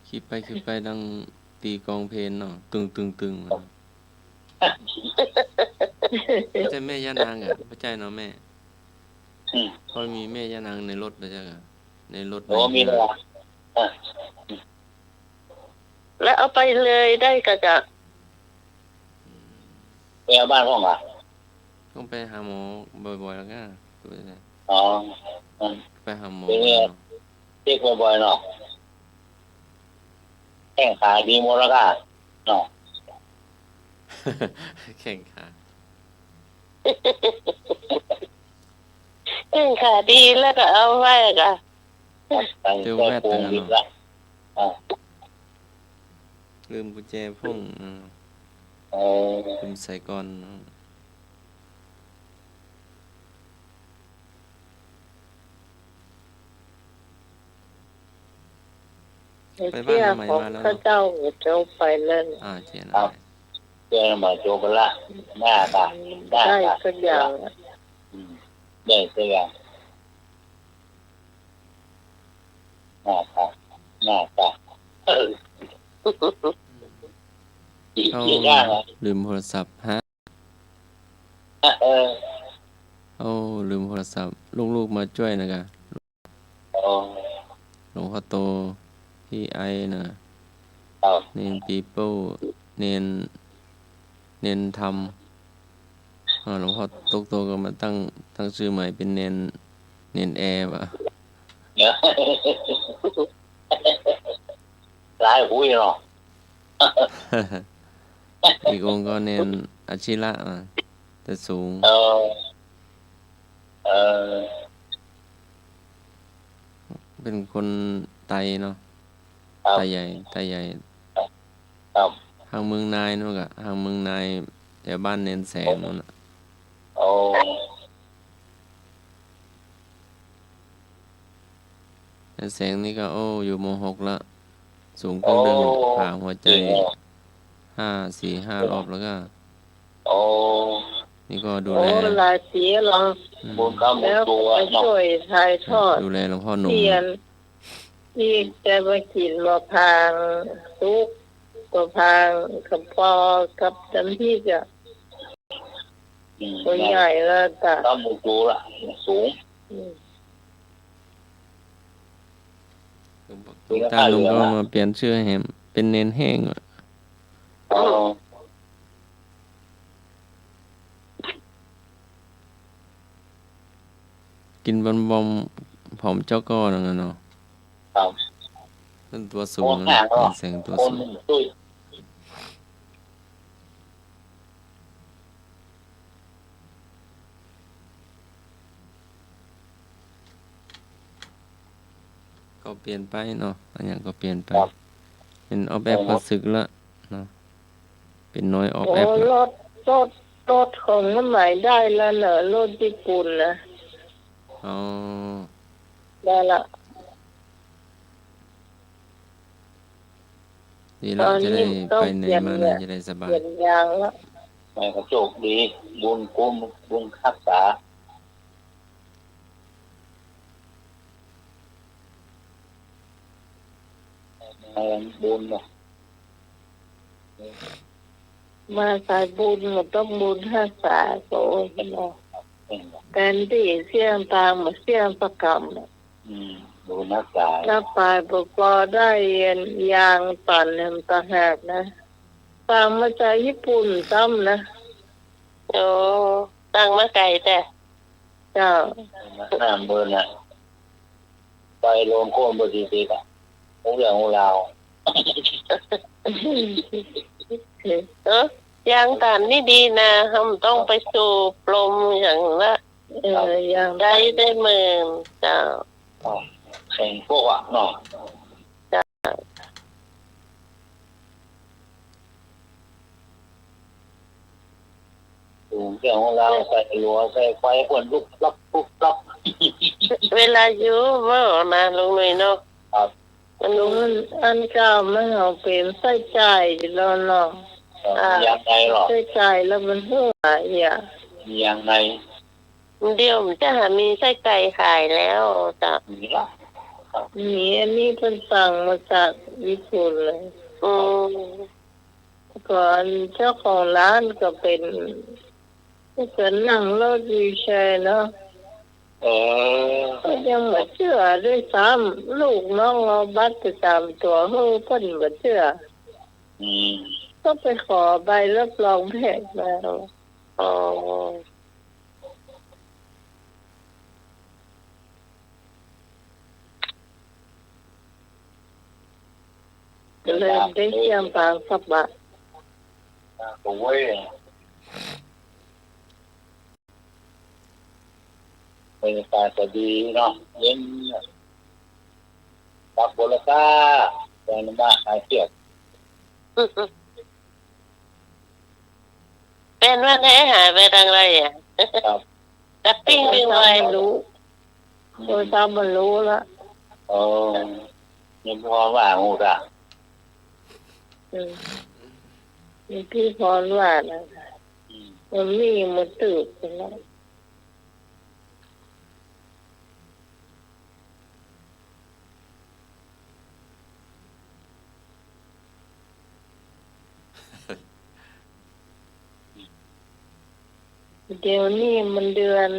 คิดไปดังตีกองเพลงเนาะตึงเนาะไม่ใช่แม่ย่านางอ่ะไม่ใช่เนาะแม่พอมีแม่ย่านางในรถไปจ้ะในรถ โอ้มีเลยอ่ะ แล้วเอาไปเลยได้ก็จะ ไปเอาบ้านห้องอ่ะ ต้องไปหาหมอบ่อยๆแล้วก็อ๋อไปหาหมอ เช็คบ่อยๆเนาะแข้งขาดีหมดแล้วก็เนาะ แข่งขา ค่ะดีแล้วก็เอาไว้ก็ เจอแวดตั้งนั้นเนาะลืมกุญแจพ่งลืมใส่ก่อนไปบ้านใหม่มาแล้ว พระเจ้าเจ้าไปเล่นเจียน เจอมาโจกันละหน้าตาได้สักอย่างได้สักอย่างหน้าตาเขาลืมโทรศัพท์ฮะเขาลืมโทรศัพท์ลูกๆมาช่วยนะกะหลวงพ่อโตพี่ไอนะเนนปีโป้เนนทำหลวงพ่อโตก็มาตั้งชื่อใหม่เป็นเนนแอร์ป่ะ หลายหูยเนาะ อีกองค์ก็เนนอาชิระแต่สูงเป็นคนไตเนาะไตใหญ่ทางเมืองนายนู่นกะทางเมืองนายแถวบ้านเนนแสงนู่นน่ะเนนแสงนี่ก็อยู่ม.6 ละสูงเครื่องดึงผ่าหัวใจ5 รอบแล้วก็นี่ก็ดูแลหลายปีแล้วแล้วไปช่วยถ่ายทอดดูแลหลวงพ่อหนุ่มที่จะมากินมะพร้าวทุกมะพร้าวกับปอกับจำที่จะตัวใหญ่แล้วแต่ต้มตูละสูงหลวงตาลุงก็มาเปลี่ยนชื่อให้เป็นเนนแห้งกินบอมผอมเจ้าก้อนนั่นเนาะเป็นตัวสูงนะแสงตัวสูงก็เปลี่ยนไปเนาะอันอย่างก็เปลี่ยนไปเป็นออฟแอปก็สึกละเนาะเป็นน้อยออฟแอปรถของน้ำใหม่ได้แล้วเหรอรถญี่ปุ่นนะได้ละดีแล้วจะได้ไปไหนมาไหนจะได้สบายเปลี่ยนยางแล้วไม่ก็โชคดีบุญรักษาบุญเนาะ มาสายบุญมันต้องบุญรักษาโอ้ยเนาะการที่เสี่ยงตามมาเสี่ยงประกรรมเนี่ย ดูนักษา ถ้าปลายปกอได้เรียนยางปั่นเนี่ยต่างหากนะฟังมาจากญี่ปุ่นซ้ำนะโอ้ตั้งมาไกลแต่ เจ้า น้ำเบิร์นอ่ะไปลงโค่นบดีตีอ่ะของเรื่องของเรา ยางตานนี่ดีนะทำต้องไปสูบลมอย่างละ อย่าง ได้หมื่นเจ้า แข่งพวกอ่ะเนาะดูเรื่องของเราใส่หัวใส่ไฟขวนลุกลับลุกลับ เวลาอยู่ว่านะลุงหนุ่ยเนาะ ครับ มันลุง อันเก่ามันเอาเป็นไส้ใจแล้วเนาะ ยังไงหรอ ไส้ใจแล้วมันเท่าไหร่อ่ะ ยังไง เดี๋ยวมันจะหามีไส้ไก่ขายแล้วจ้ะ นี่ละ นี่อันนี้เป็นสั่งมาจากญี่ปุ่นเลย อืม ก่อนเจ้าของร้านก็เป็นก็นั่งรถวีลแชร์เนาะก็ยังไม่เชื่อด้วยซ้ำลูกน้องเอาบัตรประจำตัวให้เพิ่นไม่เชื่อก็ไปขอใบรับรองแพทย์มา อ๋อ ก็เลยได้เยี่ยมบางสับบะ โอ้ยบรรยากาศจะดีเนาะเย็นปักโบราณแฟนบ้านหายเสียด เป็นว่าไหนหายไปทางไรอ่ะ ครับ จับปิ้งปิ้งไว้ รู้โดยซ้ำมันรู้ละ ยังพอว่างูด่า มีพี่พรว่านะมันมีมันตื่นไปแล้วเดี๋ยวนี้มันเดือน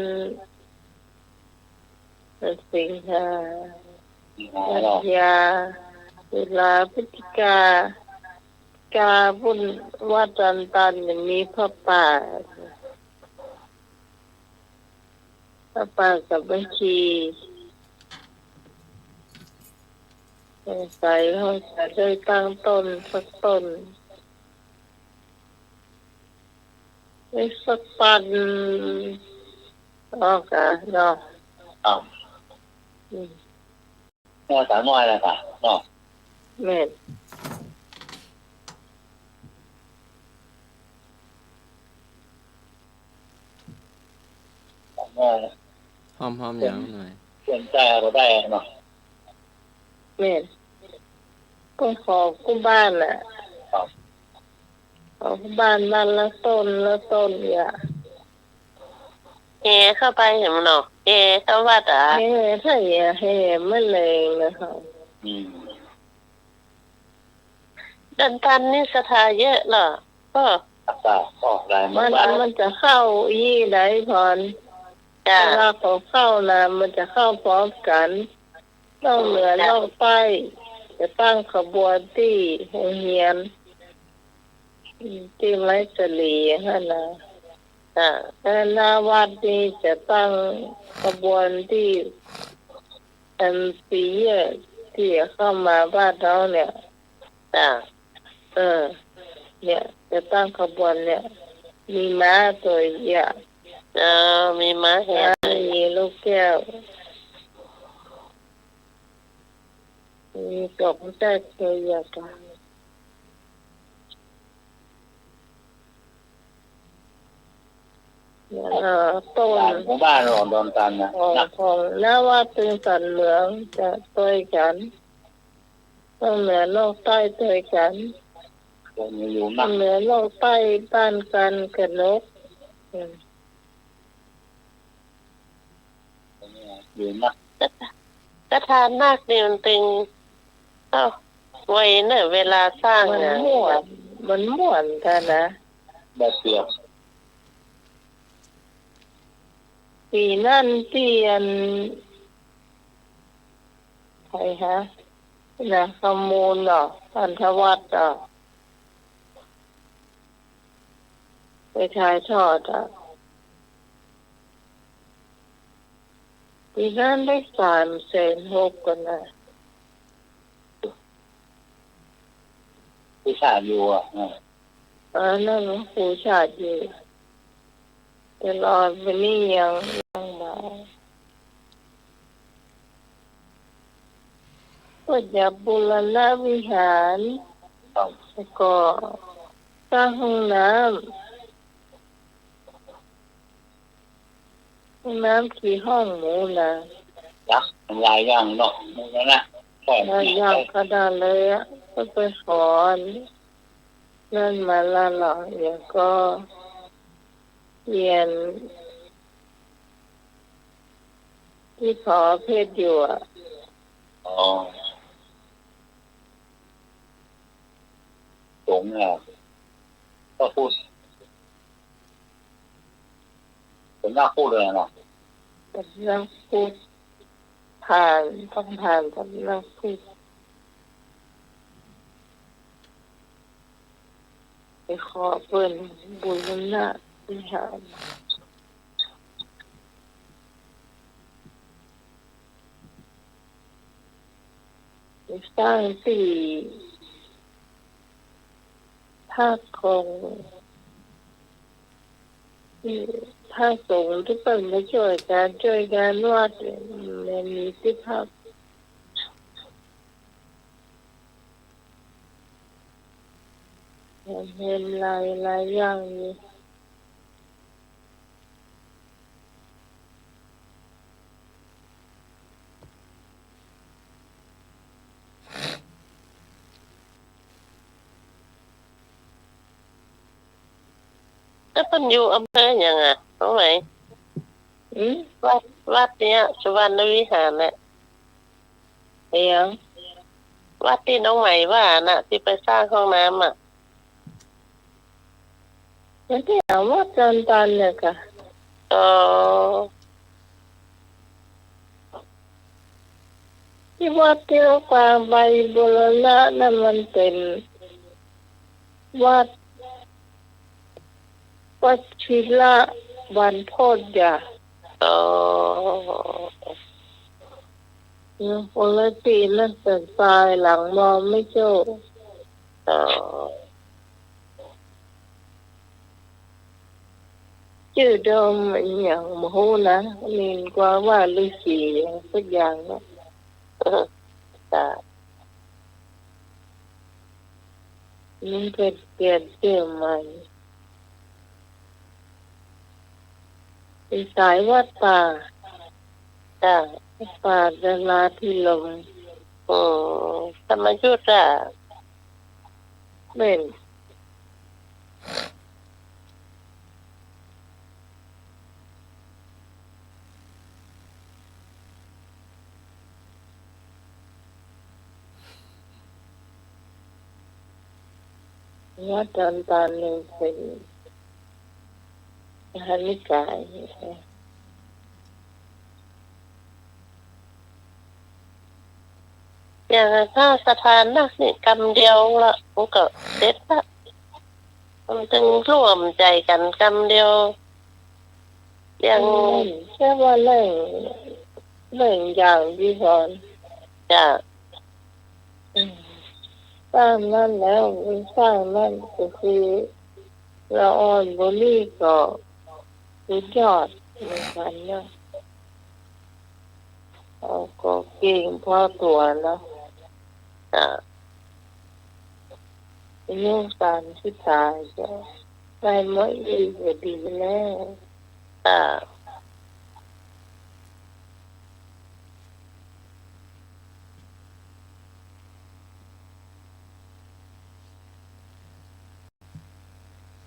สิงหากันยาตุลาพฤศจิกากาบุญวัดจันตันมีพระป่ากับบัญชีใส่เขาจะได้ตั้งต้นสักต้นไม่สักปันออกอ่ะเนาะ นอสามน้อยแล้วค่ะเนาะ แม่น สามน้อย หอมๆอย่างหน่อย เพื่อนใจเราได้เนาะ แม่นก็ขอกู้บ้านน่ะขอกู้บ้านบ้านละต้นละต้นอย่า เฮเข้าไปเห็นมันเนาะเฮเข้าวัดอ่ะ เฮ้ถ้าอย่าเฮ้ไม่เลงนะคะ ดันตันนี่ศรัทธาเยอะเหรอก็ รักษาก็ได้ มันจะเข้ายี่ได้พร จ้ะ เวลาเขาเข้านะมันจะเข้าพร้อมกันนอกเหนือนอกใต้จะตั้งขบวนที่โรงเรียนที่ไม้สลีฮะนะแต่หน้าวัดนี้จะตั้งขบวนที่อันปีที่เข้ามาบ้านเราเนี่ยเนี่ยจะตั้งขบวนเนี่ยมีม้าตัวใหญ่ มีม้าเห็น มีลูกแก้วมีกบแจ๊กตัวใหญ่กันต้น หมู่บ้านหลอนดอนตันนะ ของน้าว่าตึงสันเหมืองจะตัวกันต้องเหนือโลกใต้ตัวกัน อยู่ ต้ นั อก งเหนือโลกใต้บ้านกันกับนก อยู่นัก กระทานนาคเนี่ยมันตึงไว้เนี่ยเวลาสร้าง มัน เนี่ย ม่วนกันนะ ได้เปรียบ ปีนั่นเตียนใครฮะนะขมูลเหรอพันธวัฒน์เหรอไปถ่ายทอดอ่ะปีนั้นได้360,000กันนะ ผู้ชายอยู่อ่ะ นั่นผู้ชาติอยู่แต่รอวันนี้ยังมาก็จะบูรณะวิหารแล้วก็สร้างห้องน้ำกี่ห้องหมูนะยักษ์ลายย่างเนาะนั่นนะแค่ ลายย่างกระดานเลยอ่ะก็ไปสอนนั่นมาละหรออย่างก็เรียนที่ขอเพศอยู่อ่ะ อ๋อสงฆ์เนี่ยก็พูดผมน่าพูดเลยเนาะ สำนักพุทธต้องผ่านสำนักพุทธไปขอเพิ่นบุญนะวิหารไปสร้างที่ท่าคงที่ท่าสงฆ์ทุกคนมาช่วยกันวัดมันมีที่พักเห็นหลายอย่างอยู่แล้วเป็นอยู่อำเภออย่างอ่ะน้องไหมวัดเนี้ยสุวรรณวิหารแหละ เดี๋ยว วัดที่น้องใหม่ว่าน่ะที่ไปสร้างห้องน้ำอ่ะ แล้วที่ถามว่าตันเนี่ยค่ะ อ๋อ ที่วัดที่เรากวางใบบูรณะนั่นมันเป็นวัดชิระวันโพธิยา อ๋อ ปกตินั่นเป็นทรายหลังมองไม่เจอ อ๋อ ชื่อเดิมอย่างโมโหนะมีกว่าว่าฤาษีสักอย่างนะ จ้ะ มันเกิดเปลี่ยนชื่อใหม่เป็นสายวัดป่า จ้ะ ป่าดาราที่ลม ธรรมยุทธ์อ่ะ เป็น วัดตันหนึ่งเป็นอาหารนิกาย อย่างถ้าสถานนักนี่กรรมเดียวละมันก็เด็ดละมันจึงร่วมใจกันกรรมเดียวอย่าง แค่ว่าเรื่องอย่างที่สอน จะ สร้างนั่นแล้วสร้างนั่นก็คือละอ่อนบุรีก็สุดยอดเหมือนกันนะก็เก่งพอตัวนะ จะ เรื่องการศึกษาจะได้ไม่ดีก็ดีแล้ว จะ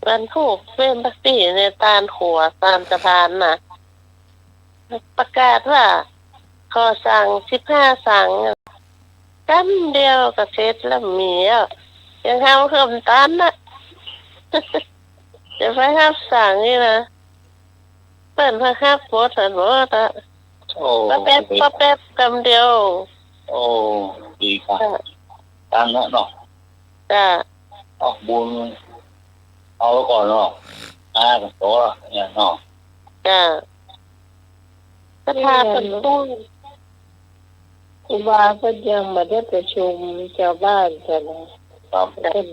วันถูกเป็นปักปีในตาลขัวตามสะพานน่ะ ประกาศว่าขอสั่ง15สั่งกำเดียวก็เสร็จแล้วมีอ่ะยังเฮาเพิ่มตันน่ะ จะไปฮับสั่งนี่นะเปิ้นพระฮับโพสต์บอกว่า โอ้ ป้าแป๊บคำเดียว โอ้ดีค่ะตามนั้นเนาะ จ้า เอาบุญเอาไว้ก่อนเนาะกับโตละเนี่ยเนาะ จ้าก็พาเป็นตู้ครูบาก็ยังมาได้ประชุมชาวบ้านกันนะครับ เป็น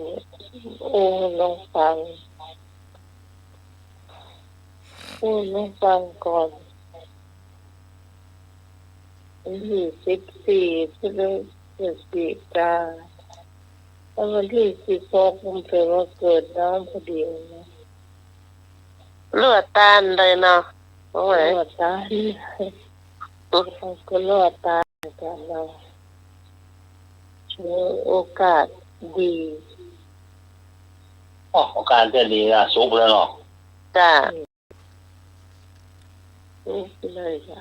ลองฟังลองฟังก่อนวันที่14พฤศจิกาแล้ววันที่16ผมเป็นวันเกิดน้องพอดีนะเลือดตาลเลยเนาะโอ้ยเลือดตาลก็เลือดตาลกันเรามีโอกาสดี อ๋อโอกาสจะดีนะซุปแล้วเนาะ จ้านี่เลยจ้ะ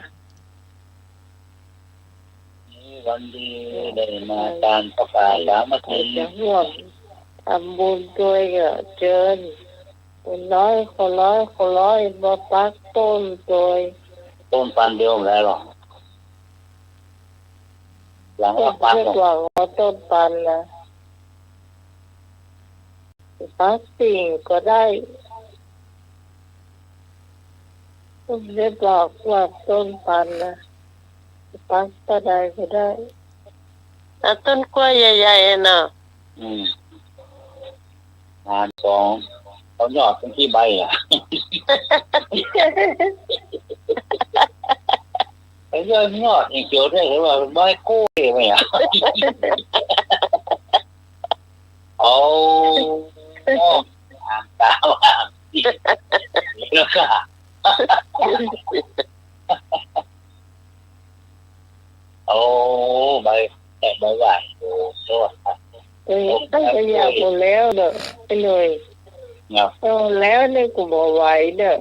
นี่วันดีได้มาการประกาศสามัคคี จะร่วมทำบุญด้วยก็เชิญคนร้อยมาปักต้นด้วย ต้นปันเดียวแล้วหรอหลัง ต้ ว่าน ปัน เรียกว่าต้นปันนะปักสิ่งก็ได้ต้นเรียกว่าต้นปันนะปักก็ได้ก็ได้แต่ต้นกล้วยใหญ่ๆเนาะ งานสองเขายอดเป็นที่ใบอ่ะไอ้ยอดอีกเกี่ยวได้หรือว่าเป็นใบกล้วยไหมอ่ะโอ้อ่างตาว่างแล้วก็โอ้ใบแต่ใบใหญ่โอ้โหตั้งแต่อยากหมดแล้วเด้อไปเลยแล้วนี่กูบอกไหวเด้อ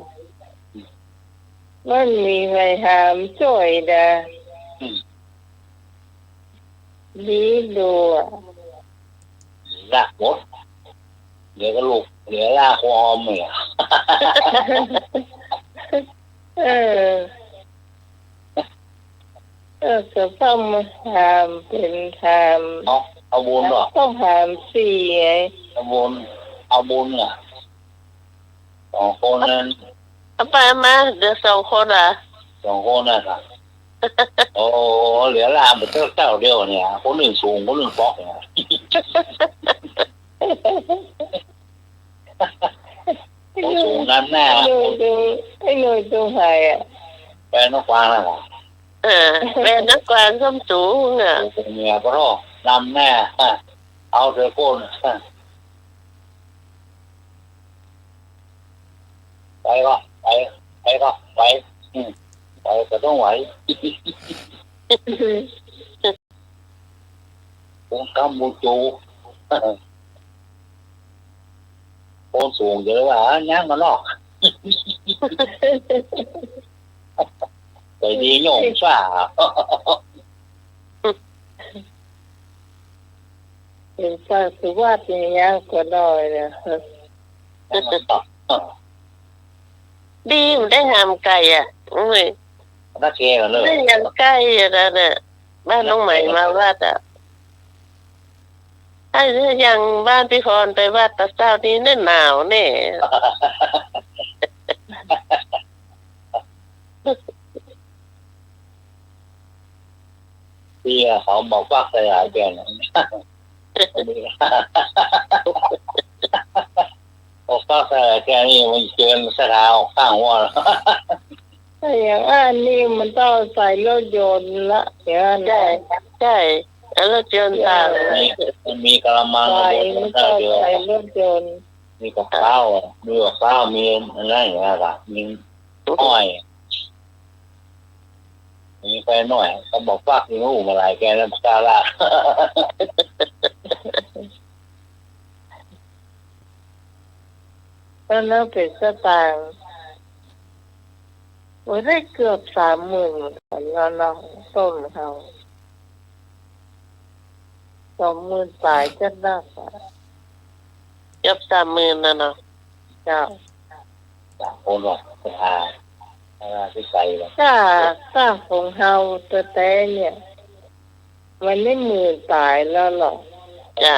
มันมีใครหามช่วยเด้อดีดูอ่ะ รากหมดเดี๋ยวก็ลูกเดี๋ยวรากคอมเนี่ย ก็ต้องหามเป็นหาม เอาบุญหรอ ต้องหามสี่ไง เอาบุญเนี่ย2 คนนั้น เอาไปมาเดี๋ยว2 คนอ่ะ 2 คนน่ะค่ะโอ้เหลือรามไปเจ้าเดียวเนี่ยคนหนึ่งสูงคนหนึ่งป๊อกเนี่ยคนสูงนั้นหน้า ไอ้หน่วยตรงไหนอ่ะ แฟนน้องกวางน่ะค่ะ เป็นนักกวางส้มสูงอ่ะ เมียก็รอนำแน่เอาเธอโค่นไปก็ไปก็ต้องไหวผมกำมูจูโคนสูงเยอะว่าย่างมันนอกไปดีโยงซ่า เป็นสร้างสุวัสดิ์อย่างนี้ก็ได้เนี่ยดีมันได้หามไก่อ่ะนักเกย์กันเลย ได้ยำไก่อะไรเนี่ยบ้านน้องใหม่มาวัดอ่ะถ้าอย่างบ้านพี่พรไปวัดตะเจ้านี้เน่นหนาวเนี่ย ที่เขาบอกว่าใส่หายแกนบอกว่าใส่หายแกนี่มันเกินสถาข้างหัวแล้ว ถ้าอย่างอันนี้มันต้องใส่รถยนต์ละอย่างนั้นใช่รถยนต์ต่าง มันมีกระมัง ใส่ไม่ต้องใส่รถยนต์ มีกับข้าวมีอะไรอย่างเงี้ยค่ะมีอ้อยมีไฟหน่อยเขาบอกว่าที่นู้มาหลายแกแล้วกล้าละแล้วนั่นเป็นสตางค์วันได้เกือบ30,000แล้วน้องต้นเขา20,000 สายจะนักเกือบ30,000นะเนาะจ้า จากโคนหรอกสถานที่ใส่แบบ ถ้าของเฮาตัวแต่เนี่ย มันไม่หมื่นตายแล้วหรอกจ้า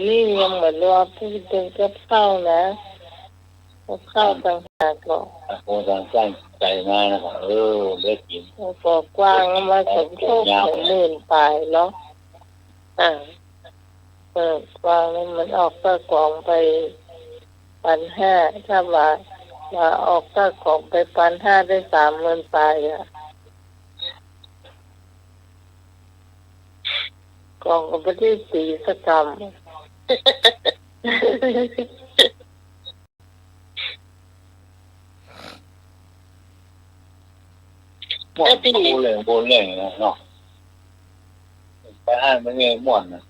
นี่ยังเหมือนว่าพูดถึงกับข้าวนะกับข้าวต่างหากหรอกโคนต่างใจมานะครับได้กินก็กว้างมาสมโชคของหมื่นตายเนาะกว้างนี่มันออกตะกล่องไป1,500ถ้ามาออกตะกล่องไป1,500ได้30,000ตายอ่ะกล่องก็ไม่ได้ตีสักกรรมม่วนโบเล่งนะเนาะไปอ่านไม่เงี้ยม่วนนะ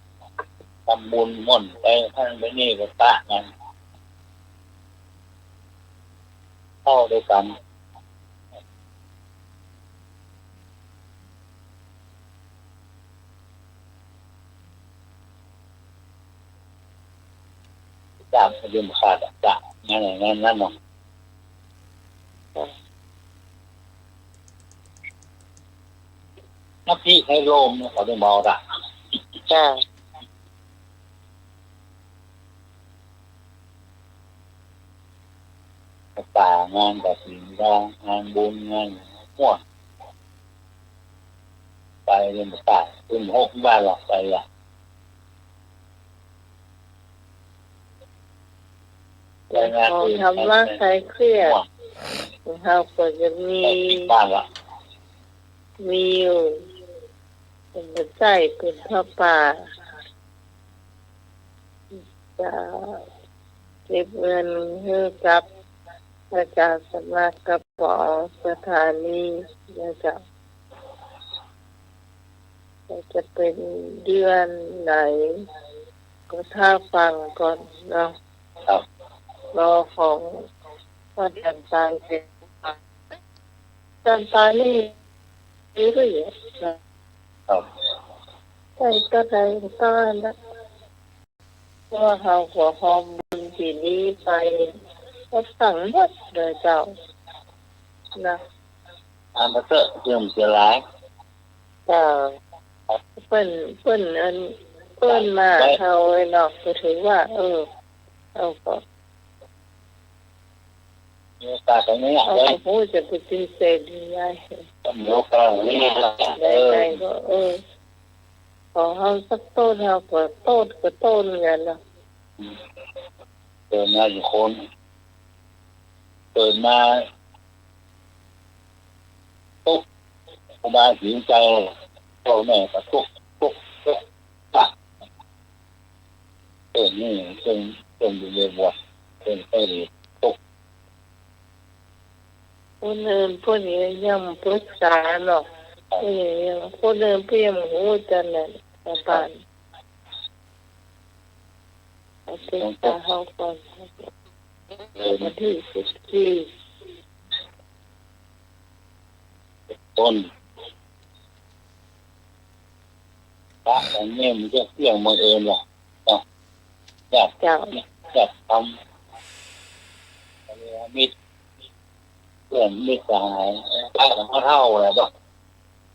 ทำบุญม่วนไปท่านไปนี่ก็ตะกันเข้าด้วยกันจากเรื่องขาดจากนั่นเนาะนักที่ให้โลมเขาได้เมาละจ้าป่างานแบบสิ่งงานบุญงานม่วนไปเรียนป่าคุณหกบ้านหรอกไปอ่ะเขาทำว่าใครเครียดเขาก็จะมีอยู่เป็นใจเป็นพระป่าจะเก็บเงินให้กับอาจารย์สมัครกับปอสถานีจะเป็นเดือนไหนก็ถ้าฟังก่อนเนาะรอของว่าจันตายเป็นจันตายนี่เรื่อยๆครับใช่ก็ได้ก็นะว่าเขาหัวหอมบุญปีนี้ไปก็สั่งหมดเลยเจ้านะอันนั้นเรื่องเสียหลายเปิ้นเปิ้นมาเขาเลยเนาะก็ถือว่าเอาก็มีตาตรงนี้เลยพูดจะไปตีเศษได้มีโอกาสนี่ได้ก็ขอเขาสักต้นเขาก็ต้นกันนะเดินมาอยู่คนเดินมาตุ๊กมาหิวใจพ่อแม่ก็ตุ๊กตักนี่อยู่ในบวชไปตุ๊กคนอื่นพวกนี้ยังปรึกษาเนาะคนอื่นเพียงหูจันนั่นประปานปรึกษาเขาก่อนวันที่14ต้นพระอันนี้มันจะเที่ยงมาเองหรออยากทำมิตรเพื่อนมิตรสหายพระของเขาเท่าอะไรบ้าง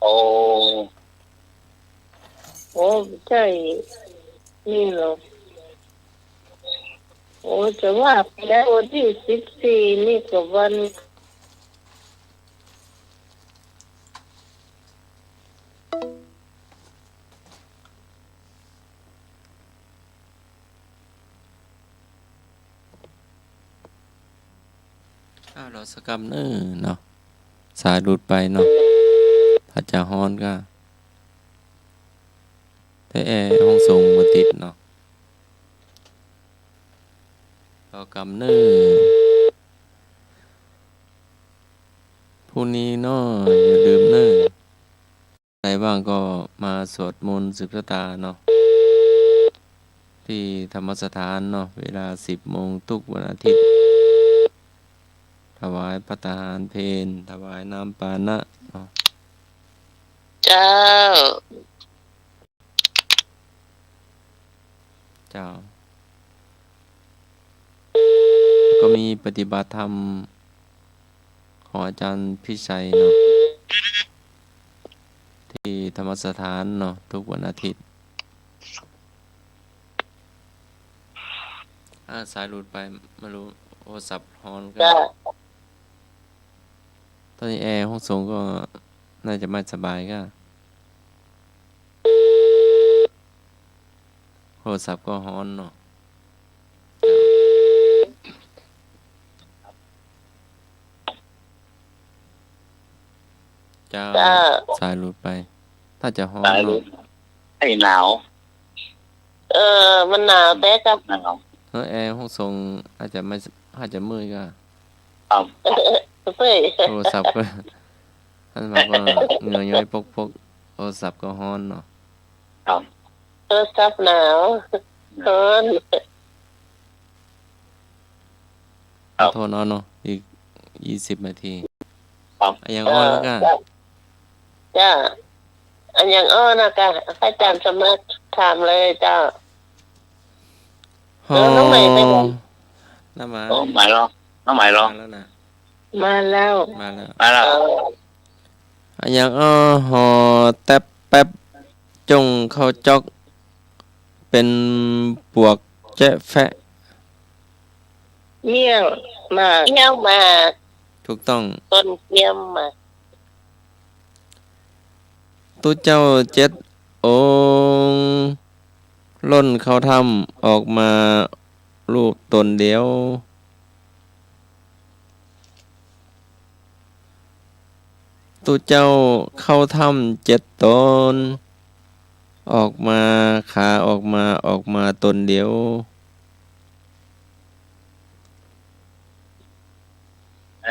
โอ้ใช่นี่เหรอจะว่าไปแล้ววันที่14นี่ก็วันเราสกรรมเนอเนาะสายหลุดไปเนาะถ้าจะฮ้อนก็แต่แอร์ห้องส่งมาติดเนาะเรากำเนอพรุ่งนี้เนาะอย่าลืมเนอใครบ้างก็มาสวดมนต์สืบชะตาเนาะที่ธรรมสถานเนาะเวลา 10 โมงทุกวันอาทิตย์ถวายภัตตาหารเพลถวายน้ำปานะเจ้า ก็มีปฏิบัติธรรมของอาจารย์พิชัยเนาะที่ธรรมสถานเนาะทุกวันอาทิตย์สายหลุดไปไม่รู้โทรศัพท์ฮอนก็ จ้า ตอนนี้แอร์ห้องส่งก็น่าจะไม่สบายก็โทรศัพท์ก็ฮอนเนาะเจ้า จ้า สายหลุดไป ถ้าจะฮอน สายลุ เนาะ ให้หนาว มันหนาวแต่กับ หนาว แอร์ห้องส่งอาจจะไม่อาจจะมืดก็ ครับ เฟ้ย โทรศัพท์ก็ ท่านมาก็เหงื่อย้อยปกโทรศัพท์ก็ฮอนเนาะ ครับ ซับหนาวร้อน ครับ โทรนอนเนาะอีก20 นาที ครับ อย่างอ้อนแล้วก็ จ้าอันอย่างอ้อนะกะอาจารย์สำนักถามเลยจ้า น้องใหม่ไปไหน น้ำมา โอ้หมายรอน้องหมายรอ มาแล้วนะ มาแล้ว มาแล้ว มาแล้ว อย่างหอแตบแป๊บจงเข้าจอก เป็นปวกแจ๊ะแฟะ เมี่ยงหมากเมี่ยงหมาก ถูกต้อง ต้นเมี่ยงหมาก ตู้เจ้า7 องค์ล้นเขาทำออกมารูปตนเดียว ตู้เจ้าเข้าถ้ำ7 ตน ออกมาขาออกมาตนเดียว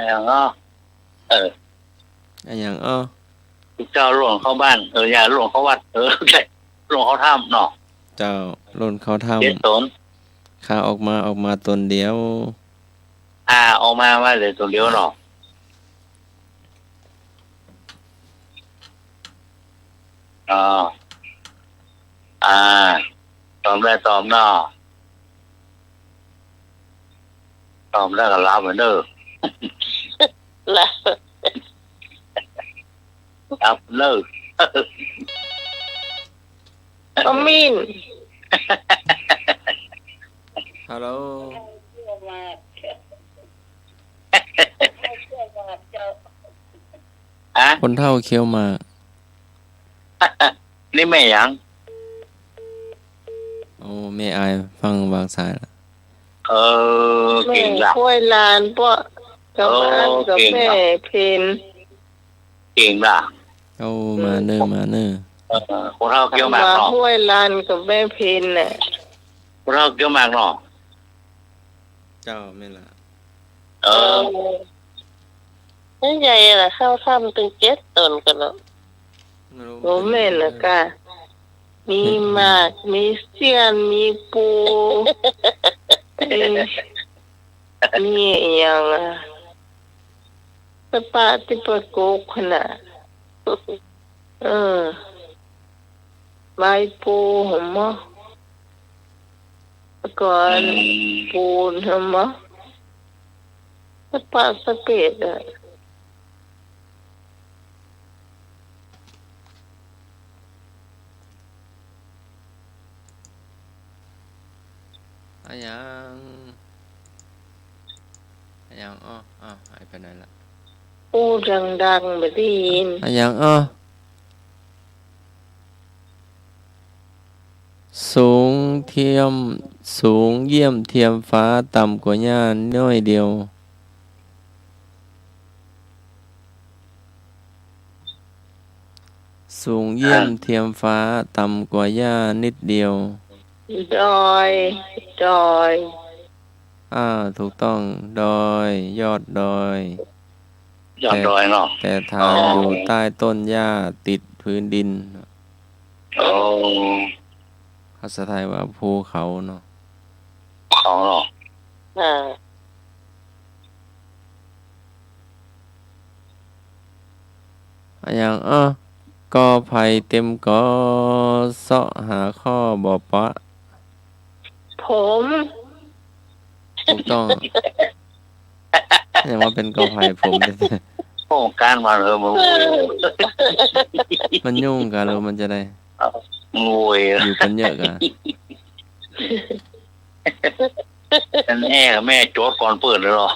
อย่างก็อันอย่างเจ้าหลวงเข้าบ้านอย่าหลวงเข้าวัดใช่หลวงเข้าถ้ำเนาะ เจ้าล้นเขาถ้ เจ็ดตน ำขาออกมาตนเดียว ออกมาว่าเลยตัวเดียวเนาะอ๋อตอบได้ตอบเนาะตอบได้ก็รับเหมือนเดิม แล้ว รับเลิก ก็มิน ฮัลโหล เชื่อมากให้เชื่อมากเจ้า คนเฒ่าเคี้ยวหมาก นี่แม่ยัง โอ้ไม่อายฟังวางสายละ แม่ เก่งละ ค่อยลานเพราะกับบ้านกับแม่เพน เก่งละ เอามาเนอคนเท่าเกี่ยวหมาก มา เนาะ ห้วยลานกับแม่เพนน่ะ คนเท่าเกี่ยวหมากเนาะ เจ้าไม่ละ นี่ใหญ่ล่ะเข้าถ้ำถึง7 ตนกันเนาะโรแม่น่ะกะมีหมากมีเสี้ยนมีปูมีอหย่างไปปาติปะโกกขนาดใบปูหมอก่อนปูนหมอไปปาสเปดอ่ะ อันอย่างหายไปไหนละ ปูดังๆไม่ได้ยิน อันอย่างสูงเยี่ยมเทียมฟ้าต่ำกว่าหญ้าน้อยเดียว สูงเยี่ยมเทียมฟ้าต่ำกว่าหญ้านิดเดียว ดอย ถูกต้องดอยยอดดอย ยอดดอยเนาะ แต่ฐานอยู่ใต้ต้นหญ้าติดพื้นดิน โอ้ ภาษาไทยว่าภูเขาเนาะ เขาเนาะ อันอย่างกอไผ่เต็มกอเสาะหาข้อบ่ปะ ผม ถูกต้อง ยังว่าเป็นกอไผ่ผมเลย โครงการมาเลยมัน มันยุ่งกันแล้วมันจะได้ งวย อยู่กันเยอะกัน ฉันแม่โจทย์ก่อนเปิดเลยหรอ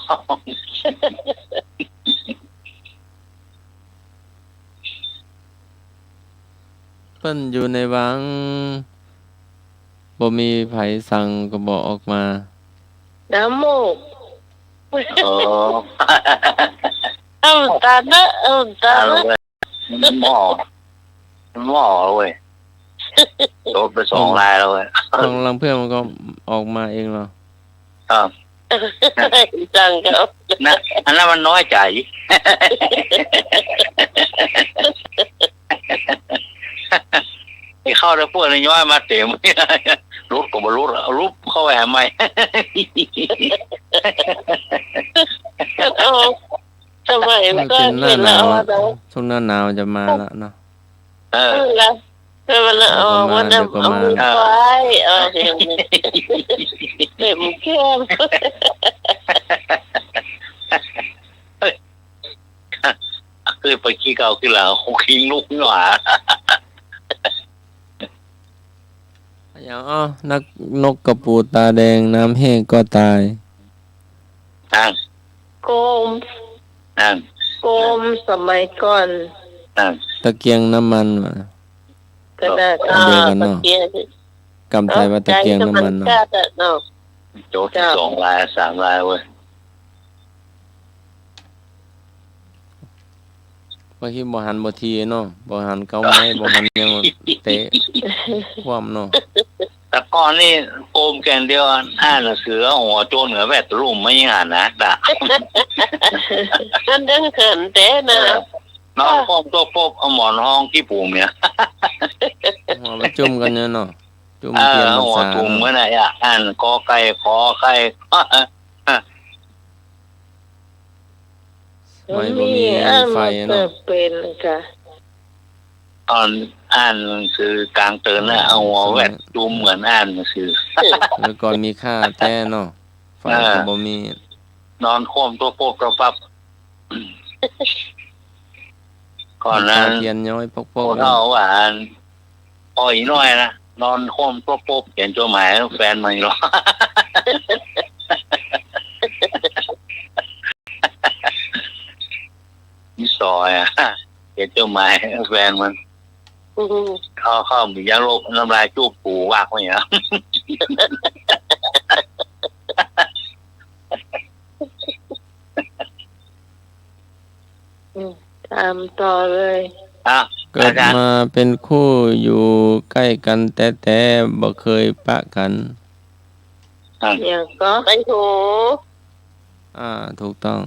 เพิ่นอยู่ในวังบ่มีไผสั่งก็บอกออกมา น้ำมูก เออ เอาตาเนอะเอาตา เอา เนอะ เลยมันหม้อเว้ยโดนไป2 รายแล้วเว้ย ทางลังเพื่อนมันก็ออกมาเองเหรอ ครับ จังครับ นะอันนั้นมันน้อยใจที่เข้าได้พวกนี้ย้อยมาเต็มรุดก็บ่รุดรุดเข้าไปหาใหม่ เอาทำไม มัน ก็ เป็นหน้า เห็น ห แล้ นาว ว ว่าเรา ช่วงหน้าหนาวจะมาแล้วเนาะ เออ แล้วมันเอาวันนั้นเอามือไว้เอาเห็นเต็มแก้ม คือไปขี้เก่าขี้หลังขี้ลุกหน่า อย่างนักนกกระปูตาแดงน้ำแห้งก็ตาย นั่ง โกม นั่ง โกมสมัยก่อน นั่ง ตะเกียงน้ำมันว่ะ ก็น่า เดียวกันเนาะ ตะเกียง กำไทยว่าตะเกียงน้ำมันเนาะ เนาะ โจทย์2 ราย 3 รายเว้ย บางทีบ่หันบ่ทีเนาะบ่หันเกาไม้บ่หันยังเตะคว่ำเนาะ แต่ก่อนนี่โกมแกนเดียวอ่านหนังสือหัวโจนเหนือแวดรุ่มไม่ยังอ่านนะด่า อันนั้นเขินเต้นะ นอนห้องตัวพบเอาหมอนห้องที่ปูมเนี่ย หัวมันจุ่มกันเนี่ยเนาะจุ่ม เอ เทียน อ ภา หัว ษา ตุ่มเมื่อไหร่อ่ะอ่านกอไก่ขอไข่ ไม่บ่มีไฟเนาะ เป็นค่ะ ตอนอ่านหนังสือกลางเตือนนะเอาหัวแวดจุ่มเหมือนอ่านหนังสือ แล้วก่อนมีค่าแต้เนาะไฟก็บ่มี นอนโค้มตัวโป๊บตัวปั๊บก่อนนั้น เทียนย้อยป โอ้ กๆ เท่าว่าอ่อยน้อยนะนอนโค้มตัวโป๊บเขียนจดหมายแฟนมันหรอ นี่ซอยอ่ะเขียนจดหมายแฟนมันเข้ามียาโรคน้ำลายจูบปูวากไว้เหรอ ตามต่อเลย อ่ะ เกิดมาเป็นคู่อยู่ใกล้กันแต่บ่เคยปะกัน อย่างก็ไปหู ถูกต้อง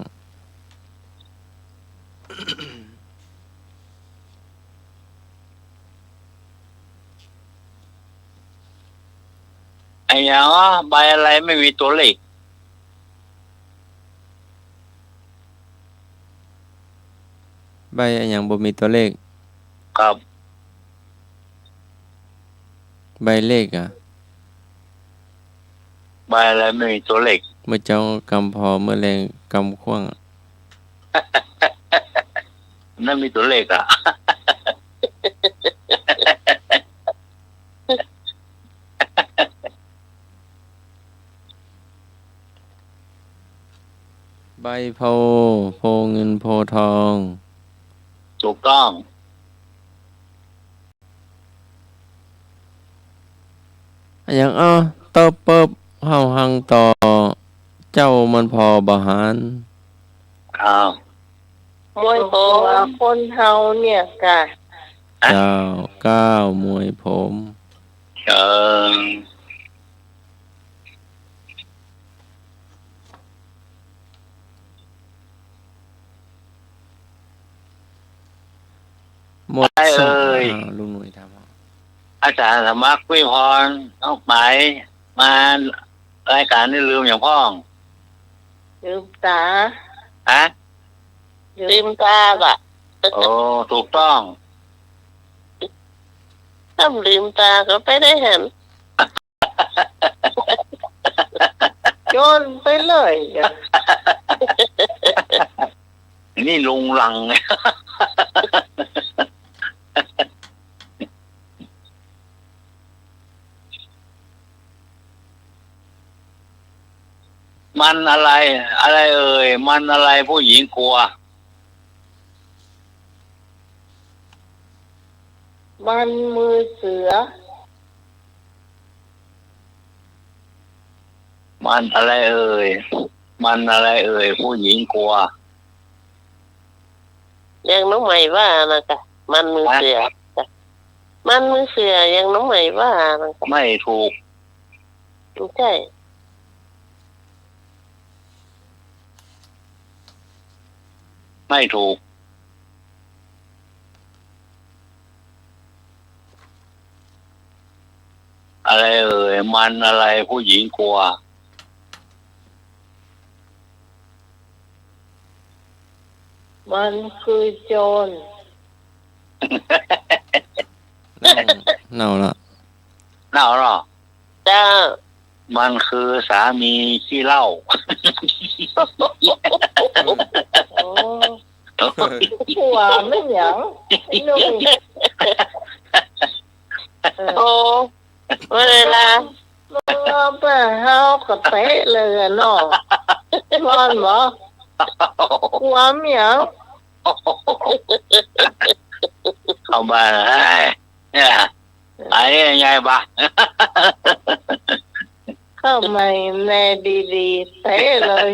ไอ้ยังใบอะไรไม่มีตัวเลข ใบอันหยังบ่มีตัวเลข ครับ ใบเลขอ่ะ ใบอะไรไม่มีตัวเลข เมื่อเจ้ากำพอเมื่อแรงกำขว้าง นั่นมีตัวเลขอ่ะ ใบโพโพเงินโพทอง ถูกต้อง อันหยังตบเปิบเฮาหังต่อ เจ้ามันพอบ่หาร อ้าว มวยโหคนเฮาเนี่ยค่ะ เจ้าก้าวมวยผม เออ หมด ไอ้เอ้ย ลุงหนุ่ยถาม อาจารย์สมัครวิพรเอาหมายมารายการนี่ลืมอย่างพ่อง ลืมตา ฮะ ลืมตาบะ โอ้ถูกต้อง ถ้าลืมตาก็ไปได้เห็นโยนไปเลยจ้ะ นี่ลุงลังไง มันอะไรเอ่ยมันอะไรผู้หญิงกลัว มันมือเสือ มันอะไรเอ่ยมันอะไรเอ่ยผู้หญิงกลัว ยังน้องใหม่ว่านะคะมันมือเสือจ้ะมันมือเสือยังน้องใหม่ว่านะคะ ไม่ถูก ไม่ใช่ ไม่ถูกอะไรเอ่ยมันอะไรผู้หญิงกลัว มันคือโจร เน่าละ เน่าหรอ จ้า มันคือสามีขี้เหล้า โอ้ผัวไม่หยังไอ้นุ่งโอ้เวลาเราไปเฮาก็เตะเลยอะเนาะร้อนบ่ผัวไม่หยัง เข้าบ้านเนี่ยไอ้ยังไงบ้า เข้ามาในดีๆเตะเลย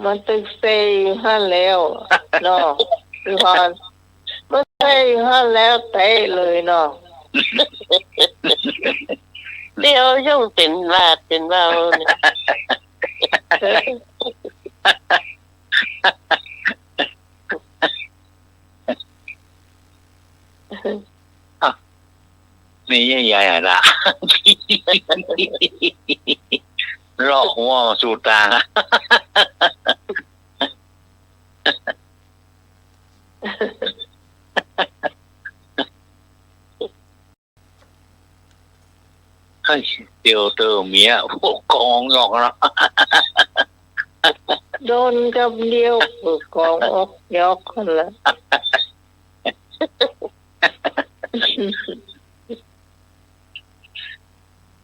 มันตึกเซอยู่หั่นแล้วเนาะพี่พรมันเซอยู่หั่นแล้วเตะเลยเนาะเดี๋ยวย่องเป็นบาดเป็นเบาเนี่ย นี่ใหญ่ๆนะรอกหัวสูตาเฮ้ยเดี๋ยวเจอเมียพวกกองหยอกนะ โดนกับเดียวกองออกยอกคนละ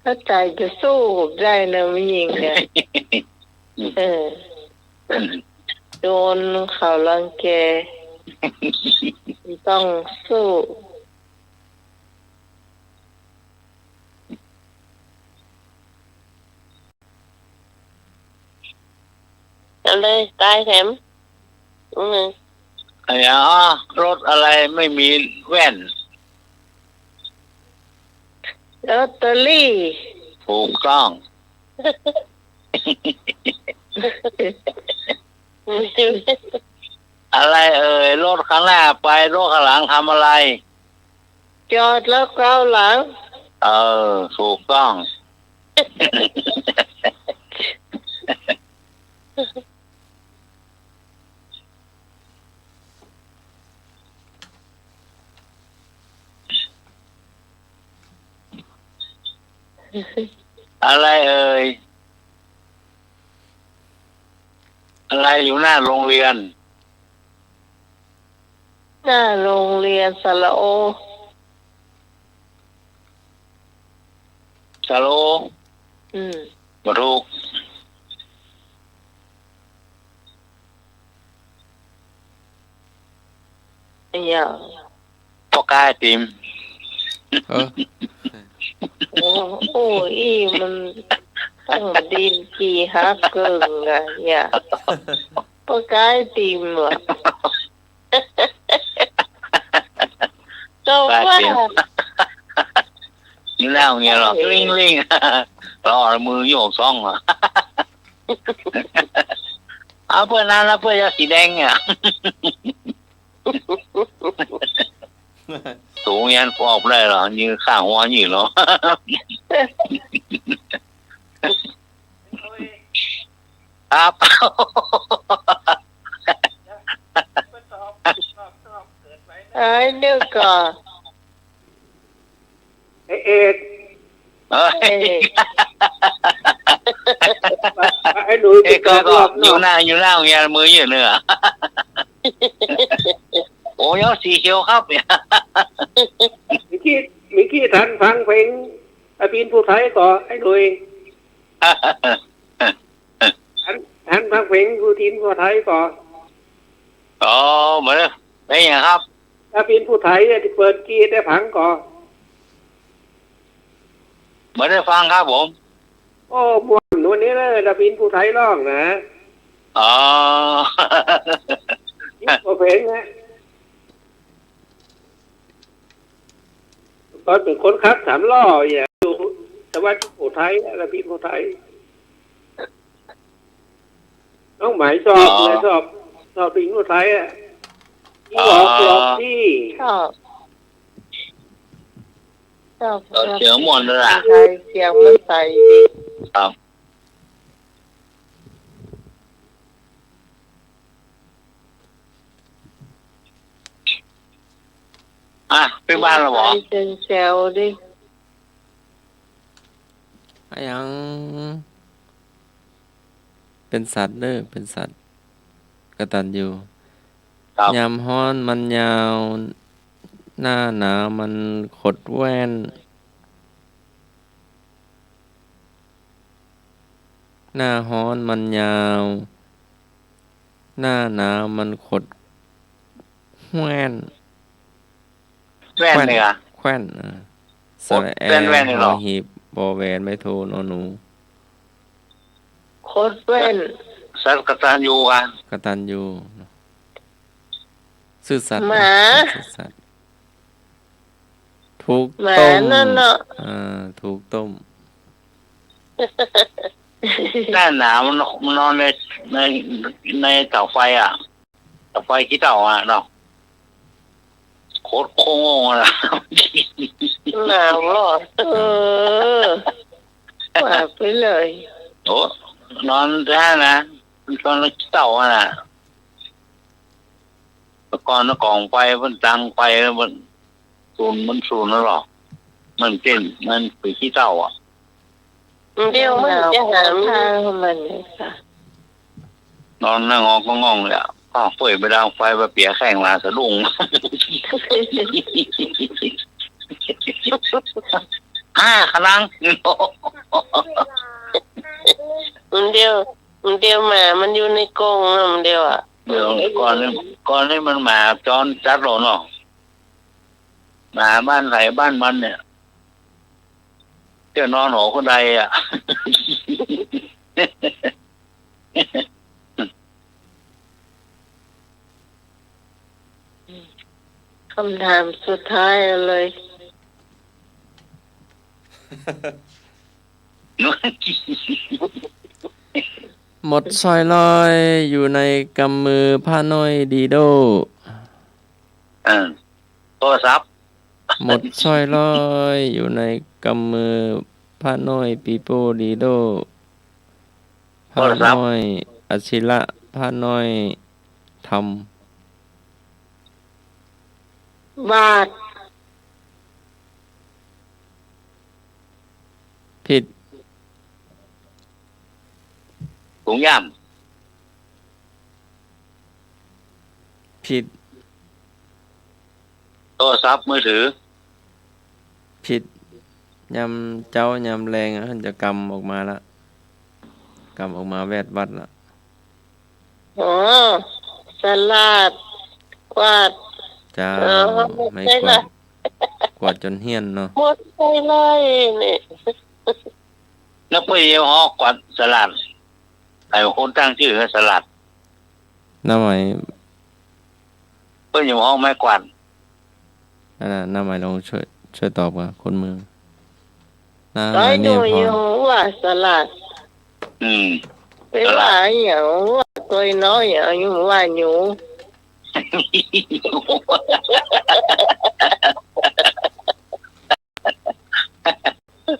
ถ้าใจจะสู้ได้นะผู้หญิงเนี่ยโดนเขารังแกต้องสู้เอาเลยตายแถมไอ้รถอะไรไม่มีแว่น ลอตเตอรี่ ถูกต้อง อะไรเอ่ยรถข้างหน้าไปรถข้างหลังทำอะไร จอดแล้วก้าวหลัง ถูกต้อง อะไรเอ่ยอะไรอยู่หน้าโรงเรียน หน้าโรงเรียนสระโอ สโลมาถูกอย่าง พ่อกายติม โอ้ยมันตั้งดินกี่ฮักเกิงอะเนี่ยปะกายติมอ่ะก็ว่านี่แล้วเงี้ยหรอลิงลิงรอมือโยกซ่องอ่ะเอาเพื่อนนั้นแล้วเพื่อนจะสีแดงเนี่ยสูงยันออกได้หรอยืนข้างหัวยืนหรอครับไอ้เด็กก่อน เอก เฮ้ย ไอ้หนุ่ย เอ้ ติด ก็ ต่อรอบ อยู่ เนาะ หน้าเงียมืออยู่เนื้อโอ้ยสีเขียวครับเนี่ย มีขี้ทันฟังเพลงอาปีนผู้ไทยก่อไอ้หนุ่ยทันฟังเพลงผู้ทีนผู้ไทยก่อ อ๋อเหมือนเป็นอย่างครับ อาปีนผู้ไทยที่เปิดกี้ได้ผังก่อ เหมือนได้ฟังครับผม โอ้มวนวันนี้เลยอาปีนผู้ไทยร้องนะ อ๋อ ยิ่งกว่าเพลงนะตอนเป็นคนขับสามล้ออย่าอยู่จังหวัดผู้ไทยอาปีนผู้ไทยน้องหมายชอบเลยชอบปีนผู้ไทยอ่ะที่หลอกที่ ชอบ เสียงมวนเลยล่ะ ใช่เสียงมันใสดี ครับเป็นบ้านเราบอก เดินแซวดิ ยังเป็นสัตว์เด้อเป็นสัตว์กตัญญู ครับ ยามฮ้อนมันยาวหน้าหนาวมันขดแว่นหน้าฮ้อนมันยาวหน้าหนาวมันขดแว่น แว่นเนี่ย แขวนสระแอ แว่นเหรอ หอหีบบอแวนไม่โทนอหนู โคตรแว่น สัตว์กตัญญูกัน กตัญญูซื่อสัตย์ หมา ซื่อสัตย์ถูก หมา ต้ม นั่นเนาะ ถูกต้ม หน้าหนาวมันนอนในเสาไฟเสาไฟขี้เต่าเนาะโคตรโค้งอ่ะ หนาวหรอว่าไปเลย โอ้นอนท่านะนอนขี้เต่าน่ะตะกอนตะกองไฟมันดังไฟมันสูนแล้วหรอมันเต้นมันไปขี้เต่าเดี๋ยวมันจะหาทางของมันเลยค่ะ นอนนั่งงอก็ง่องเลยเปิดไปดังไฟไปเปียแข้งลาสะดุ้งขนัง มันเดียวหมามันอยู่ในกรงนะมันเดียวอ่ะ เดี๋ยวก่อนนี้มันหมาจรจัดหรอเนาะหมาบ้านไหนบ้านมันเนี่ยเจ้านอนหอคนใดคำถามสุดท้ายเลย หมดซอยลอยอยู่ในกำมือผ้าน้อยดีโด โทรศัพท์ หมดซอยลอยอยู่ในกำมือผ้าน้อยปีโป้ดีโดผ้าน้อยอาชิระผ้าน้อยท บาท ำผิด ถุงย่ ผิด ำโทรศัพท์มือถือ ผิดยำเจ้ายำแรงท่านจะกำออกมาละกำออกมาแวดวัดละ อ๋อสลัดกวาด จ้าไม่ ใช่ กวา ละ ดกวาดจนเฮี้ยนเนาะ หมดไปเลยนี่ นักไปเยี่ยมฮอกกวัดสลัดไอ้คนตั้งชื่อสลัด น้าหมาย เพื่อนอยู่ห้องไม้กวาด นั่นน่ะน้าหมายลองช่วยตอบกับคนเมืองน้าห ร้อ มาย ย ห เนี่ นู ยพอ อยู่ว่าสลัด ไปว่าอย่างว่าตัวน้อยอย่างอยู่ว่าหนู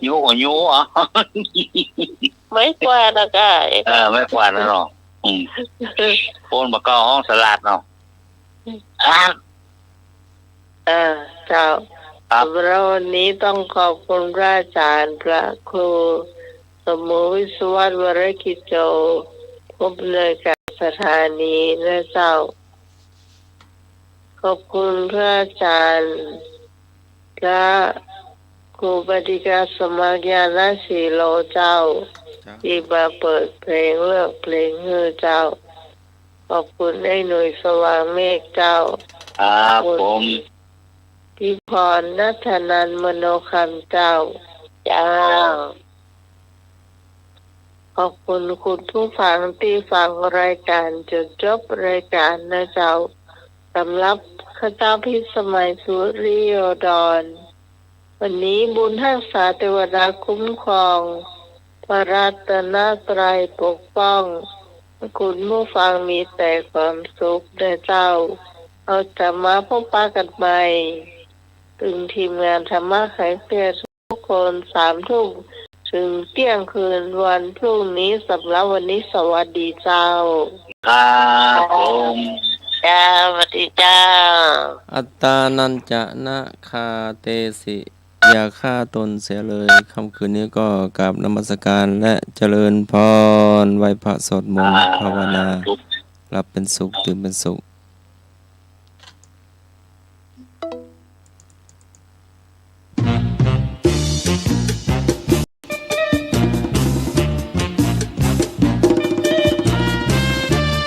ยูของยูเหรอ ไม่กว่าละกาย ไม่กวาดนะเนาะโคนมาก็ห้องสลัดเนาะ เจ้า ครับ เราวันนี้ต้องขอบคุณพระอาจารย์พระครู สมุวิศวัตวรกิจโจผู้อำนวยการสถานีนะเจ้าขอบคุณพระอาจารย์และครูปฏิกาสมัครญาณสีโลเจ้าที่มาเปิดเพลงเลือกเพลงให้เจ้าขอบคุณไอ้หน่วยสว่างเมฆเจ้า ครับผม พี่พรณัฐนันท์มโนคำเจ้าเจ้าขอบคุณคุณผู้ฟังที่ฟังรายการจนจบรายการนะเจ้าสำหรับข้าเจ้าพิสมัยสุริโยดรวันนี้บุญทักษาเทวดาคุ้มครองพระรัตนตรัยปกป้องคุณผู้ฟังมีแต่ความสุขนะเจ้าเอาจะมาพบปะกันใหม่ถึงทีมงานธรรมะไขเพียรทุกคน3 ทุ่มถึงเที่ยงคืนวันพรุ่งนี้สำหรับวันนี้สวัสดีเจ้า ครับผม เจ้าสวัสดีเจ้า อัตตานันจะนะคาเตสิอย่าฆ่าตนเสียเลยค่ำคืนนี้ก็กราบนมัสการและเจริญพรไหว้พระสวดมนต์ภาวนาหลับเป็นสุขตื่นเป็นสุข